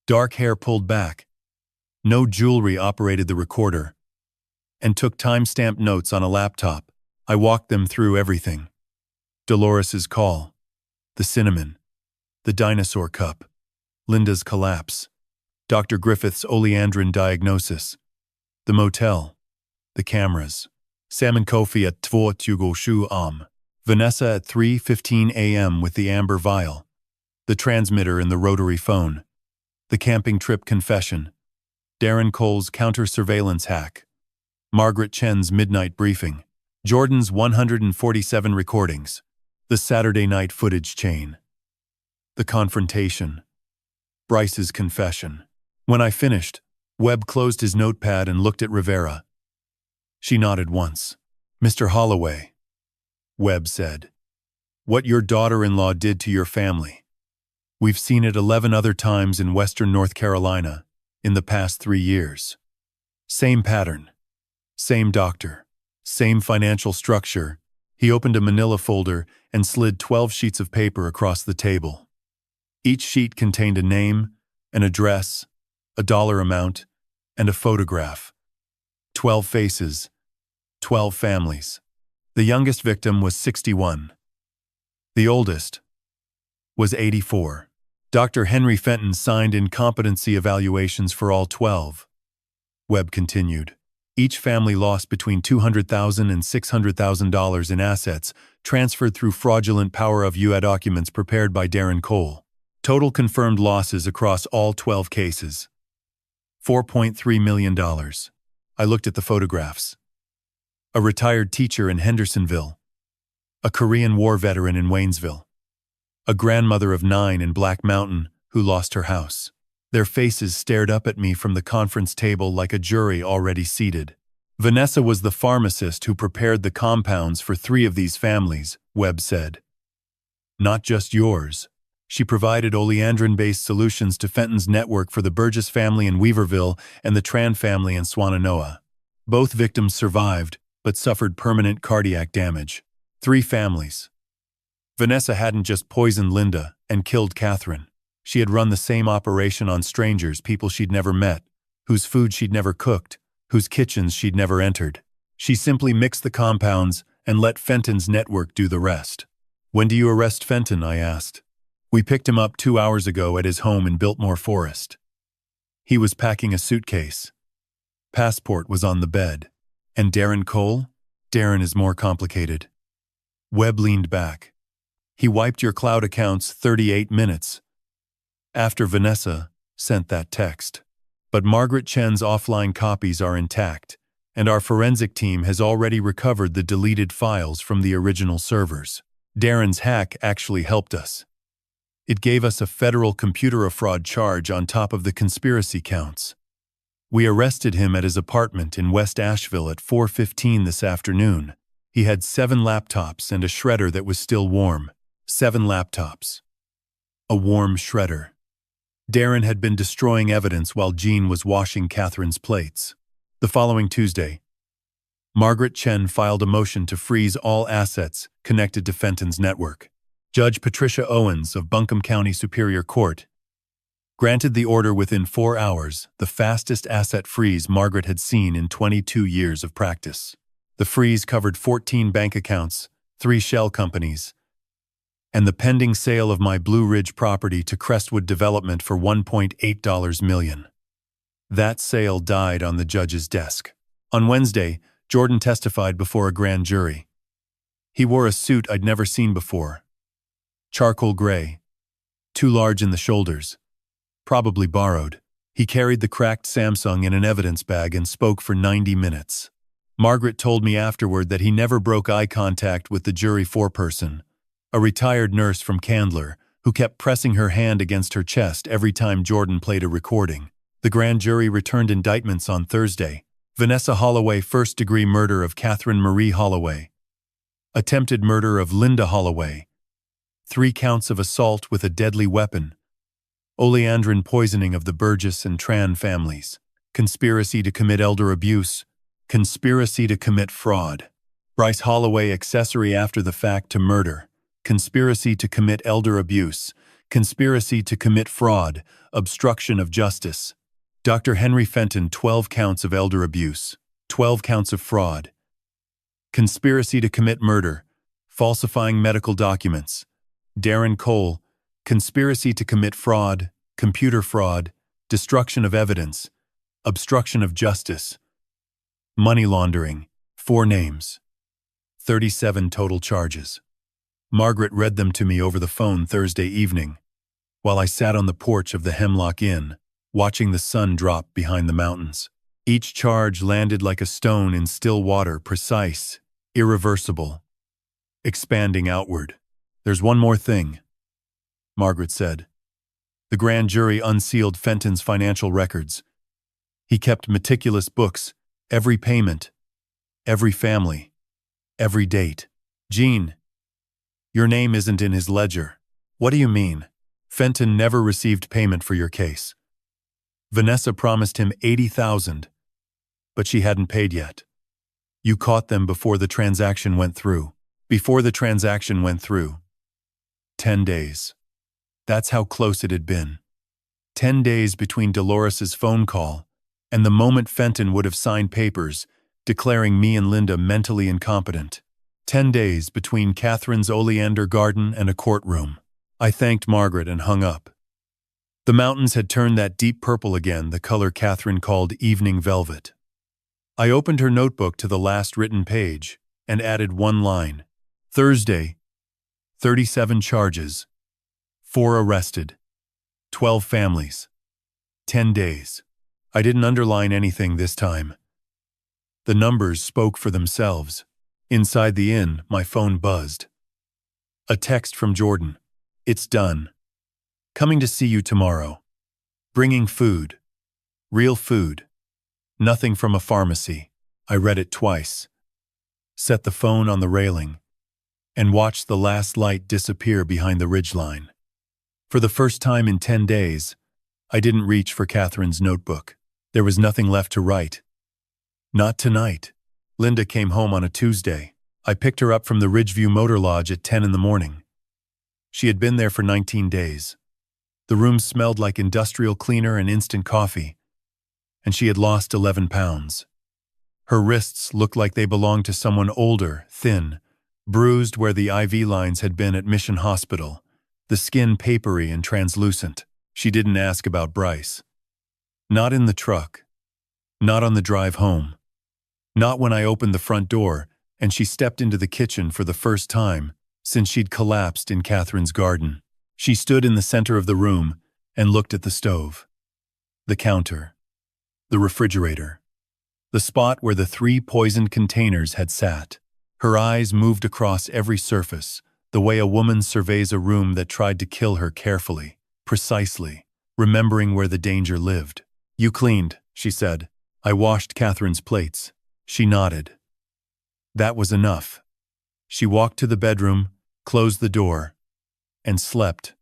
Dark hair pulled back. No jewelry, operated the recorder and took time-stamped notes on a laptop. I walked them through everything. Dolores's call, the cinnamon, the dinosaur cup, Linda's collapse, Dr. Griffith's oleandrin diagnosis, the motel, the cameras, Salmon Kofi at 2:27 am, Vanessa at 3:15 a.m. with the amber vial, the transmitter in the rotary phone, the camping trip confession, Darren Cole's counter-surveillance hack, Margaret Chen's midnight briefing, Jordan's 147 recordings, the Saturday night footage chain, the confrontation, Bryce's confession. When I finished, Webb closed his notepad and looked at Rivera. She nodded once. "Mr. Holloway," Webb said, "what your daughter-in-law did to your family. We've seen it 11 other times in western North Carolina in the past 3 years. Same pattern, same doctor, same financial structure." He opened a manila folder and slid 12 sheets of paper across the table. Each sheet contained a name, an address, a dollar amount, and a photograph. 12 faces, 12 families. The youngest victim was 61. The oldest was 84. Dr. Henry Fenton signed incompetency evaluations for all 12. Webb continued. Each family lost between $200,000 and $600,000 in assets transferred through fraudulent power of UA documents prepared by Darren Cole. Total confirmed losses across all 12 cases. $4.3 million. I looked at the photographs. A retired teacher in Hendersonville. A Korean War veteran in Waynesville. A grandmother of 9 in Black Mountain who lost her house. Their faces stared up at me from the conference table like a jury already seated. Vanessa was the pharmacist who prepared the compounds for 3 of these families, Webb said. Not just yours. She provided oleandrin-based solutions to Fenton's network for the Burgess family in Weaverville and the Tran family in Swannanoa. Both victims survived, but suffered permanent cardiac damage. 3 families. Vanessa hadn't just poisoned Linda and killed Catherine. She had run the same operation on strangers, people she'd never met, whose food she'd never cooked, whose kitchens she'd never entered. She simply mixed the compounds and let Fenton's network do the rest. "When do you arrest Fenton?" I asked. "We picked him up 2 hours ago at his home in Biltmore Forest. He was packing a suitcase. Passport was on the bed. And Darren Cole? Darren is more complicated. Webb leaned back. He wiped your cloud accounts 38 minutes after Vanessa sent that text. But Margaret Chen's offline copies are intact, and our forensic team has already recovered the deleted files from the original servers. Darren's hack actually helped us. It gave us a federal computer fraud charge on top of the conspiracy counts. We arrested him at his apartment in West Asheville at 4:15 this afternoon. He had 7 laptops and a shredder that was still warm. 7 laptops. A warm shredder. Darren had been destroying evidence while Jean was washing Catherine's plates. The following Tuesday, Margaret Chen filed a motion to freeze all assets connected to Fenton's network. Judge Patricia Owens of Buncombe County Superior Court granted the order within 4 hours, the fastest asset freeze Margaret had seen in 22 years of practice. The freeze covered 14 bank accounts, 3 shell companies, and the pending sale of my Blue Ridge property to Crestwood Development for $1.8 million. That sale died on the judge's desk. On Wednesday, Jordan testified before a grand jury. He wore a suit I'd never seen before. Charcoal gray. Too large in the shoulders. Probably borrowed. He carried the cracked Samsung in an evidence bag and spoke for 90 minutes. Margaret told me afterward that he never broke eye contact with the jury foreperson, a retired nurse from Candler, who kept pressing her hand against her chest every time Jordan played a recording. The grand jury returned indictments on Thursday. Vanessa Holloway, first-degree murder of Catherine Marie Holloway. Attempted murder of Linda Holloway. 3 counts of assault with a deadly weapon. Oleandrin poisoning of the Burgess and Tran families. Conspiracy to commit elder abuse. Conspiracy to commit fraud. Bryce Holloway, accessory after the fact to murder. Conspiracy to commit elder abuse. Conspiracy to commit fraud. Obstruction of justice. Dr. Henry Fenton, 12 counts of elder abuse. 12 counts of fraud. Conspiracy to commit murder. Falsifying medical documents. Darren Cole, conspiracy to commit fraud, computer fraud, destruction of evidence, obstruction of justice, money laundering, 4 names, 37 total charges. Margaret read them to me over the phone Thursday evening, while I sat on the porch of the Hemlock Inn, watching the sun drop behind the mountains. Each charge landed like a stone in still water, precise, irreversible, expanding outward. "There's one more thing," Margaret said. The grand jury unsealed Fenton's financial records. He kept meticulous books, every payment, every family, every date. "Jean, your name isn't in his ledger." "What do you mean?" "Fenton never received payment for your case. Vanessa promised him $80,000, but she hadn't paid yet. You caught them before the transaction went through. Before the transaction went through. 10 days. That's how close it had been. 10 days between Dolores's phone call and the moment Fenton would have signed papers declaring me and Linda mentally incompetent. 10 days between Catherine's oleander garden and a courtroom. I thanked Margaret and hung up. The mountains had turned that deep purple again, the color Catherine called evening velvet. I opened her notebook to the last written page and added 1 line. Thursday, 37 charges, 4 arrested, 12 families, 10 days. I didn't underline anything this time. The numbers spoke for themselves. Inside the inn, my phone buzzed. A text from Jordan. "It's done. Coming to see you tomorrow. Bringing food. Real food. Nothing from a pharmacy." I read it twice. Set the phone on the railing and watched the last light disappear behind the ridgeline. For the first time in 10 days, I didn't reach for Catherine's notebook. There was nothing left to write. Not tonight. Linda came home on a Tuesday. I picked her up from the Ridgeview Motor Lodge at 10 in the morning. She had been there for 19 days. The room smelled like industrial cleaner and instant coffee, and she had lost 11 pounds. Her wrists looked like they belonged to someone older, thin, bruised where the IV lines had been at Mission Hospital, the skin papery and translucent. She didn't ask about Bryce. Not in the truck. Not on the drive home. Not when I opened the front door and she stepped into the kitchen for the first time since she'd collapsed in Catherine's garden. She stood in the center of the room and looked at the stove, the counter, the refrigerator, the spot where the 3 poisoned containers had sat. Her eyes moved across every surface, the way a woman surveys a room that tried to kill her carefully, precisely, remembering where the danger lived. "You cleaned," she said. "I washed Catherine's plates." She nodded. That was enough. She walked to the bedroom, closed the door, and slept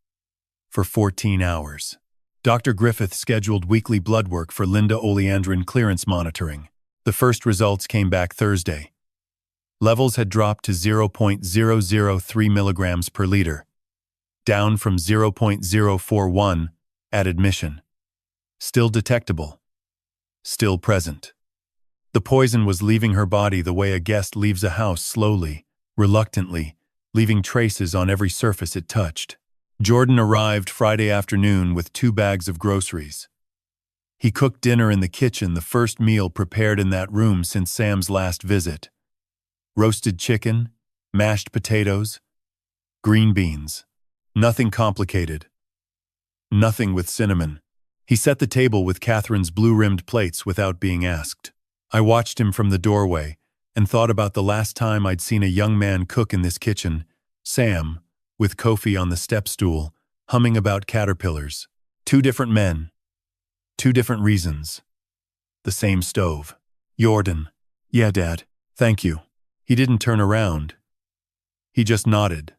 for 14 hours. Dr. Griffith scheduled weekly blood work for Linda Oleandrin clearance monitoring. The first results came back Thursday. Levels had dropped to 0.003 milligrams per liter, down from 0.041 at admission. Still detectable. Still present. The poison was leaving her body the way a guest leaves a house slowly, reluctantly, leaving traces on every surface it touched. Jordan arrived Friday afternoon with 2 bags of groceries. He cooked dinner in the kitchen, the first meal prepared in that room since Sam's last visit. Roasted chicken, mashed potatoes, green beans. Nothing complicated. Nothing with cinnamon. He set the table with Catherine's blue-rimmed plates without being asked. I watched him from the doorway and thought about the last time I'd seen a young man cook in this kitchen, Sam, with Kofi on the step stool, humming about caterpillars. 2 different men. 2 different reasons. The same stove. Jordan. "Yeah, Dad. Thank you." He didn't turn around. He just nodded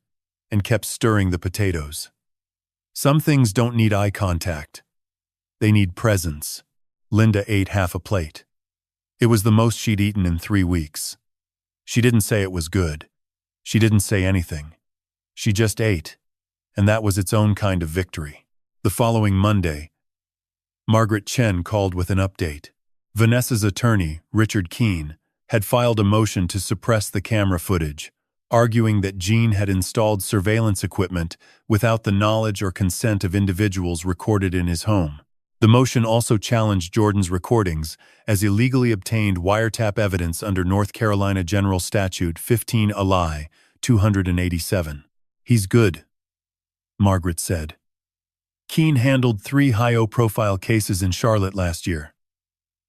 and kept stirring the potatoes. Some things don't need eye contact. They need presence. Linda ate half a plate. It was the most she'd eaten in 3 weeks. She didn't say it was good. She didn't say anything. She just ate, and that was its own kind of victory. The following Monday, Margaret Chen called with an update. Vanessa's attorney, Richard Keene, had filed a motion to suppress the camera footage, arguing that Jean had installed surveillance equipment without the knowledge or consent of individuals recorded in his home. The motion also challenged Jordan's recordings as illegally obtained wiretap evidence under North Carolina General Statute 15 Alai 287. "He's good," Margaret said. Keene handled 3 high-profile cases in Charlotte last year.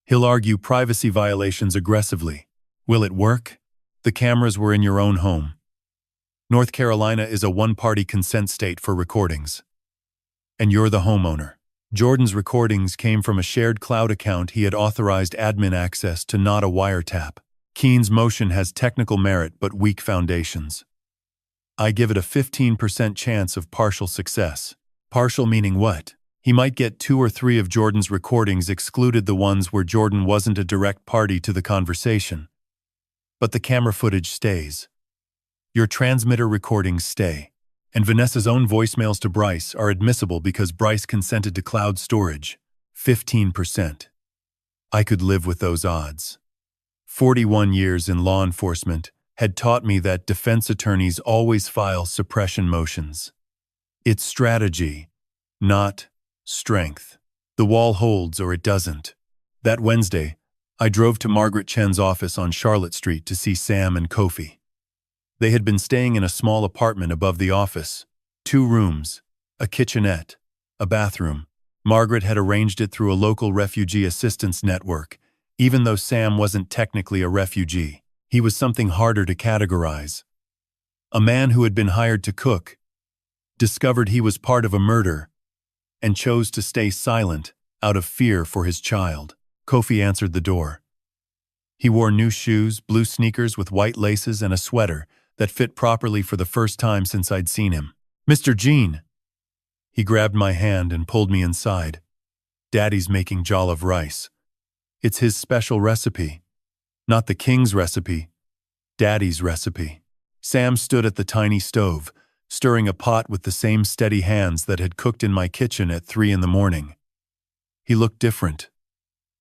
He'll argue privacy violations aggressively. Will it work? The cameras were in your own home. North Carolina is a one-party consent state for recordings. And you're the homeowner. Jordan's recordings came from a shared cloud account he had authorized admin access to, not a wiretap. Keene's motion has technical merit but weak foundations. I give it a 15% chance of partial success. Partial meaning what? He might get 2 or 3 of Jordan's recordings excluded, the ones where Jordan wasn't a direct party to the conversation. But the camera footage stays. Your transmitter recordings stay. And Vanessa's own voicemails to Bryce are admissible because Bryce consented to cloud storage. 15%. I could live with those odds. 41 years in law enforcement had taught me that defense attorneys always file suppression motions. It's strategy, not strength. The wall holds or it doesn't. That Wednesday, I drove to Margaret Chen's office on Charlotte Street to see Sam and Kofi. They had been staying in a small apartment above the office. 2 rooms, a kitchenette, a bathroom. Margaret had arranged it through a local refugee assistance network, even though Sam wasn't technically a refugee. He was something harder to categorize. A man who had been hired to cook, discovered he was part of a murder, and chose to stay silent out of fear for his child. Kofi answered the door. He wore new shoes, blue sneakers with white laces, and a sweater that fit properly for the first time since I'd seen him. "Mr. Jean." He grabbed my hand and pulled me inside. "Daddy's making jollof rice. It's his special recipe. Not the king's recipe. Daddy's recipe." Sam stood at the tiny stove, stirring a pot with the same steady hands that had cooked in my kitchen at 3 in the morning. He looked different.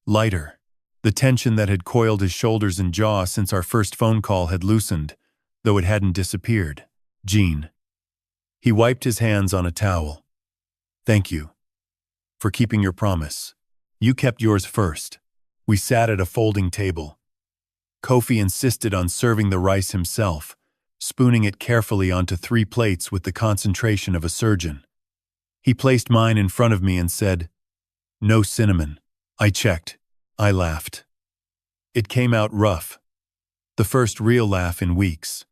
Lighter. The tension that had coiled his shoulders and jaw since our first phone call had loosened, though it hadn't disappeared. "Jean." He wiped his hands on a towel. "Thank you for keeping your promise. You kept yours first." We sat at a folding table. Kofi insisted on serving the rice himself, spooning it carefully onto 3 plates with the concentration of a surgeon. He placed mine in front of me and said, "No cinnamon." I checked. I laughed. It came out rough. The first real laugh in weeks.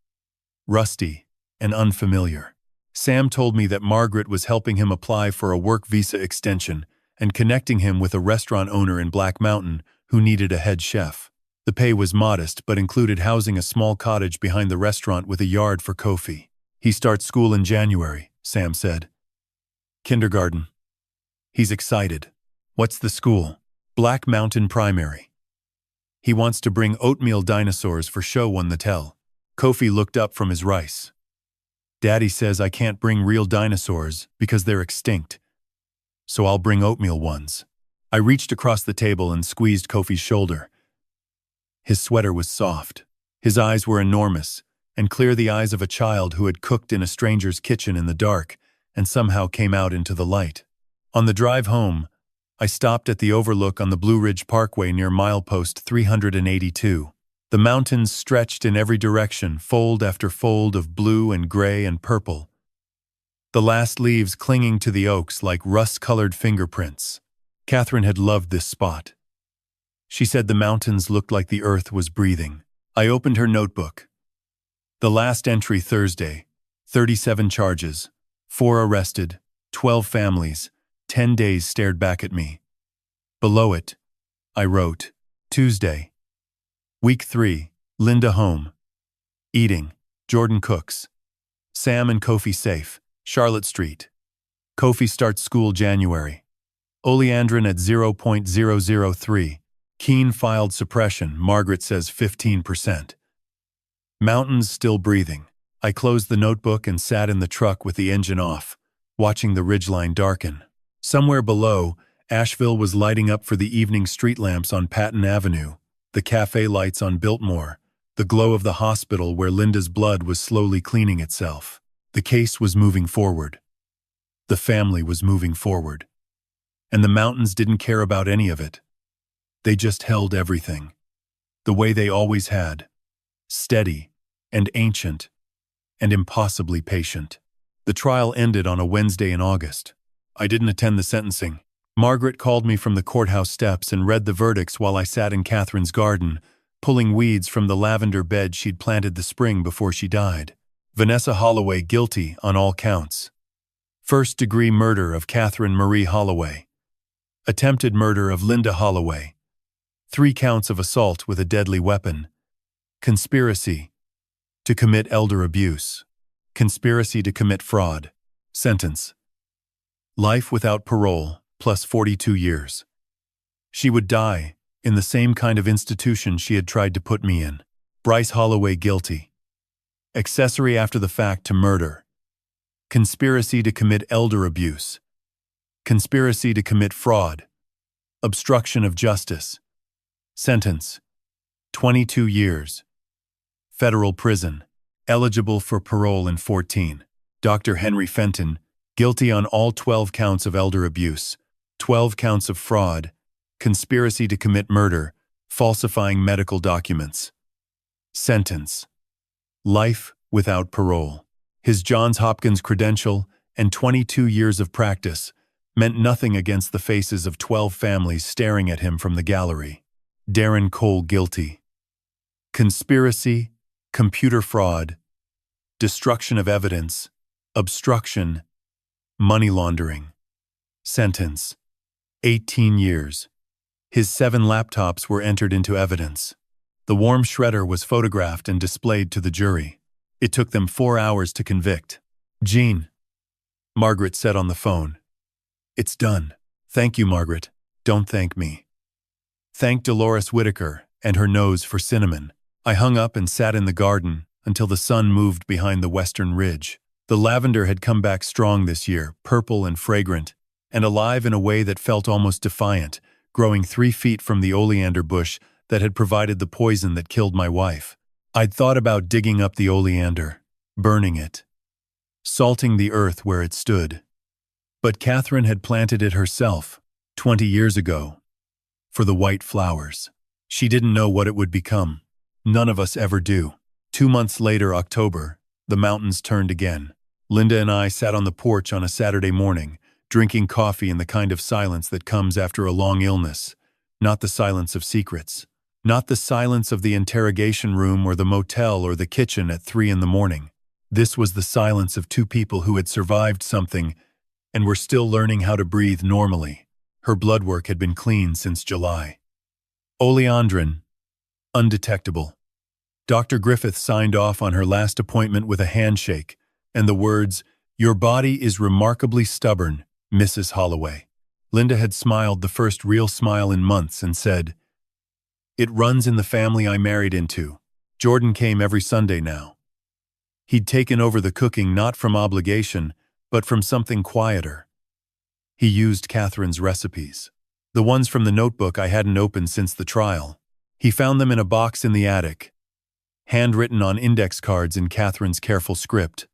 Rusty and unfamiliar. Sam told me that Margaret was helping him apply for a work visa extension and connecting him with a restaurant owner in Black Mountain who needed a head chef. The pay was modest but included housing a small cottage behind the restaurant with a yard for Kofi. He starts school in January, Sam said. Kindergarten. He's excited. What's the school? Black Mountain Primary. He wants to bring oatmeal dinosaurs for show on the tell. Kofi looked up from his rice. Daddy says I can't bring real dinosaurs because they're extinct. So I'll bring oatmeal ones. I reached across the table and squeezed Kofi's shoulder. His sweater was soft. His eyes were enormous, and clear the eyes of a child who had cooked in a stranger's kitchen in the dark and somehow came out into the light. On the drive home, I stopped at the overlook on the Blue Ridge Parkway near milepost 382. The mountains stretched in every direction, fold after fold of blue and gray and purple, the last leaves clinging to the oaks like rust-colored fingerprints. Catherine had loved this spot. She said the mountains looked like the earth was breathing. I opened her notebook. The last entry Thursday, 37 charges, 4 arrested, 12 families, 10 days stared back at me. Below it, I wrote, Tuesday. Week 3, Linda home. Eating, Jordan cooks. Sam and Kofi safe, Charlotte Street. Kofi starts school January. Oleandrin at 0.003. Keen filed suppression, Margaret says 15%. Mountains still breathing. I closed the notebook and sat in the truck with the engine off, watching the ridgeline darken. Somewhere below, Asheville was lighting up for the evening street lamps on Patton Avenue, the cafe lights on Biltmore, the glow of the hospital where Linda's blood was slowly cleaning itself. The case was moving forward. The family was moving forward. And the mountains didn't care about any of it. They just held everything. The way they always had. Steady and ancient and impossibly patient. The trial ended on a Wednesday in August. I didn't attend the sentencing. Margaret called me from the courthouse steps and read the verdicts while I sat in Catherine's garden, pulling weeds from the lavender bed she'd planted the spring before she died. Vanessa Holloway guilty on all counts. First-degree murder of Catherine Marie Holloway. Attempted murder of Linda Holloway. 3 counts of assault with a deadly weapon. Conspiracy to commit elder abuse. Conspiracy to commit fraud. Sentence: life without parole, plus 42 years. She would die in the same kind of institution she had tried to put me in. Bryce Holloway guilty. Accessory after the fact to murder. Conspiracy to commit elder abuse. Conspiracy to commit fraud. Obstruction of justice. Sentence: 22 years. Federal prison. Eligible for parole in 14. Dr. Henry Fenton, guilty on all 12 counts of elder abuse, 12 counts of fraud, conspiracy to commit murder, falsifying medical documents. Sentence: life without parole. His Johns Hopkins credential and 22 years of practice meant nothing against the faces of 12 families staring at him from the gallery. Darren Cole guilty. Conspiracy, computer fraud, destruction of evidence, obstruction, money laundering. Sentence: 18 years. His 7 laptops were entered into evidence. The warm shredder was photographed and displayed to the jury. It took them 4 hours to convict. Jean, Margaret said on the phone. It's done. Thank you, Margaret. Don't thank me. Thank Dolores Whitaker and her nose for cinnamon. I hung up and sat in the garden until the sun moved behind the western ridge. The lavender had come back strong this year, purple and fragrant, and alive in a way that felt almost defiant, growing 3 feet from the oleander bush that had provided the poison that killed my wife. I'd thought about digging up the oleander, burning it, salting the earth where it stood. But Catherine had planted it herself, 20 years ago, for the white flowers. She didn't know what it would become. None of us ever do. 2 months later, October, the mountains turned again. Linda and I sat on the porch on a Saturday morning, drinking coffee in the kind of silence that comes after a long illness. Not the silence of secrets. Not the silence of the interrogation room or the motel or the kitchen at 3 in the morning. This was the silence of two people who had survived something and were still learning how to breathe normally. Her blood work had been clean since July. Oleandrin, undetectable. Dr. Griffith signed off on her last appointment with a handshake and the words, "Your body is remarkably stubborn, Mrs. Holloway." Linda had smiled the first real smile in months and said, "It runs in the family I married into." Jordan came every Sunday now. He'd taken over the cooking not from obligation, but from something quieter. He used Catherine's recipes. The ones from the notebook I hadn't opened since the trial. He found them in a box in the attic, handwritten on index cards in Catherine's careful script.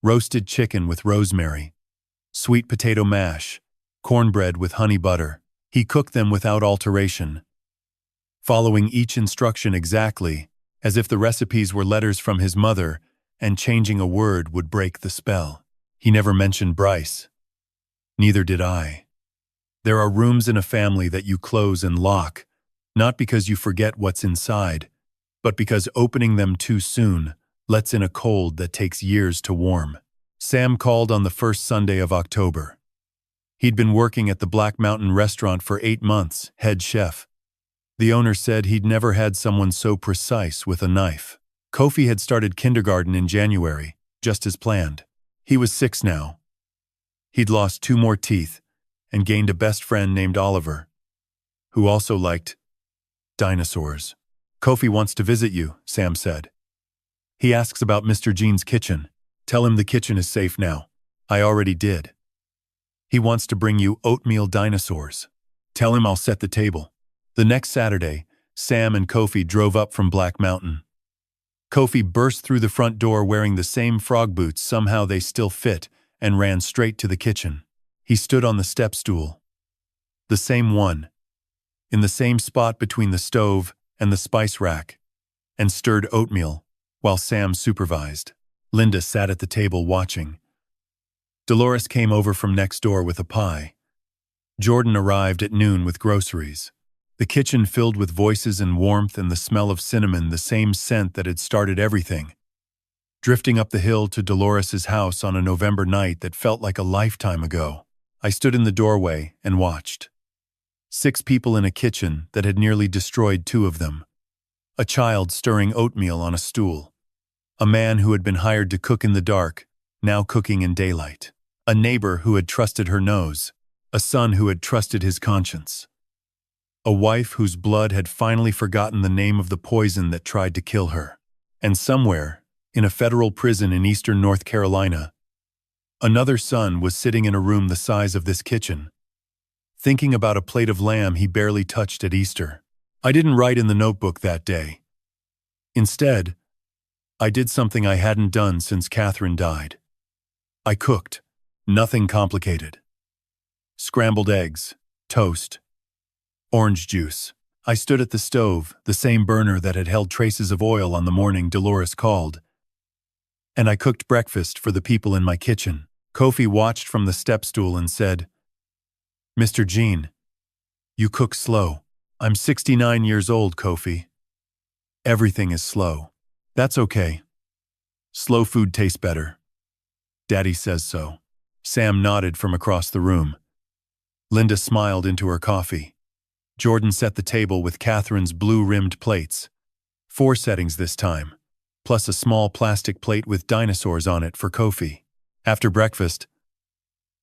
Roasted chicken with rosemary, sweet potato mash, cornbread with honey butter. He cooked them without alteration, following each instruction exactly, as if the recipes were letters from his mother, and changing a word would break the spell. He never mentioned Bryce. Neither did I. There are rooms in a family that you close and lock, not because you forget what's inside, but because opening them too soon lets in a cold that takes years to warm. Sam called on the first Sunday of October. He'd been working at the Black Mountain restaurant for 8 months, head chef. The owner said he'd never had someone so precise with a knife. Kofi had started kindergarten in January, just as planned. He was 6 now. He'd lost 2 more teeth and gained a best friend named Oliver, who also liked dinosaurs. "Kofi wants to visit you," Sam said. "He asks about Mr. Jean's kitchen. Tell him the kitchen is safe now." I already did. "He wants to bring you oatmeal dinosaurs. Tell him I'll set the table." The next Saturday, Sam and Kofi drove up from Black Mountain. Kofi burst through the front door wearing the same frog boots, somehow they still fit, and ran straight to the kitchen. He stood on the step stool. The same one, in the same spot between the stove and the spice rack, and stirred oatmeal while Sam supervised. Linda sat at the table watching. Dolores came over from next door with a pie. Jordan arrived at noon with groceries. The kitchen filled with voices and warmth and the smell of cinnamon, the same scent that had started everything. Drifting up the hill to Dolores's house on a November night that felt like a lifetime ago, I stood in the doorway and watched. 6 people in a kitchen that had nearly destroyed 2 of them. A child stirring oatmeal on a stool. A man who had been hired to cook in the dark, now cooking in daylight. A neighbor who had trusted her nose. A son who had trusted his conscience. A wife whose blood had finally forgotten the name of the poison that tried to kill her. And somewhere, in a federal prison in eastern North Carolina, another son was sitting in a room the size of this kitchen, thinking about a plate of lamb he barely touched at Easter. I didn't write in the notebook that day. Instead, I did something I hadn't done since Catherine died. I cooked. Nothing complicated. Scrambled eggs, toast, orange juice. I stood at the stove, the same burner that had held traces of oil on the morning Dolores called, and I cooked breakfast for the people in my kitchen. Kofi watched from the step stool and said, "Mr. Jean, you cook slow." "I'm 69 years old, Kofi. Everything is slow." "That's okay. Slow food tastes better. Daddy says so." Sam nodded from across the room. Linda smiled into her coffee. Jordan set the table with Catherine's blue-rimmed plates. 4 settings this time, plus a small plastic plate with dinosaurs on it for Kofi. After breakfast,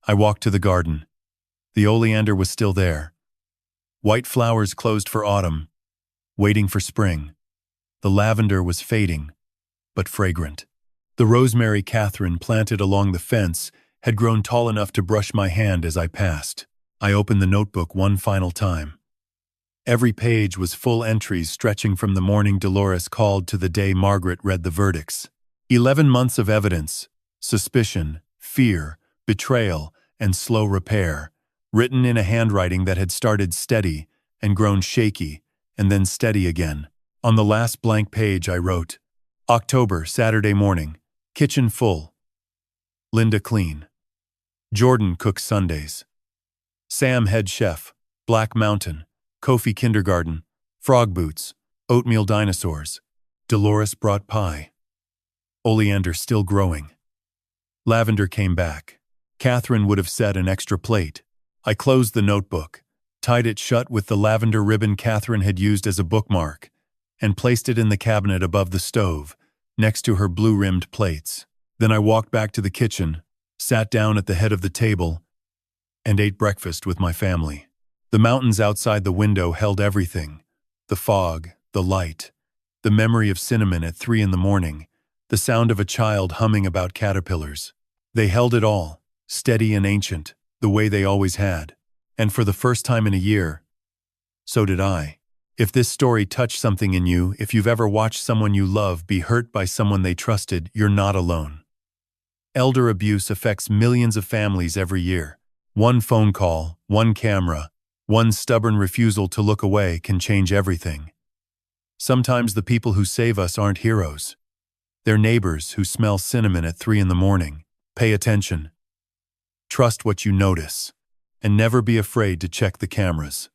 I walked to the garden. The oleander was still there. White flowers closed for autumn, waiting for spring. The lavender was fading, but fragrant. The rosemary Catherine planted along the fence had grown tall enough to brush my hand as I passed. I opened the notebook one final time. Every page was full entries stretching from the morning Dolores called to the day Margaret read the verdicts. 11 months of evidence, suspicion, fear, betrayal, and slow repair, written in a handwriting that had started steady and grown shaky and then steady again. On the last blank page I wrote, October, Saturday morning, kitchen full. Linda clean. Jordan cooks Sundays. Sam head chef, Black Mountain, Kofi kindergarten, frog boots, oatmeal dinosaurs. Dolores brought pie. Oleander still growing. Lavender came back. Catherine would have said an extra plate. I closed the notebook, tied it shut with the lavender ribbon Catherine had used as a bookmark, and placed it in the cabinet above the stove, next to her blue-rimmed plates. Then I walked back to the kitchen, sat down at the head of the table, and ate breakfast with my family. The mountains outside the window held everything: the fog, the light, the memory of cinnamon at 3 in the morning, the sound of a child humming about caterpillars. They held it all, steady and ancient, the way they always had. And for the first time in a year, so did I. If this story touched something in you, if you've ever watched someone you love be hurt by someone they trusted, you're not alone. Elder abuse affects millions of families every year. One phone call, one camera, one stubborn refusal to look away can change everything. Sometimes the people who save us aren't heroes. They're neighbors who smell cinnamon at 3 in the morning. Pay attention. Trust what you notice. And never be afraid to check the cameras.